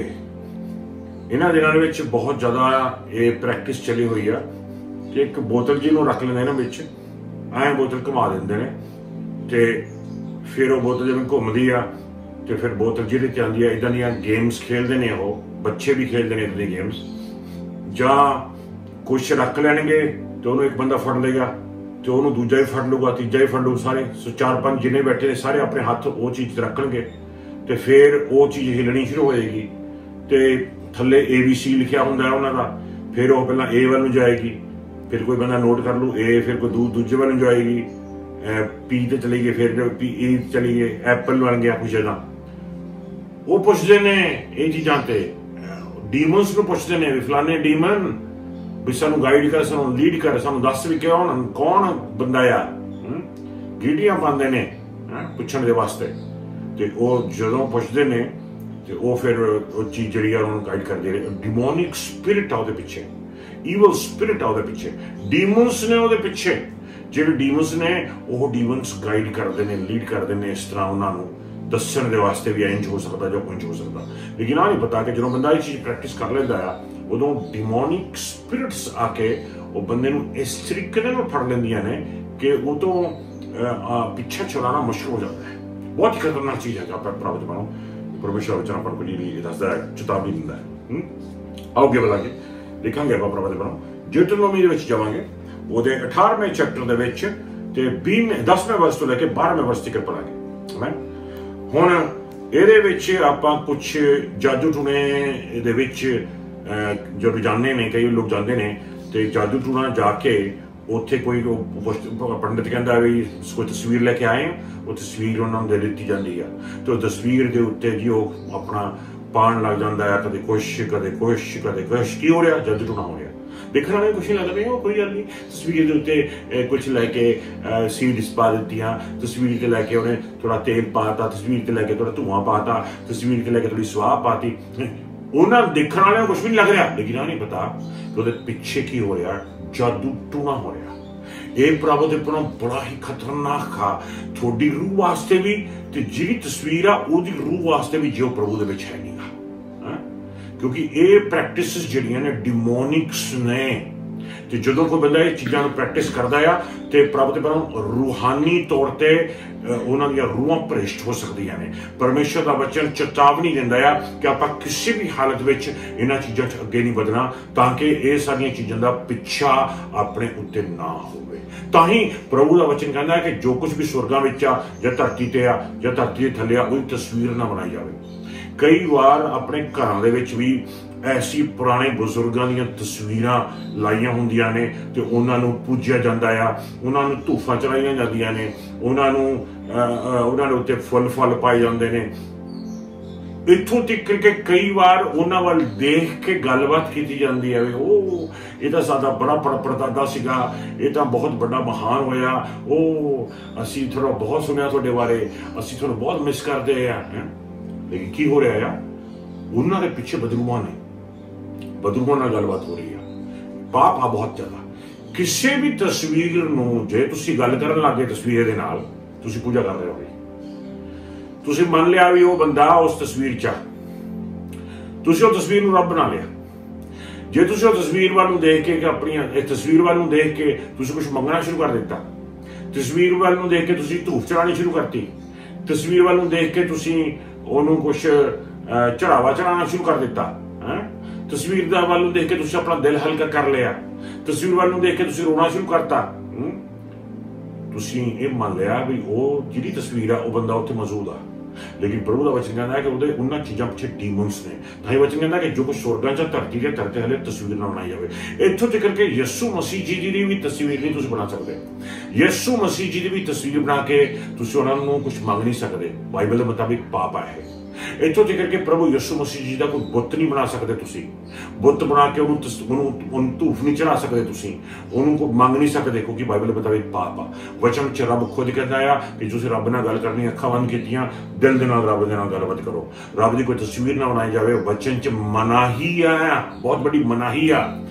Speaker 1: ਇਹਨਾਂ ਦਿਨਾਂ ਵਿੱਚ ਬਹੁਤ ਜ਼ਿਆਦਾ ਇਹ ਪ੍ਰੈਕਟਿਸ ਚੱਲੀ ਹੋਈ ਆ ਕਿ ਇੱਕ ਬੋਤਲ ਜੀ ਨੂੰ ਰੱਖ ਲੈਂਦੇ ਨੇ ਵਿੱਚ, ਐਂ ਬੋਤਲ ਘੁਮਾ ਦਿੰਦੇ ਨੇ ਤੇ ਫਿਰ ਉਹ ਬੋਤਲ ਜਿਵੇਂ ਘੁੰਮਦੀ ਆ ਤੇ ਫਿਰ ਬੋਤਲ ਜਿਹਦੇ ਤੇ ਆਉਂਦੀ ਆ। ਇਦਾਂ ਦੀਆਂ ਗੇਮਸ ਖੇਲਦੇ ਨੇ, ਉਹ ਬੱਚੇ ਵੀ ਖੇਲਦੇ ਨੇ ਇਦਾਂ ਦੀਆਂ ਗੇਮਸ। ਜਾਂ ਕੁਛ ਰੱਖ ਲੈਣਗੇ ਤੇ ਉਹਨੂੰ ਇੱਕ ਬੰਦਾ ਫੜ ਲਏਗਾ ਤੇ ਉਹਨੂੰ ਦੂਜਾ ਵੀ ਫੜ ਲੂਗਾ, ਤੀਜਾ ਵੀ ਫੜ ਲੂ, ਸਾਰੇ 4-5 ਜਿੰਨੇ ਬੈਠੇ ਨੇ ਸਾਰੇ ਆਪਣੇ ਹੱਥ ਉਹ ਚੀਜ਼ ਰੱਖਣਗੇ ਤੇ ਫਿਰ ਉਹ ਚੀਜ਼ ਹਿੱਲਣੀ ਸ਼ੁਰੂ ਹੋ ਜਾਏਗੀ ਤੇ ਥੱਲੇ ABC ਲਿਖਿਆ ਹੁੰਦਾ ਉਹਨਾਂ ਦਾ। ਫਿਰ ਉਹ ਪਹਿਲਾਂ A ਵੱਲ ਨੂੰ ਜਾਏਗੀ, ਫਿਰ ਕੋਈ ਬੰਦਾ ਨੋਟ ਕਰ ਲੂ A, ਫਿਰ ਕੋਈ ਦੂਜੇ ਵੱਲ ਨੂੰ ਜਾਏਗੀ, P ਤੇ ਚਲੀ ਗਈ, ਫਿਰ E ਚਲੀ ਗਈ, ਐਪਲ ਬਣ ਗਿਆ ਕੁਛ ਏਦਾਂ। ਉਹ ਪੁੱਛਦੇ ਨੇ ਇਹ ਚੀਜ਼ਾਂ ਤੇ, ਡੀਮਨਸ ਨੂੰ ਪੁੱਛਦੇ ਨੇ ਵੀ ਫਲਾਣੇ ਡੀਮਨ ਵੀ ਸਾਨੂੰ ਗਾਈਡ ਕਰ, ਸਾਨੂੰ ਲੀਡ ਕਰ, ਸਾਨੂੰ ਦੱਸ ਵੀ ਕੌਣ ਬੰਦਾ ਆ। ਗੀਟੀਆਂ ਪਾਉਂਦੇ ਨੇ ਪੁੱਛਣ ਦੇ ਵਾਸਤੇ ਤੇ ਉਹ ਜਦੋਂ ਪੁੱਛਦੇ ਨੇ ਤੇ ਉਹ ਫਿਰ ਉਹ ਚੀਜ਼ ਜਿਹੜੀ ਆ ਉਹਨੂੰ ਗਾਈਡ ਕਰਦੇ ਨੇ। ਡਿਮੋਨਿਕ ਸਪਿਰਿਟ ਆ ਉਹਦੇ ਪਿੱਛੇ, ਈਵਲ ਸਪਿਰਿਟ ਆ ਉਹਦੇ ਪਿੱਛੇ, ਡੀਮਨਸ ਨੇ ਉਹਦੇ ਪਿੱਛੇ ਜਿਹੜੇ ਡੀਮਨਸ ਨੇ ਉਹ ਡੀਮਨਸ ਗਾਈਡ ਕਰਦੇ ਨੇ, ਲੀਡ ਕਰਦੇ ਨੇ ਇਸ ਤਰ੍ਹਾਂ ਉਹਨਾਂ ਨੂੰ ਦੱਸਣ ਦੇ ਵਾਸਤੇ ਵੀ ਇੰਜ ਹੋ ਸਕਦਾ ਜਾਂ ਕੁਝ ਹੋ ਸਕਦਾ। ਲੇਕਿਨ ਆ ਨਹੀਂ ਪਤਾ ਕਿ ਜਦੋਂ ਬੰਦਾ ਇਹ ਚੀਜ਼ ਪ੍ਰੈਕਟਿਸ ਕਰ ਲੈਂਦਾ ਆ ਉਦੋਂ ਡਿਮੋਨਿਕ ਸਪਿਰਿਟਸ ਆ ਕੇ ਉਹ ਬੰਦੇ ਨੂੰ ਇਸ ਤਰੀਕੇ ਦੇ ਨਾਲ ਫੜ ਲੈਂਦੀਆਂ ਨੇ ਕਿ ਉਹ ਤੋਂ ਪਿੱਛੇ ਛੁਡਾਉਣਾ ਮੁਸ਼ਕਿਲ ਹੋ ਜਾਂਦਾ ਹੈ। ਬਹੁਤ ਹੀ ਖਤਰਨਾਕ ਚੀਜ਼ ਹੈ ਆਪਾਂ ਪ੍ਰਾਪਤ ਬਣੋ ਪਰਮੇਸ਼ਰ ਵਚਨ ਆਪਾਂ ਨੂੰ ਜਿਹੜੀ ਦੱਸਦਾ ਹੈ, ਚੇਤਾਵਨੀ ਦਿੰਦਾ ਹੈ। ਆਓ ਅੱਗੇ ਵਧਾਂਗੇ, ਦੇਖਾਂਗੇ ਆਪਾਂ ਪ੍ਰਾਪਤ ਬਣੋ ਡਿਊਟਰੋਨੋਮੀ ਦੇ ਵਿੱਚ ਜਾਵਾਂਗੇ, ਉਹਦੇ 18ਵੇਂ ਚੈਪਟਰ ਦੇ ਵਿੱਚ ਤੇ 10ਵੇਂ ਵਰਸ ਤੋਂ ਲੈ ਕੇ 12ਵੇਂ ਵਰਸ ਤੱਕ ਪੜਾਂਗੇ। ਹੁਣ ਇਹਦੇ ਵਿੱਚ ਆਪਾਂ ਕੁਛ ਜਾਦੂ ਟੂਣੇ ਦੇ ਵਿੱਚ ਜਦੋਂ ਜਾਂਦੇ ਨੇ, ਕਈ ਲੋਕ ਜਾਂਦੇ ਨੇ ਤੇ ਜਾਦੂ ਟੂਣਾ ਜਾ ਕੇ ਉੱਥੇ ਕੋਈ ਪੰਡਿਤ ਕਹਿੰਦਾ ਵੀ ਕੋਈ ਤਸਵੀਰ ਲੈ ਕੇ ਆਏ, ਉਹ ਤਸਵੀਰ ਉਹਨਾਂ ਨੂੰ ਦੇ ਦਿੱਤੀ ਜਾਂਦੀ ਆ ਤੇ ਉਹ ਤਸਵੀਰ ਦੇ ਉੱਤੇ ਜੀ ਉਹ ਆਪਣਾ ਪਾਣ ਲੱਗ ਜਾਂਦਾ ਹੈ, ਕਦੇ ਕੁਛ ਕਦੇ ਕੁਛ ਕਦੇ ਕੁਛ। ਕੀ ਹੋ ਰਿਹਾ? ਜਾਦੂ ਟੂਣਾ ਹੋ ਰਿਹਾ। ਦੇਖਣ ਵਾਲੇ ਕੁਛ ਲੱਗ ਰਿਹਾ, ਕੋਈ ਗੱਲ ਨਹੀਂ। ਤਸਵੀਰ ਦੇ ਉੱਤੇ ਕੁਛ ਲੈ ਕੇ ਸੀਡਸ ਪਾ ਦਿੱਤੀਆਂ, ਤਸਵੀਰ ਤੇ ਲੈ ਕੇ ਉਹਨੇ ਥੋੜਾ ਤੇਲ ਪਾਤਾ, ਤਸਵੀਰ ਤੇ ਲੈ ਕੇ ਥੋੜਾ ਧੂੰਆਂ ਪਾਤਾ, ਤਸਵੀਰ ਤੇ ਲੈ ਕੇ ਥੋੜੀ ਸਵਾਹ ਪਾਤੀ। ਉਹਨਾਂ ਦੇਖਣ ਵਾਲਿਆਂ ਨੂੰ ਕੁਛ ਵੀ ਨਹੀਂ ਲੱਗ ਰਿਹਾ, ਲੇਕਿਨ ਆ ਨਹੀਂ ਪਤਾ ਕਿ ਉਹਦੇ ਪਿੱਛੇ ਕੀ ਹੋ ਰਿਹਾ, ਜਾਦੂ ਟੂਣਾ ਹੋ ਰਿਹਾ। ਇਹ ਪ੍ਰਭੂ ਦੇ ਕੋਲੋਂ ਬੜਾ ਹੀ ਖਤਰਨਾਕ ਆ ਤੁਹਾਡੀ ਰੂਹ ਵਾਸਤੇ ਵੀ, ਤੇ ਜਿਹੜੀ ਤਸਵੀਰ ਆ ਉਹਦੀ ਰੂਹ ਵਾਸਤੇ ਵੀ ਜੋ ਪ੍ਰਭੂ ਦੇ ਵਿੱਚ ਹੈ ਨਹੀਂ ਗਾ। ਕਿਉਂਕਿ ਇਹ ਪ੍ਰੈਕਟਿਸਿਸ ਜਿਹੜੀਆਂ ਨੇ ਡਿਮੋਨਿਕਸ ਨੇ, ਤੇ ਜਦੋਂ ਕੋਈ ਬੰਦਾ ਇਹ ਚੀਜ਼ਾਂ ਨੂੰ ਪ੍ਰੈਕਟਿਸ ਕਰਦਾ ਆ ਤੇ ਪ੍ਰਭੂ ਦੇ ਕੋਲੋਂ ਰੂਹਾਨੀ ਤੌਰ ਤੇ ਉਹਨਾਂ ਦੀਆਂ ਰੂਹਾਂ ਭ੍ਰਿਸ਼ਟ ਹੋ ਸਕਦੀਆਂ ਨੇ। ਪਰਮੇਸ਼ਰ ਦਾ ਵਚਨ ਚੇਤਾਵਨੀ ਦਿੰਦਾ ਆ ਕਿ ਆਪਾਂ ਕਿਸੇ ਵੀ ਹਾਲਤ ਵਿੱਚ ਇਹਨਾਂ ਚੀਜ਼ਾਂ 'ਚ ਅੱਗੇ ਨਹੀਂ ਵਧਣਾ, ਤਾਂ ਕਿ ਇਹ ਸਾਰੀਆਂ ਚੀਜ਼ਾਂ ਦਾ ਪਿੱਛਾ ਆਪਣੇ ਉੱਤੇ ਨਾ ਹੋਵੇ। ਤਾਂ ਹੀ ਪ੍ਰਭੂ ਦਾ ਵਚਨ ਕਹਿੰਦਾ ਹੈ ਕਿ ਜੋ ਕੁਝ ਵੀ ਸਵਰਗਾਂ ਵਿੱਚ ਆ ਜਾਂ ਧਰਤੀ ਤੇ ਆ ਜਾਂ ਧਰਤੀ ਦੇ ਥੱਲੇ ਆ, ਉਹਦੀ ਤਸਵੀਰ ਨਾ ਬਣਾਈ ਜਾਵੇ। ਕਈ ਵਾਰ ਆਪਣੇ ਘਰਾਂ ਦੇ ਵਿੱਚ ਵੀ ਐਸੀ ਪੁਰਾਣੇ ਬਜ਼ੁਰਗਾਂ ਦੀਆਂ ਤਸਵੀਰਾਂ ਲਾਈਆਂ ਹੁੰਦੀਆਂ ਨੇ ਤੇ ਉਹਨਾਂ ਨੂੰ ਪੂਜਿਆ ਜਾਂਦਾ ਆ, ਉਹਨਾਂ ਨੂੰ ਧੂਫਾਂ ਚੜਾਈਆਂ ਜਾਂਦੀਆਂ ਨੇ, ਉਹਨਾਂ ਦੇ ਉੱਤੇ ਫੁੱਲ ਪਾਏ ਜਾਂਦੇ ਨੇ। ਇੱਥੋਂ ਤੱਕ ਕਿ ਕਈ ਵਾਰ ਉਹਨਾਂ ਵੱਲ ਦੇਖ ਕੇ ਗੱਲਬਾਤ ਕੀਤੀ ਜਾਂਦੀ ਹੈ ਵੀ ਉਹ ਇਹ ਤਾਂ ਸਾਡਾ ਬੜਾ ਪੜਦਾਦਾ ਸੀਗਾ, ਇਹ ਤਾਂ ਬਹੁਤ ਵੱਡਾ ਮਹਾਨ ਹੋਇਆ, ਉਹ ਅਸੀਂ ਥੋੜਾ ਬਹੁਤ ਸੁਣਿਆ ਤੁਹਾਡੇ ਬਾਰੇ, ਅਸੀਂ ਤੁਹਾਨੂੰ ਬਹੁਤ ਮਿਸ ਕਰਦੇ ਆ। ਲੇਕਿਨ ਕੀ ਹੋ ਰਿਹਾ ਆ, ਉਹਨਾਂ ਦੇ ਪਿੱਛੇ ਬਦਲੂਆਂ ਨੇ, ਬਦਲੂਆਂ ਨਾਲ ਗੱਲਬਾਤ ਹੋ ਰਹੀ ਆ। ਪਾਪ ਆ ਬਹੁਤ ਜ਼ਿਆਦਾ। ਕਿਸੇ ਵੀ ਤਸਵੀਰ ਨੂੰ ਜੇ ਤੁਸੀਂ ਗੱਲ ਕਰਨ ਲੱਗੇ ਤਸਵੀਰ ਦੇ ਨਾਲ, ਤੁਸੀਂ ਪੂਜਾ ਕਰ ਰਹੇ ਹੋਗੇ। ਤੁਸੀਂ ਮੰਨ ਲਿਆ ਵੀ ਉਹ ਬੰਦਾ ਉਸ ਤਸਵੀਰ 'ਚ, ਤੁਸੀਂ ਉਹ ਤਸਵੀਰ ਨੂੰ ਰੱਬ ਬਣਾ ਲਿਆ। ਜੇ ਤੁਸੀਂ ਉਹ ਤਸਵੀਰ ਵੱਲ ਨੂੰ ਦੇਖ ਕੇ ਆਪਣੀਆਂ ਇਹ ਤਸਵੀਰ ਵੱਲ ਨੂੰ ਦੇਖ ਕੇ ਤੁਸੀਂ ਕੁਝ ਮੰਗਣਾ ਸ਼ੁਰੂ ਕਰ ਦਿੱਤਾ, ਤਸਵੀਰ ਵੱਲ ਨੂੰ ਦੇਖ ਕੇ ਤੁਸੀਂ ਧੂਫ ਚੜਾਉਣੀ ਸ਼ੁਰੂ ਕਰਤੀ, ਤਸਵੀਰ ਵੱਲ ਨੂੰ ਦੇਖ ਕੇ ਤੁਸੀਂ ਉਹਨੂੰ ਕੁਝ ਚੜਾਵਾ ਚੜਾਉਣਾ ਸ਼ੁਰੂ ਕਰ ਦਿੱਤਾ, ਤਸਵੀਰ ਦਾ ਵੱਲ ਨੂੰ ਦੇਖ ਕੇ ਤੁਸੀਂ ਆਪਣਾ ਦਿਲ ਹਲਕਾ ਕਰ ਲਿਆ, ਤਸਵੀਰ ਵੱਲ ਨੂੰ ਦੇਖ ਕੇ ਤੁਸੀਂ ਰੋਣਾ ਸ਼ੁਰੂ ਕਰਤਾ। ਤੁਸੀਂ ਇਹ ਮੰਨ ਲਿਆ ਵੀ ਉਹ ਜਿਹੜੀ ਤਸਵੀਰ ਆ ਉਹ ਬੰਦਾ ਉੱਥੇ ਮੌਜੂਦ ਆ। ਲੇਕਿਨ ਪ੍ਰਭੂ ਦਾ ਵਚਨ ਕਹਿੰਦਾ ਹੈ ਕਿ ਉਹਦੇ ਉਹਨਾਂ ਚੀਜ਼ਾਂ ਪਿੱਛੇ ਡੀਮਨਸ ਨੇ। ਤਾਂ ਇਹ ਵਚਨ ਕਹਿੰਦਾ ਕਿ ਜੋ ਕੁਝ ਸਵਰਗਾਂ 'ਚ ਧਰਤੀ ਦੇ ਧਰਤੇ ਹਲੇ ਤਸਵੀਰ ਨਾ ਬਣਾਈ ਜਾਵੇ। ਇੱਥੋਂ ਤੱਕ ਕਿ ਯਿਸੂ ਮਸੀਹ ਜੀ ਦੀ ਵੀ ਤਸਵੀਰ ਨਹੀਂ ਤੁਸੀਂ ਬਣਾ ਸਕਦੇ। ਯਿਸੂ ਮਸੀਹ ਜੀ ਦੀ ਵੀ ਤਸਵੀਰ ਬਣਾ ਕੇ ਤੁਸੀਂ ਉਹਨਾਂ ਨੂੰ ਕੁਝ ਮੰਗ ਨਹੀਂ ਸਕਦੇ। ਬਾਈਬਲ ਦੇ ਮੁਤਾਬਿਕ ਪਾਪ ਹੈ। ਇੱਥੋਂ ਤੱਕ ਕਿ ਪ੍ਰਭੂ ਯਿਸੂ ਮਸੀਹ ਜੀ ਦਾ ਕੋਈ ਬੁੱਤ ਨਹੀਂ ਬਣਾ ਸਕਦੇ ਤੁਸੀਂ। ਬੁੱਤ ਬਣਾ ਕੇ ਉਹਨੂੰ ਧੂਫ ਨਹੀਂ ਚੜਾ ਸਕਦੇ ਤੁਸੀਂ, ਉਹਨੂੰ ਕੋਈ ਮੰਗ ਨਹੀਂ ਸਕਦੇ, ਕਿਉਂਕਿ ਬਾਈਬਲ ਦੇ ਮੁਤਾਬਿਕ ਪਾਪ ਆ। ਵਚਨ 'ਚ ਰੱਬ ਖੁਦ ਕਹਿੰਦਾ ਆ ਕਿ ਤੁਸੀਂ ਰੱਬ ਨਾਲ ਗੱਲ ਕਰਨੀ, ਅੱਖਾਂ ਬੰਦ ਕੀਤੀਆਂ, ਦਿਲ ਦੇ ਨਾਲ ਰੱਬ ਦੇ ਨਾਲ ਗੱਲਬਾਤ ਕਰੋ। ਰੱਬ ਦੀ ਕੋਈ ਤਸਵੀਰ ਨਾ ਬਣਾਈ ਜਾਵੇ। ਵਚਨ 'ਚ ਮਨਾਹੀ ਆ, ਬਹੁਤ ਵੱਡੀ ਮਨਾਹੀ ਆ।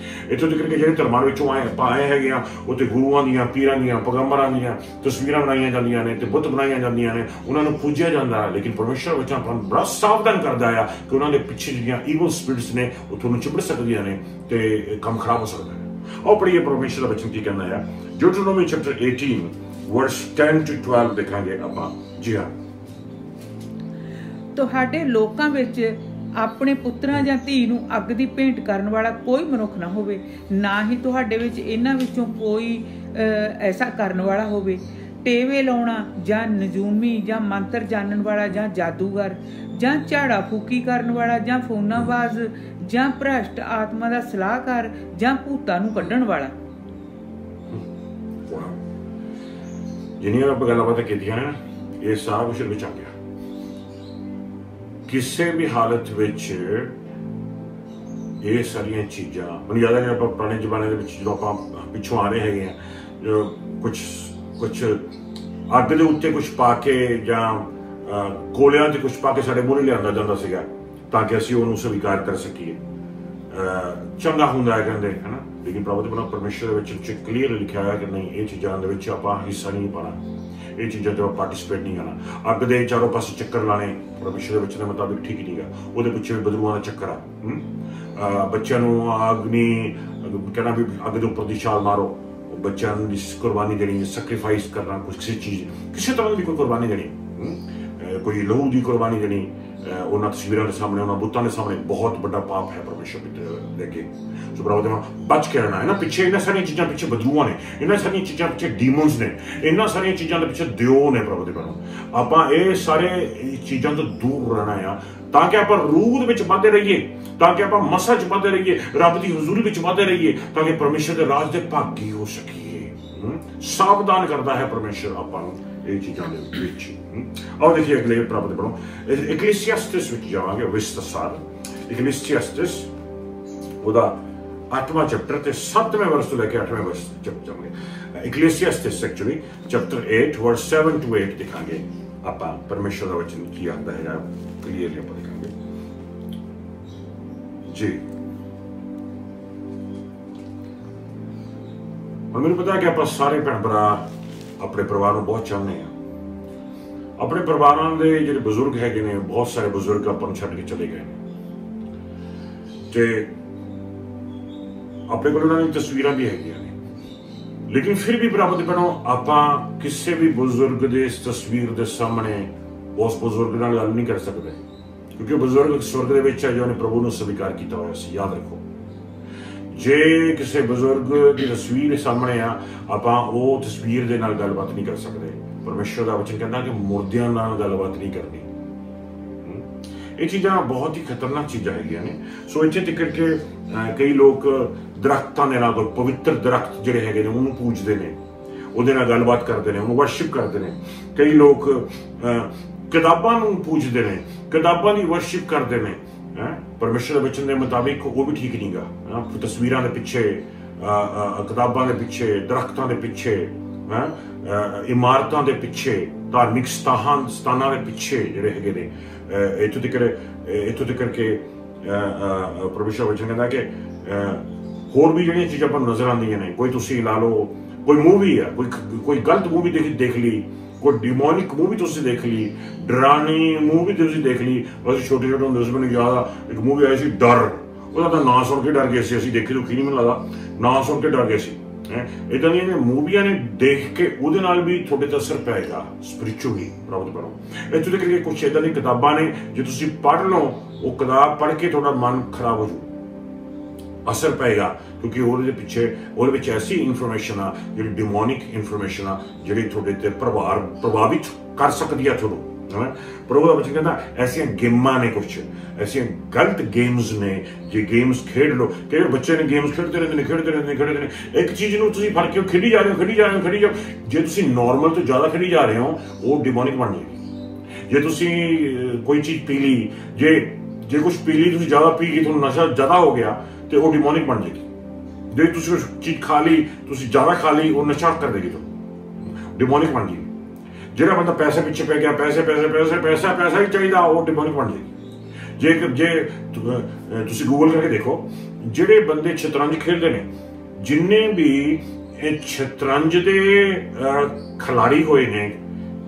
Speaker 1: ਇੱਥੋਂ ਤੱਕ ਕਿ ਜਿਹੜੇ ਧਰਮਾਂ ਵਿੱਚੋਂ ਆਏ ਹੈਗੇ ਆ, ਉੱਥੇ ਗੁਰੂਆਂ ਦੀਆਂ, ਪੀਰਾਂ ਦੀਆਂ, ਪੈਗੰਬਰਾਂ ਦੀਆਂ ਤਸਵੀਰਾਂ ਬਣਾਈਆਂ ਜਾਂਦੀਆਂ ਨੇ ਤੇ ਬੁੱਤ ਬਣਾਈਆਂ ਜਾਂਦੀਆਂ ਨੇ, ਉਹਨਾਂ ਨੂੰ ਪੂਜਿਆ ਜਾਂਦਾ। ਲੇਕਿਨ ਪਰਮੇਸ਼ਰ ਵਚਨ ਤੁਹਾਨੂੰ ਬੜਾ ਸਾਵਧਾਨ ਕਰਦਾ ਆ ਕਿ ਉਹਨਾਂ ਦੇ ਪਿੱਛੇ ਜਿਹੜੀਆਂ ਈਵਲ ਸਪਿਰਿਟਸ ਨੇ ਉਹ ਤੁਹਾਨੂੰ ਚਿਪੜ ਸਕਦੀਆਂ ਨੇ ਤੇ ਕੰਮ ਖਰਾਬ ਹੋ ਸਕਦਾ ਹੈ। ਆਓ ਪੜ੍ਹੀਏ ਪਰਮੇਸ਼ਰ ਦਾ ਵਚਨ ਕੀ ਕਹਿੰਦਾ ਆ। ਡਿਊਟਰੋਨੋਮੀ ਚੈਪਟਰ 18 ਵਰਸ 10 to 12 ਦੇਖਾਂਗੇ ਆਪਾਂ। ਜੀ ਹਾਂ,
Speaker 2: ਤੁਹਾਡੇ ਲੋਕਾਂ ਵਿੱਚ ਆਪਣੇ ਪੁੱਤਰਾਂ ਜਾਂ ਧੀ ਨੂੰ ਅੱਗ ਦੀ ਭੇਂਟ ਕਰਨ ਵਾਲਾ ਕੋਈ ਮਨੁੱਖ ਨਾ ਹੋਵੇ, ਨਾ ਹੀ ਤੁਹਾਡੇ ਵਿੱਚ ਇਹਨਾਂ ਵਿੱਚੋਂ ਕੋਈ ਐਸਾ ਕਰਨ ਵਾਲਾ ਹੋਵੇ। ਟੇਵੇ ਲਾਉਣਾ ਜਾਂ ਨਜੂਮੀ ਜਾਂ ਮੰਤਰ ਜਾਣਨ ਵਾਲਾ ਜਾਂ ਜਾਦੂਗਰ ਜਾਂ ਝਾੜਾ ਫੂਕੀ ਕਰਨ ਵਾਲਾ ਜਾਂ ਫੋਨਾਬਾਜ਼ ਜਾਂ ਭ੍ਰਸ਼ਟ ਆਤਮਾ ਦਾ ਸਲਾਹਕਾਰ ਜਾਂ ਭੂਤਾਂ ਨੂੰ ਕੱਢਣ ਵਾਲਾ।
Speaker 1: ਜਿੰਨੀਆਂ ਆਪਾਂ ਗੱਲਾਂ ਕੀਤੀਆਂ ਨਾ, ਇਹ ਸਾਰਾ ਕੁਝ ਵਿੱਚ ਆ ਗਿਆ। ਕਿਸੇ ਵੀ ਹਾਲਤ ਵਿੱਚ ਇਹ ਸਾਰੀਆਂ ਚੀਜ਼ਾਂ ਮੈਨੂੰ ਯਾਦ ਹੈ, ਆਪਾਂ ਪੁਰਾਣੇ ਜ਼ਮਾਨੇ ਦੇ ਵਿੱਚ ਜਦੋਂ ਆਪਾਂ ਪਿੱਛੋਂ ਆ ਰਹੇ ਹੈਗੇ ਆ, ਜੋ ਕੁਛ ਅੱਗ ਦੇ ਉੱਤੇ ਕੁਛ ਪਾ ਕੇ ਜਾਂ ਕੋਲਿਆਂ 'ਤੇ ਕੁਛ ਪਾ ਕੇ ਸਾਡੇ ਮੂਹਰੇ ਲਿਆਂਦਾ ਜਾਂਦਾ ਸੀਗਾ ਤਾਂ ਕਿ ਅਸੀਂ ਉਹਨੂੰ ਸਵੀਕਾਰ ਕਰ ਸਕੀਏ। ਚੰਗਾ ਹੁੰਦਾ ਹੈ ਕਹਿੰਦੇ, ਹੈ ਨਾ। लेकिन प्रभु दे परमेश्वर दे क्लीयर लिखा है कि नहीं, ये चीज़ों के आपां हिस्सा नहीं पाना, ये चीज़ों से पार्टिसिपेट नहीं करना। अग के चारों पासे चक्कर लाने परमेश्वर के वचन के मुताबिक ठीक नहीं गा, वो पिछे भी बदलूआं का चक्कर आ। बच्चों अग्नि कहना भी अग के उपर की छाल मारो, बच्चों की कुर्बानी देनी, सैक्रीफाइस करना, कुछ किसी चीज़ किसी तरह की कोई कुर्बानी देनी, कोई लहू की कुर्बानी देनी उन्होंने तस्वीरों के सामने, उन्होंने बुतों के सामने बहुत बड़ा पाप है परमेश्वर देखे। सो प्रभु बच के रहना है ना। पिछे इन्होंने सारिया चीज़ों पिछे बदलूआ ने, इन्होंने सारिया चीज़ों पिछे डीमोन्स ने, इन्होंने सारिया चीज़ों के पिछे दिओ ने। प्रभु दे आपां ये सारे चीज़ों तो दूर रहना है ताकि आप रूह में बढ़ते रहिए, ताकि आप मसा च बढ़ते रहिए, रब की हजूरी में बढ़ते रहिए, ताकि परमेश्वर के राज के भागी हो सकिए। सावधान करता है परमेश्वर आपां ये चीज़ों के। और देखिए अगले प्रभु पढ़ो इक्लेसियास्टिस विच जावांगे विस्तार। इक्लेसियास्टिस ओदा 8वां चैप्टर ते 7वें वर्स तो लेके 8वें वर्स तक जावांगे। इक्लेसियास्टिस एक्चुअली चैप्टर 8 वर्स 7 to 8 दिखांगे आपां परमेश्वर का वचन की आंदा है, क्लियरली आपां दिखांगे जी। और मैंने पता है कि आप सारे भैन भरा अपने परिवार में बहुत चाहते हैं। अपने परिवारों के जो बजुर्ग है ने, बहुत सारे बजुर्ग अपन छड़ के चले गए ते अपने को तस्वीर भी है, लेकिन फिर भी बराबर दे भैनों आप किसी भी बुजुर्ग के इस तस्वीर के सामने उस बुजुर्ग नाल गल नहीं कर सकते, क्योंकि बुजुर्ग स्वर्ग के है जो प्रभु ने स्वीकार किया हुआ। याद रखो, जे किसी बुजुर्ग की तस्वीर सामने आप वो तस्वीर के नाल गलबात नहीं कर सकते। परमेश्वर का वचन कहता कि मुर्दियां नाल गलबात नहीं करनी। ये चीज़ा बहुत ही खतरनाक चीज़ा है। सो इतने तक के कई लोग दरख्तों के नाल, पवित्र दरख्त जोड़े है उन्होंने पूजते हैं, वो गलबात करते हैं, उन्होंने वर्शिप करते हैं। कई लोग किताबों को पूजते हैं, किताबों की वर्शिप करते हैं। परमेश्वर के वचन के मुताबिक वो भी ठीक नहीं गा। तस्वीरों के पिछे, किताबों के पिछे, दरख्तों के पिछे, इमारतों के पिछे, धार्मिक स्थानों के पिछे जोड़े है इतों तक के परमेश्वर वचन कहता कि होर भी जो चीज़ा अपन नजर आदि ने। कोई तुसी ला लो, कोई मूवी है, कोई गलत मूवी देख ली, कोई डिमोनिक मूवी तुसी देख ली, डरानी मूवी तुसी देख ली। अस छोटे छोटे होंगे मैंने याद एक मूवी आई सी डर, उसका नाम सुन के डर गए सी, देखी दुखी नहीं, मैंने लगता नाम सुन के डर गए सी। इदा दी मूवियां ने देख के उहदे नाल भी थोड़े ते असर पैगा स्पिरिचुअली। प्रभु पढ़ो इत्थों तक कि कुछ इदा दी किताबां ने जो तुसी पढ़ लो, वो किताब पढ़ के थोड़ा मन खराब हो जाऊ, असर पैगा, क्योंकि ਉਹਦੇ ਪਿੱਛੇ ऐसी इन्फॉर्मेशन आ ਜਿਹੜੀ डिमोनिक इन्फॉर्मेशन आ ਜਿਹੜੀ ਤੁਹਾਡੇ ਤੇ प्रभावित कर सकती है ਤੁਹਾਨੂੰ। प्रभु का वचन कहता ऐसिया गेमां ने, कुछ ऐसिया गलत गेम्स ने, जे गेम्स खेड लो। कई बच्चे ने गेम्स खेडते रहते एक चीज ਨੂੰ ਤੁਸੀਂ ਫੜ ਕੇ ਖੇਡੀ ਜਾ ਰਹੇ ਹੋ। ਜੇ ਤੁਸੀਂ नॉर्मल तो ज्यादा खेडी जा रहे हो वो डिमोनिक बन जाएगी। जे ਤੁਸੀਂ कोई चीज पी ली, जे कुछ पी ली, ਤੁਸੀਂ ज्यादा पी गई, ਤੁਹਾਨੂੰ नशा ज्यादा हो गया तो वो डिमोनिक बन जाएगी। जे ਤੁਸੀਂ चीज खा ली, ਤੁਸੀਂ ज्यादा खा ली, वो नशा कर देगी, तो डिमोनिक बन जाएगी। ਜਿਹੜਾ ਬੰਦਾ ਪੈਸੇ ਪਿੱਛੇ ਪੈ ਗਿਆ, ਪੈਸਾ ਹੀ ਚਾਹੀਦਾ, ਉਹ ਡਿਮੋਨਿਕ ਬਣ ਜਾਏਗੀ। ਜੇ ਤੁਸੀਂ ਗੂਗਲ ਕਰਕੇ ਦੇਖੋ, ਜਿਹੜੇ ਬੰਦੇ ਸ਼ਤਰੰਜ ਖੇਡਦੇ ਨੇ, ਜਿੰਨੇ ਵੀ ਇਹ ਸ਼ਤਰੰਜ ਦੇ ਖਿਲਾੜੀ ਹੋਏ ਨੇ,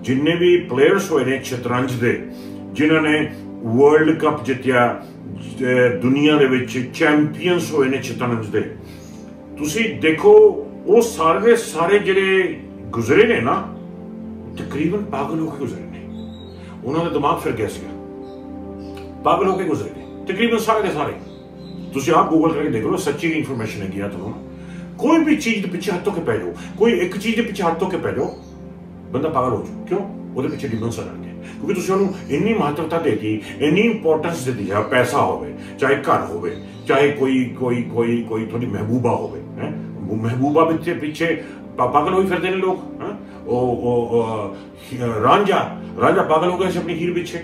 Speaker 1: ਜਿੰਨੇ ਵੀ ਪਲੇਅਰਸ ਹੋਏ ਨੇ ਸ਼ਤਰੰਜ ਦੇ, ਜਿਨ੍ਹਾਂ ਨੇ ਵਰਲਡ ਕੱਪ ਜਿੱਤਿਆ, ਦੁਨੀਆ ਦੇ ਵਿੱਚ ਚੈਂਪੀਅਨਸ ਹੋਏ ਨੇ ਸ਼ਤਰੰਜ ਦੇ, ਤੁਸੀਂ ਦੇਖੋ ਉਹ ਸਾਰੇ ਜਿਹੜੇ ਗੁਜ਼ਰੇ ਨੇ ਨਾ, तकरीबन पागल होकर गुजरे ने। उन्होंने दिमाग फिर गया सीगा, पागल होकर गुजरे ने तकरीबन सारे के सारे। तुसी आप गूगल करके देख लो, सच्ची इंफॉर्मेशन है गया तुम। कोई भी चीज के पीछे हाथों के पै जाओ, कोई एक चीज के पीछे हाथों के पै जाओ, बंदा पागल हो जाओ। क्यों? वो पीछे डिमोन्स आ जाएंगे, क्योंकि तुसी उन्होंने इन्नी महत्वता देती, इन्नी इंपोर्टेंस देती है। पैसा होवे, चाहे घर होवे, चाहे कोई थोड़ी महबूबा होवे, महबूबा पीछे पागल हो फिरते हैं लोग। रांझा पागल हो गया अपनी हीर पीछे।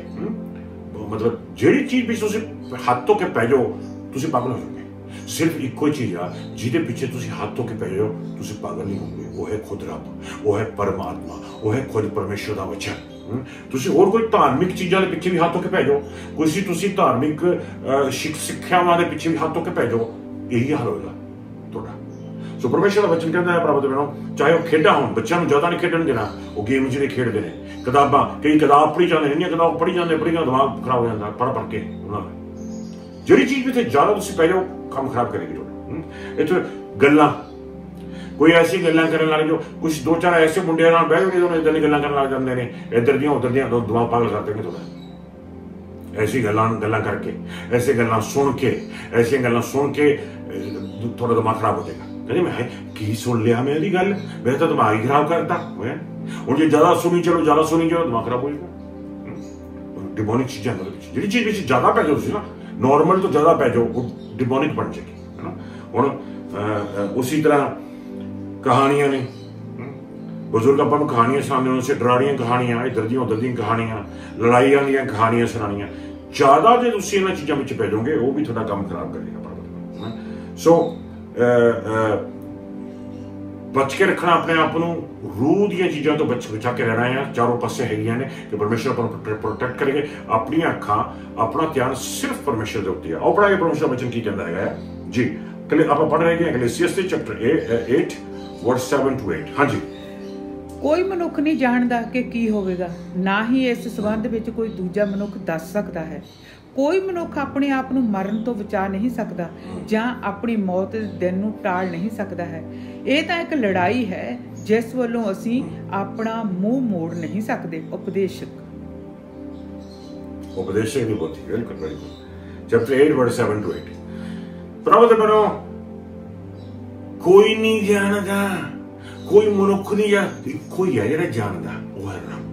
Speaker 1: मतलब जेड़ी चीज पीछे तुम हाथों के पै जाओ, तुम पागल हो जाओगे। सिर्फ इको ही चीज आ जिहदे पीछे तुम हाथों के पै जाओ, तुम पागल नहीं होंगे। वो है खुद रब, वो है परमात्मा, वो है खुद परमेश्वर का वचन। तुम होर कोई धार्मिक चीजों के पीछे भी हाथों के पै जाओ, कोई धार्मिक शिक्षावां के पीछे भी हाथों के पै जाओ, यही हाल होगा। ਤੁਹਾਡਾ। ਸੋ ਪਰਮੇਸ਼ਰ ਦਾ ਵਚਨ ਕਹਿੰਦਾ ਹੈ ਪ੍ਰਭੂ ਦੇ ਬਿਨਾਂ, ਚਾਹੇ ਉਹ ਖੇਡਾਂ ਹੋਣ, ਬੱਚਿਆਂ ਨੂੰ ਜ਼ਿਆਦਾ ਨਹੀਂ ਖੇਡਣ ਦੇਣਾ, ਉਹ ਗੇਮ ਜਿਹੜੇ ਖੇਡਦੇ ਨੇ, ਕਿਤਾਬਾਂ, ਕਈ ਕਿਤਾਬ ਪੜ੍ਹੀ ਜਾਂਦੇ, ਇੰਨੀਆਂ ਕਿਤਾਬ ਪੜ੍ਹੀ ਜਾਂਦੇ ਦਿਮਾਗ ਖਰਾਬ ਹੋ ਜਾਂਦਾ ਪੜ੍ਹ ਕੇ ਉਹਨਾਂ ਦਾ। ਜਿਹੜੀ ਚੀਜ਼ ਵਿੱਚ ਜ਼ਿਆਦਾ ਤੁਸੀਂ ਪੈ ਜਾਓ ਕੰਮ ਖਰਾਬ ਕਰੇਗੀ ਤੁਹਾਡਾ। ਇੱਥੇ ਗੱਲਾਂ, ਕੋਈ ਐਸੀ ਗੱਲਾਂ ਕਰਨ ਲੱਗ ਜਾਓ, ਕੁਝ ਦੋ ਚਾਰ ਐਸੇ ਮੁੰਡਿਆਂ ਨਾਲ ਬਹਿ ਕੇ ਦੋਨੋਂ ਇਦਾਂ ਦੀਆਂ ਗੱਲਾਂ ਕਰਨ ਲੱਗ ਜਾਂਦੇ ਨੇ, ਇੱਧਰ ਦੀਆਂ ਉੱਧਰ ਦੀਆਂ, ਦਿਮਾਗ ਪਾਗਲ ਕਰ ਦੇਣਗੇ ਤੁਹਾਡਾ। ਐਸੀ ਗੱਲਾਂ ਕਰਕੇ, ਐਸੇ ਗੱਲਾਂ ਸੁਣ ਕੇ, ਐਸੀਆਂ ਗੱਲਾਂ ਸੁਣ ਕੇ ਤੁਹਾਡਾ ਦਿਮਾਗ ਖਰਾਬ ਹੋ ਜਾਏਗਾ। ਕਹਿੰਦੇ ਮੈਂ ਕੀ ਸੁਣ ਲਿਆ, ਮੈਂ ਇਹਦੀ ਗੱਲ, ਮੈਂ ਤਾਂ ਦਿਮਾਗ ਹੀ ਖਰਾਬ ਕਰਤਾ। ਹੁਣ ਜੇ ਜ਼ਿਆਦਾ ਸੁਣੀ ਚਲੋ, ਜ਼ਿਆਦਾ ਸੁਣੀ ਜਾਓ, ਦਿਮਾਗ ਖਰਾਬ ਹੋ ਜਾਏਗਾ। ਡਿਮੋਨਿਕ ਚੀਜ਼ਾਂ ਦੇ ਵਿੱਚ ਜਿਹੜੀ ਚੀਜ਼ ਵਿੱਚ ਜ਼ਿਆਦਾ ਪੈ ਜਾਓ ਤੁਸੀਂ ਨਾ, ਨੋਰਮਲ ਤੋਂ ਜ਼ਿਆਦਾ ਪੈ ਜਾਓ, ਉਹ ਡਿਮੋਨਿਕ ਬਣ ਜਾਏਗੀ, ਹੈ ਨਾ। ਹੁਣ ਉਸੀ ਤਰ੍ਹਾਂ ਕਹਾਣੀਆਂ ਨੇ, ਬਜ਼ੁਰਗ ਆਪਾਂ ਨੂੰ ਕਹਾਣੀਆਂ ਸੁਣਾਉਂਦੇ ਹੁੰਦੇ ਸੀ, ਡਰਾਉਣੀਆਂ ਕਹਾਣੀਆਂ, ਇੱਧਰ ਦੀਆਂ ਉੱਧਰ ਦੀਆਂ ਕਹਾਣੀਆਂ, ਲੜਾਈਆਂ ਦੀਆਂ ਕਹਾਣੀਆਂ ਸੁਣਾਉਣੀਆਂ। ਜ਼ਿਆਦਾ ਜੇ ਤੁਸੀਂ ਇਹਨਾਂ ਚੀਜ਼ਾਂ ਵਿੱਚ ਪੈ ਜਾਓਗੇ, ਉਹ ਵੀ ਤੁਹਾਡਾ ਕੰਮ ਖਰਾਬ ਕਰੇਗਾ। ਸੋ ਬਚ ਕੇ ਰੱਖਣਾ ਆਪਣੇ ਆਪ ਨੂੰ, ਰੂਹ ਦੀਆਂ ਚੀਜ਼ਾਂ ਤੋਂ ਬਚਾ ਕੇ ਰਹਿਣਾ ਹੈ। ਚਾਰੋਂ ਪਾਸੇ ਹੈਗੀਆਂ ਨੇ ਕਿ ਪਰਮੇਸ਼ਰ ਆਪਾਂ ਨੂੰ ਪ੍ਰੋਟੈਕਟ ਕਰੇਗੇ। ਆਪਣੀਆਂ ਅੱਖਾਂ, ਆਪਣਾ ਧਿਆਨ ਸਿਰਫ ਪਰਮੇਸ਼ਰ ਦੇ ਉੱਤੇ ਆ। ਉਹ ਪੜ੍ਹਾਂਗੇ ਪਰਮੇਸ਼ਰ ਦਾ ਵਚਨ ਕੀ ਕਹਿੰਦਾ ਹੈਗਾ ਜੀ। ਆਪਾਂ ਪੜ੍ਹ ਰਹੇ ਹਾਂ ਗਲੇਸੀਅਸ ਦੇ ਚੈਪਟਰ 8 ਵਰਸ 7 to 8। ਹਾਂਜੀ।
Speaker 2: ਕੋਈ ਮਨੁੱਖ ਨਹੀਂ ਜਾਣਦਾ ਕਿ ਕੀ ਹੋਵੇਗਾ, ਨਾ ਹੀ ਇਸ ਸੰਬੰਧ ਵਿੱਚ ਕੋਈ ਦੂਜਾ ਮਨੁੱਖ ਦੱਸ ਸਕਦਾ ਹੈ। ਕੋਈ ਮਨੁੱਖ ਆਪਣੇ ਆਪ ਨੂੰ ਮਰਨ ਤੋਂ ਬਚਾ ਨਹੀਂ ਸਕਦਾ ਜਾਂ ਆਪਣੀ ਮੌਤ ਦੇ ਦਿਨ ਨੂੰ ਟਾਲ ਨਹੀਂ ਸਕਦਾ ਹੈ। ਇਹ ਤਾਂ ਇੱਕ ਲੜਾਈ ਹੈ ਜਿਸ ਵੱਲੋਂ ਅਸੀਂ ਆਪਣਾ ਮੂੰਹ ਮੋੜ ਨਹੀਂ ਸਕਦੇ। ਉਪਦੇਸ਼ਕ
Speaker 1: ਦੀ ਬੋਲੀ, ਬਿਲਕੁਲ ਬਿਲਕੁਲ। Chapter 8 verse 7 to 8। ਪ੍ਰਭੂ ਦੇ ਬਿਨਾਂ ਕੋਈ ਨਹੀਂ ਜਾਣਦਾ, ਕੋਈ ਮਨੁੱਖ ਨਹੀਂ ਆ, ਇੱਕੋ ਹੀ ਹੈ ਜਿਹੜਾ ਜਾਣਦਾ, ਉਹ ਹੈ ਰੱਬ।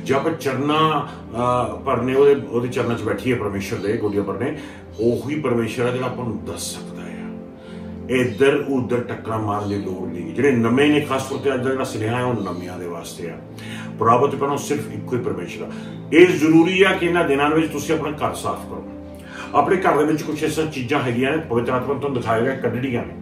Speaker 1: ਜੇ ਆਪਾਂ ਚਰਨਾਂ ਭਰਨੇ, ਉਹਦੇ ਚਰਨਾਂ 'ਚ ਬੈਠੀਏ ਪਰਮੇਸ਼ਰ ਦੇ, ਗੋਡੀਆਂ ਭਰਨੇ, ਉਹੀ ਪਰਮੇਸ਼ਰ ਹੈ ਜਿਹੜਾ ਆਪਾਂ ਨੂੰ ਦੱਸ ਸਕਦਾ ਆ। ਇੱਧਰ ਉੱਧਰ ਟੱਕਰਾਂ ਮਾਰਨ ਦੀ ਲੋੜ ਨਹੀਂ। ਜਿਹੜੇ ਨਵੇਂ ਨੇ, ਖਾਸ ਤੌਰ ਤੇ ਅੱਜ ਦਾ ਜਿਹੜਾ ਸੁਨੇਹਾ ਹੈ ਉਹ ਨਵਿਆਂ ਦੇ ਵਾਸਤੇ ਆ। ਪ੍ਰਭੂ ਤੇ ਪਹਿਲਾਂ ਸਿਰਫ ਇੱਕੋ ਹੀ ਪਰਮੇਸ਼ਰ ਆ। ਇਹ ਜ਼ਰੂਰੀ ਆ ਕਿ ਇਹਨਾਂ ਦਿਨਾਂ ਵਿੱਚ ਤੁਸੀਂ ਆਪਣਾ ਘਰ ਸਾਫ਼ ਕਰੋ। ਆਪਣੇ ਘਰ ਦੇ ਵਿੱਚ ਕੁਛ ਐਸੀਆਂ ਚੀਜ਼ਾਂ ਹੈਗੀਆਂ ਨੇ, ਪਵਿੱਤਰ ਆਤਮਾ ਤੁਹਾਨੂੰ ਦਿਖਾਏਗਾ, ਕੱਢਣੀਆਂ ਨੇ।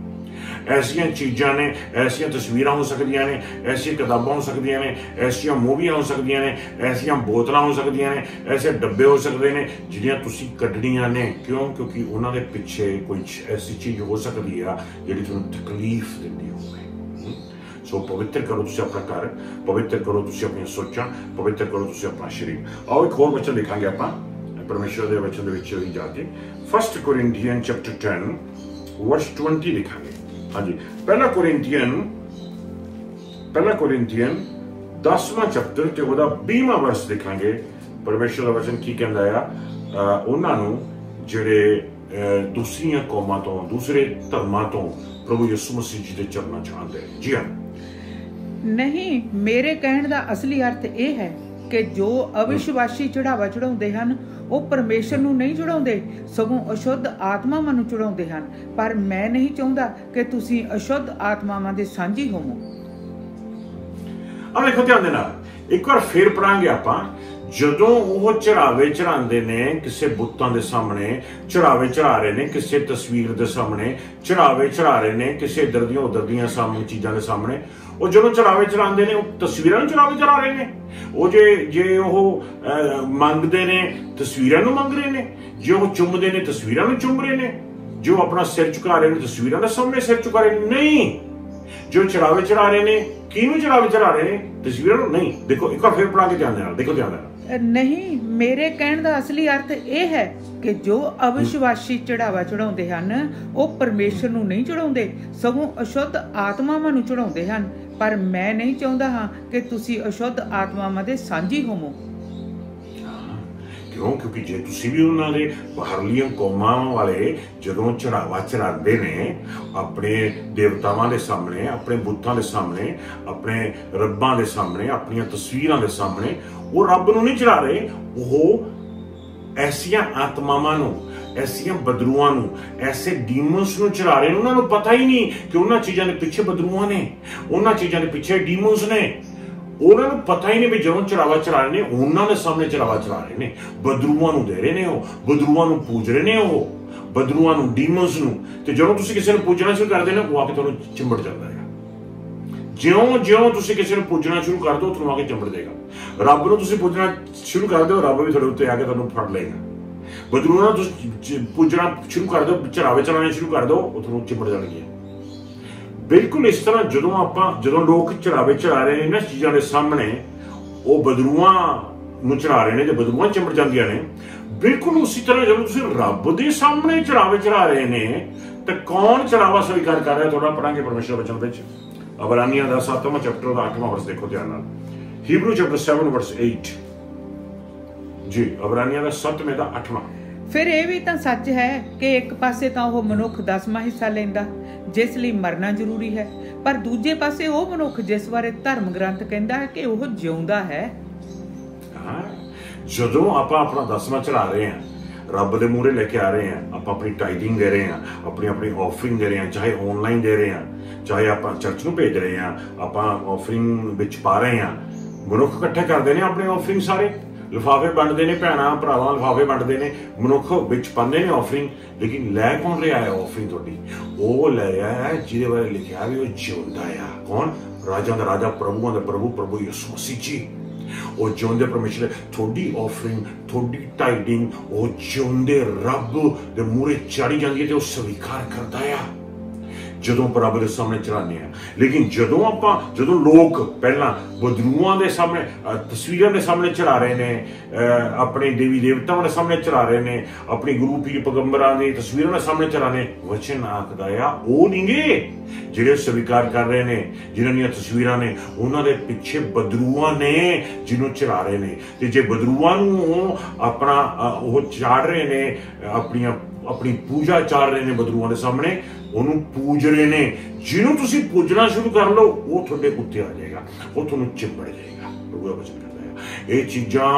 Speaker 1: ਐਸੀਆਂ ਚੀਜ਼ਾਂ ਨੇ, ਐਸੀਆਂ ਤਸਵੀਰਾਂ ਹੋ ਸਕਦੀਆਂ ਨੇ, ਐਸੀਆਂ ਕਿਤਾਬਾਂ ਹੋ ਸਕਦੀਆਂ ਨੇ, ਐਸੀਆਂ ਮੂਵੀਆਂ ਹੋ ਸਕਦੀਆਂ ਨੇ, ਐਸੀਆਂ ਬੋਤਲਾਂ ਹੋ ਸਕਦੀਆਂ ਨੇ, ਐਸੇ ਡੱਬੇ ਹੋ ਸਕਦੇ ਨੇ ਜਿਹੜੀਆਂ ਤੁਸੀਂ ਕੱਢਣੀਆਂ ਨੇ। ਕਿਉਂ? ਕਿਉਂਕਿ ਉਹਨਾਂ ਦੇ ਪਿੱਛੇ ਕੋਈ ਐਸੀ ਚੀਜ਼ ਹੋ ਸਕਦੀ ਆ ਜਿਹੜੀ ਤੁਹਾਨੂੰ ਤਕਲੀਫ ਦਿੰਦੀ ਹੋਵੇ। ਸੋ ਪਵਿੱਤਰ ਕਰੋ ਤੁਸੀਂ ਆਪਣਾ ਘਰ, ਪਵਿੱਤਰ ਕਰੋ ਤੁਸੀਂ ਆਪਣੀਆਂ ਸੋਚਾਂ, ਪਵਿੱਤਰ ਕਰੋ ਤੁਸੀਂ ਆਪਣਾ ਸਰੀਰ। ਆਓ ਇੱਕ ਹੋਰ ਵਚਨ ਦੇਖਾਂਗੇ ਆਪਾਂ ਪਰਮੇਸ਼ਰ ਦੇ ਵਚਨ ਦੇ ਵਿੱਚ ਜਾ ਕੇ। 1 ਕੋਰਿੰਥੀਅਨ ਚੈਪਟਰ 10 ਵਰਸ 20 ਦੇਖਾਂਗੇ। ਹਾਂਜੀ, ਪਹਿਲਾ ਕੋਰਿੰਥੀਅਨ 10ਵਾਂ ਚੈਪਟਰ ਤੇ ਉਹਦਾ 20ਵਾਂ ਵਰਸ ਦੇਖਾਂਗੇ। ਪਰਮੇਸ਼ਰ ਦਾ ਵਚਨ ਕੀ ਕਹਿੰਦਾ ਆ ਉਹਨਾਂ ਨੂੰ ਜਿਹੜੇ ਦੂਸਰੀਆਂ ਕੌਮਾਂ ਤੋਂ, ਦੂਸਰੇ ਧਰਮਾਂ ਤੋਂ ਪ੍ਰਭੂ ਯਿਸੂ ਮਸੀਹ ਜੀ ਦੇ ਚਰਨਾਂ 'ਚ ਆਉਂਦੇ। ਜੀ ਹਾਂ।
Speaker 2: ਨਹੀਂ, ਮੇਰੇ ਕਹਿਣ ਦਾ ਅਸਲੀ ਅਰਥ ਇਹ ਹੈ ਕਿ ਜੋ ਅਵਿਸ਼ਵਾਸੀ ਚੜਾਵਾ ਚੜਾਉਂਦੇ ਹਨ ਉਹ ਪਰਮੇਸ਼ਰ ਨੂੰ ਨਹੀਂ ਚੜਾਉਂਦੇ, ਸਗੋਂ ਅਸ਼ੁੱਧ ਆਤਮਾਵਾਂ ਨੂੰ ਚੜਾਉਂਦੇ ਹਨ। ਪਰ ਮੈਂ ਨਹੀਂ ਚਾਹੁੰਦਾ ਕਿ ਤੁਸੀਂ ਅਸ਼ੁੱਧ ਆਤਮਾਵਾਂ ਦੇ ਸਾਂਝੀ ਹੋਵੋ।
Speaker 1: ਆਹ ਦੇਖੋ ਧਿਆਨ ਦੇ ਨਾਲ, ਇੱਕ ਵਾਰ ਫੇਰ ਪੜਾਂਗੇ ਆਪਾਂ। ਜਦੋਂ ਉਹ ਚੜਾਵੇ ਚੜਾਉਂਦੇ ਨੇ ਕਿਸੇ ਬੁੱਤਾਂ ਦੇ ਸਾਹਮਣੇ, ਚੜਾਵੇ ਚੜਾ ਰਹੇ ਨੇ ਕਿਸੇ ਤਸਵੀਰ ਦੇ ਸਾਹਮਣੇ, ਚੜਾਵੇ ਚੜਾ ਰਹੇ ਨੇ ਕਿਸੇ ਇੱਧਰ ਦੀਆਂ ਉੱਧਰ ਦੀਆਂ ਸਾਹਮਣੇ ਚੀਜ਼ਾਂ ਦੇ ਸਾਹਮਣੇ, ਉਹ ਜਦੋਂ ਚੜਾਵੇ ਚੜਾਉਂਦੇ ਨੇ ਉਹ ਤਸਵੀਰਾਂ ਨੂੰ ਚੜਾਵੇ ਚੜਾ ਰਹੇ ਨੇ। ਉਹ ਜੇ ਉਹ ਮੰਗਦੇ ਨੇ ਤਸਵੀਰਾਂ ਨੂੰ ਮੰਗ ਰਹੇ ਨੇ, ਜੇ ਉਹ ਚੁੰਮਦੇ ਨੇ ਤਸਵੀਰਾਂ ਨੂੰ ਚੁੰਮ ਰਹੇ ਨੇ, ਜੋ ਆਪਣਾ ਸਿਰ ਝੁਕਾ ਰਹੇ ਨੇ ਤਸਵੀਰਾਂ ਦੇ ਸਾਹਮਣੇ ਸਿਰ ਝੁਕਾ ਰਹੇ ਨੇ। ਨਹੀਂ, ਜੋ ਚੜਾਵੇ ਚੜਾ ਰਹੇ ਨੇ, ਕਿਹਨੂੰ ਚੜਾਵੇ ਚੜਾ ਰਹੇ ਨੇ? ਤਸਵੀਰਾਂ ਨੂੰ ਨਹੀਂ। ਦੇਖੋ ਇੱਕ ਵਾਰ ਫਿਰ ਪੜਾ ਕੇ ਧਿਆਨ ਦੇ ਨਾਲ ਦੇਖੋ, ਧਿਆਨ ਨਾਲ।
Speaker 2: ਨਹੀਂ, ਮੇਰੇ ਕਹਿਣ ਦਾ ਅਸਲੀ ਅਰਥ ਇਹ ਹੈ ਕਿ ਜੋ ਅਵਿਸ਼ਵਾਸੀ ਚੜਾਵਾ ਚੜਾਉਂਦੇ ਹਨ ਉਹ ਪਰਮੇਸ਼ਰ ਨੂੰ ਨਹੀਂ ਚੜਾਉਂਦੇ, ਸਗੋਂ ਅਸ਼ੁੱਧ ਆਤਮਾਵਾਂ ਨੂੰ ਚੜਾਉਂਦੇ ਹਨ। ਪਰ ਮੈਂ ਨਹੀਂ ਚਾਹੁੰਦਾ ਹਾਂ ਕਿ ਤੁਸੀਂ ਅਸ਼ੁੱਧ ਆਤਮਾਵਾਂ ਦੇ ਸਾਂਝੀ ਹੋਵੋ।
Speaker 1: ਕਿਉਂ? ਕਿਉਂਕਿ ਜੇ ਤੁਸੀਂ ਵੀ ਉਹਨਾਂ ਦੇ ਬਾਹਰਲੀਆਂ ਕੌਮਾਂ ਵਾਲੇ ਜਦੋਂ ਚੜਾਵਾ ਚੜਾਉਂਦੇ ਨੇ ਆਪਣੇ ਦੇਵਤਾਵਾਂ ਦੇ ਸਾਹਮਣੇ, ਆਪਣੇ ਬੁੱਤਾਂ ਦੇ ਸਾਹਮਣੇ, ਆਪਣੇ ਰੱਬਾਂ ਦੇ ਸਾਹਮਣੇ, ਆਪਣੀਆਂ ਤਸਵੀਰਾਂ ਦੇ ਸਾਹਮਣੇ, ਉਹ ਰੱਬ ਨੂੰ ਨਹੀਂ ਚੜਾ ਰਹੇ, ਉਹ ਐਸੀਆਂ ਆਤਮਾਵਾਂ ਨੂੰ, ਐਸੀਆਂ ਬਦਰੂਆਂ ਨੂੰ, ਐਸੇ ਡੀਮਨਸ ਨੂੰ ਚੜਾ ਰਹੇ ਨੇ। ਉਹਨਾਂ ਨੂੰ ਪਤਾ ਹੀ ਨਹੀਂ ਕਿ ਉਹਨਾਂ ਚੀਜ਼ਾਂ ਦੇ ਪਿੱਛੇ ਬਦਰੂਆਂ ਨੇ, ਉਹਨਾਂ ਚੀਜ਼ਾਂ ਦੇ ਪਿੱਛੇ ਡੀਮਨਸ ਨੇ। ਉਹਨਾਂ ਨੂੰ ਪਤਾ ਹੀ ਨਹੀਂ ਵੀ ਜਦੋਂ ਚੜਾਵਾ ਚੜਾ ਰਹੇ ਨੇ ਉਹਨਾਂ ਦੇ ਸਾਹਮਣੇ ਚੜਾਵਾ ਚੜਾ ਰਹੇ ਨੇ, ਬਦਰੂਆਂ ਨੂੰ ਦੇ ਰਹੇ ਨੇ, ਉਹ ਬਦਰੂਆਂ ਨੂੰ ਪੂਜ ਰਹੇ ਨੇ, ਉਹ ਬਦਰੂਆਂ ਨੂੰ, ਡੀਮਨਸ ਨੂੰ। ਤੇ ਜਦੋਂ ਤੁਸੀਂ ਕਿਸੇ ਨੂੰ ਪੂਜਣਾ ਸ਼ੁਰੂ ਕਰਦੇ ਨੇ ਉਹ ਆ ਕੇ ਤੁਹਾਨੂੰ ਚਿੰਬੜ ਜਾਂਦਾ ਹੈ। ਜਿਉਂ ਤੁਸੀਂ ਕਿਸੇ ਨੂੰ ਪੂਜਣਾ ਸ਼ੁਰੂ ਕਰ ਦਿਓ ਤੁਹਾਨੂੰ ਆ ਕੇ ਚਿੰਬੜ ਦੇਗਾ। ਰੱਬ ਨੂੰ ਤੁਸੀਂ ਪੂਜਣਾ ਸ਼ੁਰੂ ਕਰ ਦਿਓ, ਰੱਬ ਵੀ ਤੁਹਾਡੇ ਉੱਤੇ ਆ ਕੇ ਤੁਹਾਨੂੰ ਫੜ ਲਏਗਾ। ਬਦਰੂਆਂ ਨੂੰ ਤੁਸੀਂ ਪੂਜਣਾ ਸ਼ੁਰੂ ਕਰ ਦਿਓ, ਚੜਾਵੇ ਚੜਾਉਣੇ ਸ਼ੁਰੂ ਕਰ ਦਿਓ, ਉਹ ਤੁਹਾਨੂੰ ਚਿੰਬੜ ਜਾਣਗੇ। बिल्कुल इस तरह ਜਦੋਂ ਲੋਕ ਚੜਾਵੇ ਚੜਾ ਰਹੇ ਨੇ ਨਾ ਚੀਜ਼ਾਂ ਦੇ ਸਾਹਮਣੇ, ਉਹ ਬਦਰੂਆਂ ਨੂੰ ਚੜਾ ਰਹੇ ਨੇ ਤੇ ਬਦਰੂਆਂ ਚਿੰਬੜ ਜਾਂਦੀਆਂ ਨੇ, ਬਿਲਕੁਲ ਉਸੇ ਤਰ੍ਹਾਂ ਜਦੋਂ ਤੁਸੀਂ ਰੱਬ ਦੇ ਸਾਹਮਣੇ ਚੜਾਵੇ ਚੜਾ ਰਹੇ ਨੇ ਤਾਂ ਕੌਣ ਚੜਾਵਾ ਸਵੀਕਾਰ ਕਰ ਰਿਹਾ? ਥੋੜਾ ਪੜਾਂਗੇ ਪਰਮੇਸ਼ਰ ਦੇ ਵਚਨ ਵਿੱਚ। ਅਬਰਾਨੀਆਂ ਦਾ 7ਵਾਂ ਚੈਪਟਰ ਦਾ 8ਵਾਂ ਵਰਸ ਦੇਖੋ ਧਿਆਨ ਨਾਲ। ਹੀਬਰੂ ਚੈਪਟਰ 7 ਵਰਸ 8 ਜੀ, ਅਬਰਾਨੀਆਂ ਦਾ 7ਵੇਂ ਦਾ 8ਵਾਂ।
Speaker 2: ਫਿਰ ਇਹ ਵੀ ਤਾਂ ਸੱਚ ਹੈ ਕਿ ਇੱਕ ਪਾਸੇ ਤਾਂ ਉਹ ਮਨੁੱਖ 10ਵਾਂ ਹਿੱਸਾ ਲੈਂਦਾ ਜਿਸ ਲਈ ਮਰਨਾ ਜ਼ਰੂਰੀ ਹੈ, ਪਰ ਦੂਜੇ ਪਾਸੇ ਉਹ ਮਨੁੱਖ ਜਿਸ ਬਾਰੇ ਧਰਮ ਗ੍ਰੰਥ ਕਹਿੰਦਾ ਹੈ ਕਿ ਉਹ ਜਿਉਂਦਾ ਹੈ।
Speaker 1: ਜਦੋਂ ਆਪਾਂ ਆਪਣਾ 10ਵਾਂ ਚੜਾ ਰਹੇ ਹਾਂ, ਰੱਬ ਦੇ ਮੂਹਰੇ ਲੈ ਕੇ ਆ ਰਹੇ ਹਾਂ, ਆਪਾਂ ਆਪਣੀ ਟਾਈਡਿੰਗ ਦੇ ਰਹੇ ਹਾਂ, ਆਪਣੀ ਆਫਰਿੰਗ ਦੇ ਰਹੇ ਹਾਂ, ਚਾਹੇ ਆਨਲਾਈਨ ਦੇ ਰਹੇ ਹਾਂ, ਚਾਹੇ ਆਪਾਂ ਚਰਚ ਨੂੰ ਭੇਜ ਰਹੇ ਹਾਂ, ਆਪਾਂ ਆਫਰਿੰਗ ਵਿੱਚ ਪਾ ਰਹੇ ਹਾਂ। ਮਨੁੱਖ ਇਕੱਠੇ ਕਰਦੇ ਨੇ ਆਪਣੇ ਆਫਰਿੰਗ, ਸਾਰੇ ਲਿਫਾਫੇ ਵੰਡਦੇ ਨੇ, ਭੈਣਾਂ ਭਰਾਵਾਂ ਲਿਫਾਫੇ ਵੰਡਦੇ ਨੇ, ਮਨੁੱਖ ਵਿੱਚ ਪਾਉਂਦੇ ਨੇ ਆਫਰਿੰਗ। ਲੇਕਿਨ ਲੈ ਕੌਣ ਰਿਹਾ ਹੈ ਆਫਰਿੰਗ ਤੁਹਾਡੀ? ਉਹ ਲੈ ਰਿਹਾ ਹੈ ਜਿਹਦੇ ਬਾਰੇ ਲਿਖਿਆ ਵੀ ਉਹ ਜਿਉਂਦਾ ਆ। ਕੌਣ? ਰਾਜਾਂ ਦਾ ਰਾਜਾ, ਪ੍ਰਭੂਆਂ ਦਾ ਪ੍ਰਭੂ, ਪ੍ਰਭੂ ਯਿਸੂ ਮਸੀਹ ਜੀ। ਉਹ ਜਿਉਂਦੇ ਪਰਮੇਸ਼ਰ। ਤੁਹਾਡੀ ਆਫਰਿੰਗ, ਤੁਹਾਡੀ ਟਾਈਡਿੰਗ ਉਹ ਜਿਉਂਦੇ ਰੱਬ ਦੇ ਮੂਹਰੇ ਚੜੀ ਜਾਂਦੀ ਹੈ ਤੇ ਉਹ ਸਵੀਕਾਰ ਕਰਦਾ ਆ ਜਦੋਂ ਰੱਬ ਦੇ ਸਾਹਮਣੇ ਚੜਾਉਂਦੇ ਆ। ਲੇਕਿਨ ਜਦੋਂ ਲੋਕ ਪਹਿਲਾਂ ਬਦਰੂਆਂ ਦੇ ਸਾਹਮਣੇ, ਤਸਵੀਰਾਂ ਦੇ ਸਾਹਮਣੇ ਚੜਾ ਰਹੇ ਨੇ, ਆਪਣੇ ਦੇਵੀ ਦੇਵਤਾਵਾਂ ਦੇ ਸਾਹਮਣੇ ਚੜਾ ਰਹੇ ਨੇ, ਆਪਣੀ ਗੁਰੂ ਪੀਰ ਪੈਗੰਬਰਾਂ ਦੀ ਤਸਵੀਰਾਂ ਦੇ ਸਾਹਮਣੇ ਚੜਾਣੇ, ਵਚਨ ਆਖਦਾ ਆ ਉਹ ਨਹੀਂਗੇ ਜਿਹੜੇ ਸਵੀਕਾਰ ਕਰ ਰਹੇ ਨੇ, ਜਿਨ੍ਹਾਂ ਦੀਆਂ ਤਸਵੀਰਾਂ ਨੇ, ਉਹਨਾਂ ਦੇ ਪਿੱਛੇ ਬਦਰੂਆਂ ਨੇ ਜਿਹਨੂੰ ਚੜਾ ਰਹੇ ਨੇ। ਤੇ ਜੇ ਬਦਰੂਆਂ ਨੂੰ ਆਪਣਾ ਉਹ ਚਾੜ ਰਹੇ ਨੇ, ਆਪਣੀ ਪੂਜਾ ਚਾੜ ਰਹੇ ਨੇ ਬਦਰੂਆਂ ਦੇ ਸਾਹਮਣੇ, ਉਹਨੂੰ ਪੂਜ ਰਹੇ ਨੇ, ਜਿਹਨੂੰ ਤੁਸੀਂ ਪੂਜਣਾ ਸ਼ੁਰੂ ਕਰ ਲਓ ਉਹ ਤੁਹਾਡੇ ਉੱਤੇ ਆ ਜਾਏਗਾ, ਉਹ ਤੁਹਾਨੂੰ ਚਿੰਬੜ ਜਾਏਗਾ। ਪ੍ਰਭੂ ਦਾ ਵਚਨ ਕਰਦਾ ਹੈ ਇਹ ਚੀਜ਼ਾਂ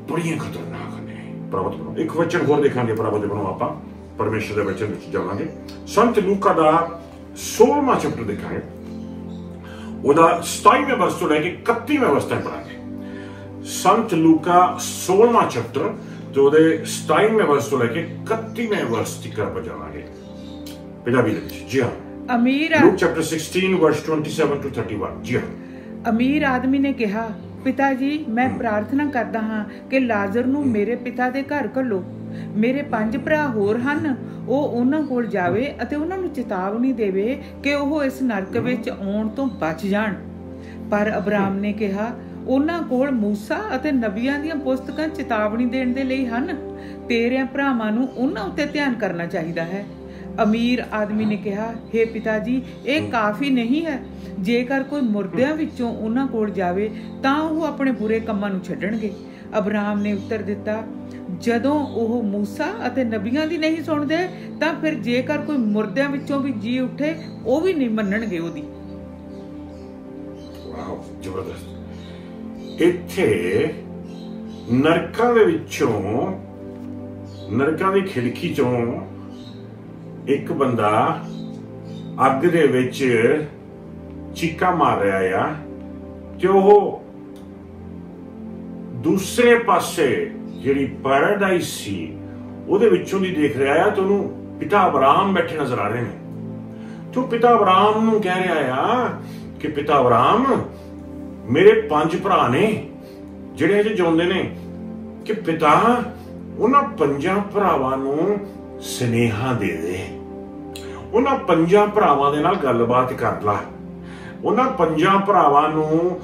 Speaker 1: ਬੜੀਆਂ ਖਤਰਨਾਕ ਨੇ। ਪ੍ਰਭੂ ਬਣੋ। ਇੱਕ ਵਚਨ ਹੋਰ ਦੇਖਾਂਗੇ ਪ੍ਰਭੂ ਦੇ ਬਣੋ, ਆਪਾਂ ਪਰਮੇਸ਼ਰ ਦੇ ਵਚਨ ਵਿੱਚ ਜਾਵਾਂਗੇ। ਸੰਤ ਲੂਕਾ ਦਾ 16ਵਾਂ ਚੈਪਟਰ ਦੇਖਾਂਗੇ, ਉਹਦਾ 27ਵੇਂ ਵਰਸ ਤੋਂ ਲੈ ਕੇ 31ਵੇਂ ਵਰਸ ਤੱਕ ਪੜਾਂਗੇ। ਸੰਤ ਲੂਕਾ 16ਵਾਂ ਚੈਪਟਰ ਤੇ ਉਹਦੇ 27ਵੇਂ ਵਰਸ ਤੋਂ ਲੈ ਕੇ 31ਵੇਂ ਵਰਸ ਤੱਕ ਆਪਾਂ ਜਾਵਾਂਗੇ ਪੰਜਾਬੀ ਦੇ ਵਿੱਚ। ਜੀ ਹਾਂ, ਲੂਕ ਚੈਪਟਰ 16 ਵਰਸ 27 to 31। ਜੀ ਹਾਂ।
Speaker 2: ਅਮੀਰ ਆਦਮੀ ਨੇ ਕਿਹਾ, ਪਿਤਾ ਜੀ ਮੈਂ ਪ੍ਰਾਰਥਨਾ ਕਰਦਾ ਹਾਂ ਕਿ ਲਾਜ਼ਰ ਨੂੰ ਮੇਰੇ ਪਿਤਾ ਦੇ ਘਰ ਘੱਲੋ। ਮੇਰੇ 5 ਭਰਾ ਹੋਰ ਹਨ, ਉਹ ਉਹਨਾਂ ਕੋਲ ਜਾਵੇ ਅਤੇ ਉਹਨਾਂ ਨੂੰ ਚੇਤਾਵਨੀ ਦੇਵੇ ਕਿ ਉਹ ਇਸ ਨਰਕ ਵਿੱਚ ਆਉਣ ਤੋਂ ਬਚ ਜਾਣ। ਪਰ ਅਬਰਾਮ ਨੇ ਕਿਹਾ, ਉਹਨਾਂ ਕੋਲ ਮੂਸਾ ਅਤੇ ਨਬੀਆਂ ਦੀਆਂ ਪੁਸਤਕਾਂ ਚੇਤਾਵਨੀ ਦੇਣ ਦੇ ਲਈ ਹਨ। ਤੇਰਿਆਂ ਭਰਾਵਾਂ ਨੂੰ ਉਹਨਾਂ ਉੱਤੇ ਧਿਆਨ ਕਰਨਾ ਚਾਹੀਦਾ ਹੈ। ਅਮੀਰ ਆਦਮੀ ਨੇ ਕਿਹਾ, ਹੇ ਪਿਤਾ ਜੀ ਇਹ ਕਾਫੀ ਨਹੀਂ ਹੈ। ਜੇਕਰ ਕੋਈ ਮੁਰਦਿਆਂ ਵਿੱਚੋਂ ਉਹਨਾਂ ਕੋਲ ਜਾਵੇ ਤਾਂ ਉਹ ਆਪਣੇ ਬੁਰੇ ਕੰਮਾਂ ਨੂੰ ਛੱਡਣਗੇ। ਅਬਰਾਮ ਨੇ ਉੱਤਰ ਦਿੱਤਾ, ਜਦੋਂ ਉਹ ਮੂਸਾ ਅਤੇ ਨਬੀਆਂ ਦੀ ਨਹੀਂ ਸੁਣਦੇ ਤਾਂ ਫਿਰ ਜੇਕਰ ਕੋਈ ਮੁਰਦਿਆਂ ਵਿੱਚੋਂ ਵੀ ਜੀ ਉੱਠੇ ਉਹ ਵੀ ਨਹੀਂ ਮੰਨਣਗੇ ਉਹਦੀ।
Speaker 1: ਵਾਓ, ਜ਼ਬਰਦਸਤ। ਇੱਥੇ ਨਰਕਾਂ ਦੇ ਵਿੱਚੋਂ, ਨਰਕਾਂ ਦੀ ਖਿੜਕੀ ਚੋਂ ਇੱਕ ਬੰਦਾ ਅੱਗ ਦੇ ਵਿੱਚ ਚੀਕਾ ਮਾਰ ਰਿਹਾ ਆ ਤੇ ਉਹ ਦੂਸਰੇ ਪਾਸੇ ਜਿਹੜੀ ਪੈਰਾਡਾਈਸ ਸੀ ਉਹਦੇ ਵਿੱਚੋਂ ਦੀ ਦੇਖ ਰਿਹਾ ਆ ਤੇ ਉਹਨੂੰ ਪਿਤਾ ਅਬਰਾਮ ਬੈਠੇ ਨਜ਼ਰ ਆ ਰਹੇ ਨੇ। ਤੇ ਉਹ ਪਿਤਾ ਅਬਰਾਮ ਨੂੰ ਕਹਿ ਰਿਹਾ ਆ ਕਿ ਪਿਤਾ ਅਬਰਾਮ, ਮੇਰੇ 5 ਭਰਾ ਨੇ ਜਿਹੜੇ ਅਜੇ ਜਿਉਂਦੇ ਨੇ, ਕਿ ਪਿਤਾ ਉਹਨਾਂ 5 ਭਰਾਵਾਂ ਨੂੰ ਸੁਨੇਹਾ ਦੇ ਦੇ, ਉਹਨਾਂ 5 ਭਰਾਵਾਂ ਦੇ ਨਾਲ ਗੱਲਬਾਤ ਕਰ ਲਾ, ਉਹਨਾਂ 5 ਭਰਾਵਾਂ ਨੂੰ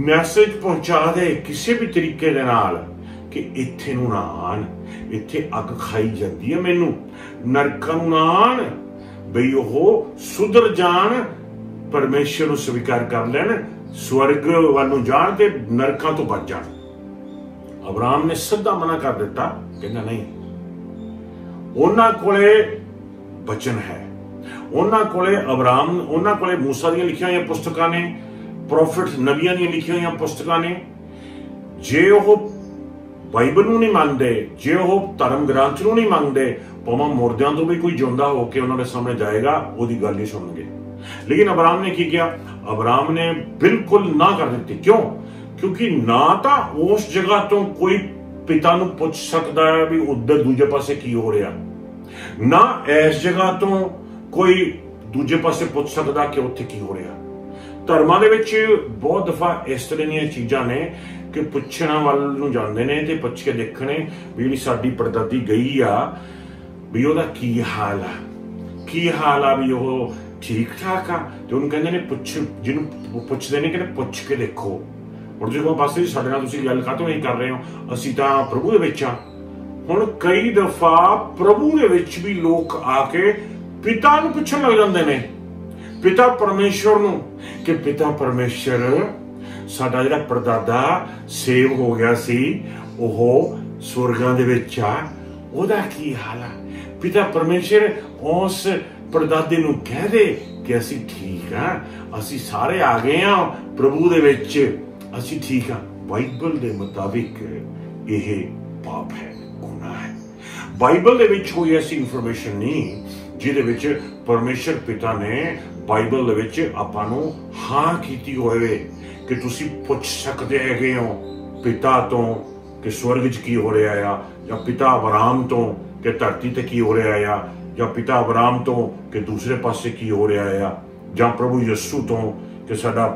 Speaker 1: ਮੈਸੇਜ ਪਹੁੰਚਾ ਦੇ ਕਿਸੇ ਵੀ ਤਰੀਕੇ ਦੇ ਨਾਲ ਕਿ ਇੱਥੇ ਨੂੰ ਨਾ ਆਣ, ਇੱਥੇ ਅੱਗ ਖਾਈ ਜਾਂਦੀ ਹੈ ਮੈਨੂੰ, ਨਰਕਾਂ ਨੂੰ ਨਾ ਆਣ, ਬਈ ਉਹ ਸੁਧਰ ਜਾਣ, ਪਰਮੇਸ਼ਰ ਨੂੰ ਸਵੀਕਾਰ ਕਰ ਲੈਣ, ਸਵਰਗ ਵੱਲ ਨੂੰ ਜਾਣ ਤੇ ਨਰਕਾਂ ਤੋਂ ਬਚ ਜਾਣ। ਅਬਰਾਮ ਨੇ ਸਿੱਧਾ ਮਨਾ ਕਰ ਦਿੱਤਾ, ਕਹਿੰਦਾ ਨਹੀਂ, ਉਹਨਾਂ ਕੋਲੇ ਬਚਨ ਹੈ, ਉਹਨਾਂ ਕੋਲੇ ਮੂਸਾ ਦੀਆਂ ਲਿਖੀਆਂ ਹੋਈਆਂ ਪੁਸਤਕਾਂ ਨੇ, ਪ੍ਰੋਫਿਟ ਨਬੀਆਂ ਦੀਆਂ ਲਿਖੀਆਂ ਹੋਈਆਂ ਪੁਸਤਕਾਂ ਨੇ। ਜੇ ਉਹ ਬਾਈਬਲ ਨੂੰ ਨਹੀਂ ਮੰਨਦੇ, ਜੇ ਉਹ ਧਰਮ ਗ੍ਰੰਥ ਨੂੰ ਨਹੀਂ ਮੰਨਦੇ, ਭਾਵੇਂ ਮੁਰਦਿਆਂ ਤੋਂ ਵੀ ਕੋਈ ਜਿਉਂਦਾ ਹੋ ਕੇ ਉਹਨਾਂ ਦੇ ਸਾਹਮਣੇ ਜਾਏਗਾ, ਉਹਦੀ ਗੱਲ ਨਹੀਂ ਸੁਣਨਗੇ। ਲੇਕਿਨ ਅਬਰਾਮ ਨੇ ਕੀ ਕਿਹਾ? ਅਬਰਾਮ ਨੇ ਬਿਲਕੁਲ ਨਾ ਕਰ ਦਿੱਤੀ। ਕਿਉਂ? ਕਿਉਂਕਿ ਨਾ ਤਾਂ ਉਸ ਜਗ੍ਹਾ ਤੋਂ ਕੋਈ ਪਿਤਾ ਨੂੰ ਪੁੱਛ ਸਕਦਾ ਹੈ ਵੀ ਉੱਧਰ ਦੂਜੇ ਪਾਸੇ ਕੀ ਹੋ ਰਿਹਾ, ਨਾ ਇਸ ਜਗ੍ਹਾ ਤੋਂ ਕੋਈ ਦੂਜੇ ਪਾਸੇ ਪੁੱਛ ਸਕਦਾ ਕਿ ਉੱਥੇ ਕੀ ਹੋ ਰਿਹਾ। ਧਰਮਾਂ ਦੇ ਵਿੱਚ ਬਹੁਤ ਦਫਾ ਇਸ ਤਰ੍ਹਾਂ ਦੀਆਂ ਚੀਜ਼ਾਂ ਨੇ ਕਿ ਪੁੱਛਣਾ ਵੱਲ ਨੂੰ ਜਾਂਦੇ ਨੇ ਤੇ ਪੁੱਛ ਕੇ ਦੇਖਣੇ ਵੀ ਜਿਹੜੀ ਸਾਡੀ ਪੜਦਾਦੀ ਗਈ ਆ ਵੀ ਉਹਦਾ ਕੀ ਹਾਲ ਆ, ਵੀ ਉਹ ਠੀਕ ਠਾਕ ਆ, ਤੇ ਉਹਨੂੰ ਕਹਿੰਦੇ ਨੇ ਪੁੱਛ, ਜਿਹਨੂੰ ਪੁੱਛਦੇ ਨੇ ਕਹਿੰਦੇ ਪੁੱਛ ਕੇ ਦੇਖੋ। ਹੁਣ ਦੇਖੋ ਪਾਸੇ ਜੀ ਸਾਡੇ ਨਾਲ ਤੁਸੀਂ ਗੱਲ ਕਾਹਤੋਂ ਨਹੀਂ ਕਰ ਰਹੇ ਹੋ, ਅਸੀਂ ਤਾਂ ਪ੍ਰਭੂ ਦੇ ਵਿੱਚ ਆ। ਹੁਣ ਕਈ ਦਫਾ ਪ੍ਰਭੂ ਦੇ ਵਿੱਚ ਵੀ ਲੋਕ ਆ ਕੇ ਪਿਤਾ ਨੂੰ ਪੁੱਛਣ ਲੱਗ ਜਾਂਦੇ ਨੇ, ਪਿਤਾ ਪਰਮੇਸ਼ਵਰ ਨੂੰ, ਕਿ ਪਿਤਾ ਪਰਮੇਸ਼ਵਰ ਸਾਡਾ ਜਿਹੜਾ ਪਰਦਾਦਾ ਸੇਵ ਹੋ ਗਿਆ ਸੀ ਉਹ ਸਵਰਗਾਂ ਦੇ ਵਿੱਚ ਆ, ਉਹਦਾ ਕੀ ਹਾਲ ਆ। ਪਿਤਾ ਪਰਮੇਸ਼ਵਰ ਉਸ ਪਰਦਾਦੇ ਨੂੰ ਕਹਿ ਦੇ ਕਿ ਅਸੀਂ ਠੀਕ ਆ, ਅਸੀਂ ਸਾਰੇ ਆ ਗਏ ਆ ਪ੍ਰਭੂ ਦੇ ਵਿੱਚ, ਅਸੀਂ ਠੀਕ ਆ। ਬਾਈਬਲ ਦੇ ਮੁਤਾਬਿਕ ਇਹ ਪਾਪ ਹੈ, ਗੁਨਾਹ ਹੈ। ਬਾਈਬਲ ਦੇ ਵਿੱਚ ਕੋਈ ਐਸੀ ਇਨਫੋਰਮੇਸ਼ਨ ਨਹੀਂ ਜਿਹਦੇ ਵਿੱਚ ਪਰਮੇਸ਼ਰ ਪਿਤਾ ਨੇ ਬਾਈਬਲ ਦੇ ਵਿੱਚ ਆਪਾਂ ਨੂੰ ਹਾਂ ਕੀਤੀ ਹੋਵੇ ਕਿ ਤੁਸੀਂ ਪੁੱਛ ਸਕਦੇ ਹੈਗੇ ਹੋ ਪਿਤਾ ਤੋਂ ਕਿ ਸਵਰਗ 'ਚ ਕੀ ਹੋ ਰਿਹਾ ਆ, ਜਾਂ ਪਿਤਾ ਅਬਰਾਮ ਤੋਂ ਕਿ ਧਰਤੀ ਤੇ ਕੀ ਹੋ ਰਿਹਾ ਆ, ਜਾਂ ਪਿਤਾ ਅਬਰਾਮ ਤੋਂ ਕਿ ਦੂਸਰੇ ਪਾਸੇ ਕੀ ਹੋ ਰਿਹਾ ਆ, ਜਾਂ ਪ੍ਰਭੂ ਯਿਸੂ ਤੋਂ ਕਿ ਸਾਡਾ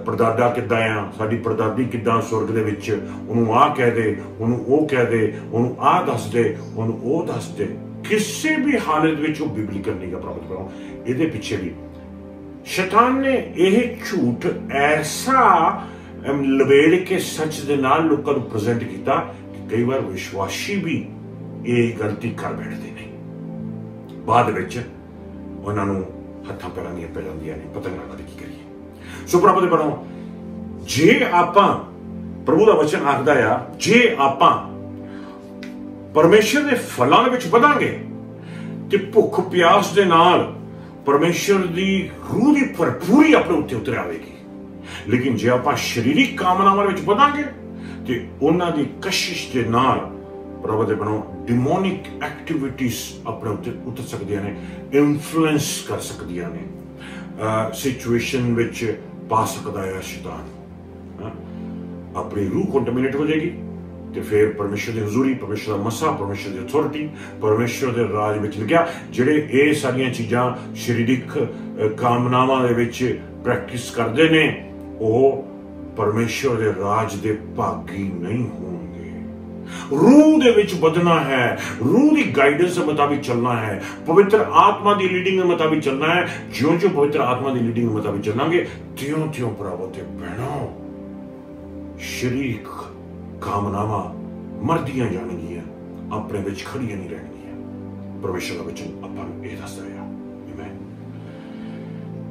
Speaker 1: ਪਰਦਾਦਾ ਕਿੱਦਾਂ ਆ, ਸਾਡੀ ਪਰਦਾਦੀ ਕਿੱਦਾਂ ਸਵਰਗ ਦੇ ਵਿੱਚ, ਉਹਨੂੰ ਆਹ ਕਹਿ ਦੇ, ਉਹਨੂੰ ਉਹ ਕਹਿ ਦੇ, ਉਹਨੂੰ ਆਹ ਦੱਸ ਦੇ, ਉਹਨੂੰ ਉਹ ਦੱਸ ਦੇ। ਕਿਸੇ ਵੀ ਹਾਲਤ ਵਿੱਚ ਉਹ ਬਿਬਲੀਕਲ ਨਹੀਂ ਗਾ ਪ੍ਰਾਪਤ ਕਰੋ। ਇਹਦੇ ਪਿੱਛੇ ਵੀ ਸ਼ੈਤਾਨ ਨੇ ਇਹ ਝੂਠ ਐਸਾ ਲਵੇੜ ਕੇ ਸੱਚ ਦੇ ਨਾਲ ਲੋਕਾਂ ਨੂੰ ਪ੍ਰੈਜ਼ੈਂਟ ਕੀਤਾ ਕਿ ਕਈ ਵਾਰ ਵਿਸ਼ਵਾਸੀ ਵੀ ਇਹ ਗਲਤੀ ਕਰ ਬੈਠਦੇ ਨੇ, ਬਾਅਦ ਵਿੱਚ ਉਹਨਾਂ ਨੂੰ ਹੱਥਾਂ ਪੈਰਾਂ ਦੀਆਂ ਪੈ ਜਾਂਦੀਆਂ ਨੇ, ਪਤਾ ਨਹੀਂ ਲੱਗਦਾ ਕੀ ਕਰੀਏ। ਸੋ ਪ੍ਰਭੂ ਦੇ ਬਣੋ, ਜੇ ਆਪਾਂ ਪ੍ਰਭੂ ਦਾ ਵਚਨ ਆਖਦਾ ਆ, ਜੇ ਆਪਾਂ ਪਰਮੇਸ਼ਰ ਦੇ ਫਲਾਂ ਦੇ ਵਿੱਚ ਵਧਾਂਗੇ ਤੇ ਭੁੱਖ ਪਿਆਸ ਦੇ ਨਾਲ ਪਰਮੇਸ਼ਰ ਦੀ ਰੂਹ ਦੀ ਭਰਪੂਰੀ ਆਪਣੇ ਉੱਤੇ ਉਤਰ ਆਵੇਗੀ। ਲੇਕਿਨ ਜੇ ਆਪਾਂ ਸਰੀਰਕ ਕਾਮਨਾਵਾਂ ਵਿੱਚ ਵਧਾਂਗੇ ਤੇ ਉਹਨਾਂ ਦੀ ਕਸ਼ਿਸ਼ ਦੇ ਨਾਲ ਪ੍ਰਭੂ ਦੇ ਬਣੋ ਡਿਮੋਨਿਕ ਐਕਟੀਵਿਟੀਜ਼ ਆਪਣੇ ਉੱਤੇ ਉਤਰ ਸਕਦੀਆਂ ਨੇ, ਇਨਫਲੂਐਂਸ ਕਰ ਸਕਦੀਆਂ ਨੇ, ਸਿਚੁਏਸ਼ਨ ਵਿੱਚ ਪਾ ਸਕਦਾ ਹੈ ਸ਼ੈਤਾਨ। ਆਪਣੀ ਰੂਹ ਕੰਟੈਮੀਨੇਟ ਹੋ ਜਾਏਗੀ ਤੇ ਫਿਰ ਪਰਮੇਸ਼ਰ ਦੀ ਹਜ਼ੂਰੀ, ਪਰਮੇਸ਼ਰ ਦਾ ਮਸਾ, ਪਰਮੇਸ਼ਰ ਦੀ ਅਥਾਰਟੀ, ਪਰਮੇਸ਼ਰ ਦੇ ਰਾਜ ਵਿੱਚ ਲਿਖਿਆ ਜਿਹੜੇ ਇਹ ਸਾਰੀਆਂ ਚੀਜ਼ਾਂ ਸਰੀਰਕ ਕਾਮਨਾਵਾਂ ਦੇ ਵਿੱਚ ਪ੍ਰੈਕਟਿਸ ਕਰਦੇ ਨੇ ਉਹ ਪਰਮੇਸ਼ਰ ਦੇ ਰਾਜ ਦੇ ਭਾਗੀ ਨਹੀਂ ਹੋਣਗੇ। रूह दे विच बदना है, रूह की गाइडेंस के मुताबिक चलना है, पवित्र आत्मा की लीडिंग के मुताबिक चलना है। ज्यों ज्यों पवित्र आत्मा की लीडिंग के मुताबिक चलांगे त्यों त्यों भरावो ते भैणों शरीर कामनावां मरदियां जाणगियां, अपने विच खड़ियां नहीं रहणगियां। परमेश्वर का वचन आपां नूं इह दसदा है आमीन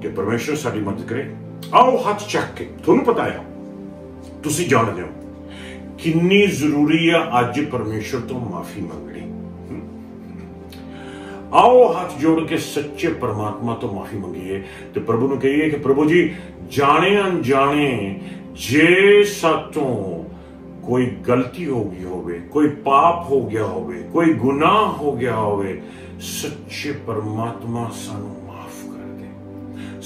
Speaker 1: कि परमेश्वर साडी मदद करे। आओ हाथ चक के, तुहानूं पता है, तुसीं जाणदे हो किन्नी जरूरी है अज परमेश्वर तो माफी मंगनी। आओ हाथ जोड़ के सच्चे परमात्मा तो माफी मंगीए तो प्रभु ने कहिए कि प्रभु जी जाने अनजाने जे सातों कोई गलती हो गई होवे, कोई पाप हो गया होवे, कोई गुनाह हो गया होवे, सच्चे परमात्मा सानू माफ कर दे,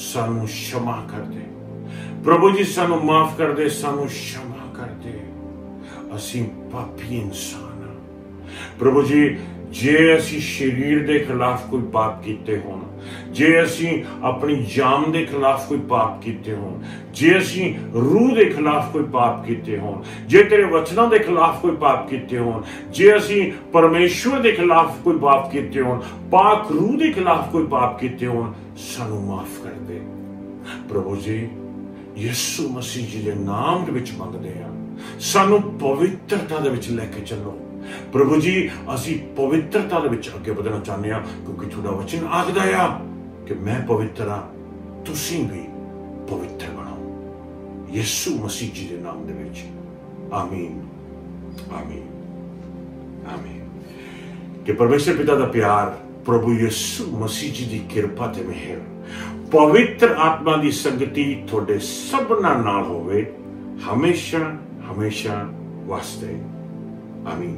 Speaker 1: सानू क्षमा कर दे। प्रभु जी सानू माफ कर दे, सानू क्षमा कर दे। असी पापी इंसान हाँ प्रभु जी, जे असी शरीर के खिलाफ कोई पाप किते होन, जे असी अपनी जान के खिलाफ कोई पाप किते होन, जे असी रूह के खिलाफ कोई पाप किते होन, जे तेरे वचनों के खिलाफ कोई पाप किते होन, जे असी परमेश्वर के खिलाफ कोई पाप किते होन, पाक रूह के खिलाफ कोई पाप किते होन, सानू माफ कर दे। प्रभु जी यीशु मसीह जी के नाम के विच मंगदे हां, सानू पवित्रता दे विच लेके चलो। प्रभु जी असी पवित्रता दे विच अगे बढ़ना चाहते हैं क्योंकि तुहाडा वचन आखदा है कि मैं पवित्र हाँ, तुसीं भी पवित्र बनो यीशु मसीह जी के नाम दे विच। आमीन आमीन आमीन। कि परमेश्वर पिता दा प्यार, प्रभु यीशु मसीह जी की कृपा ते मेहर, पवित्र आत्मा की संगति तुहाडे सबना नाल होवे हमेशा हमेशा वास्ते। आमीन।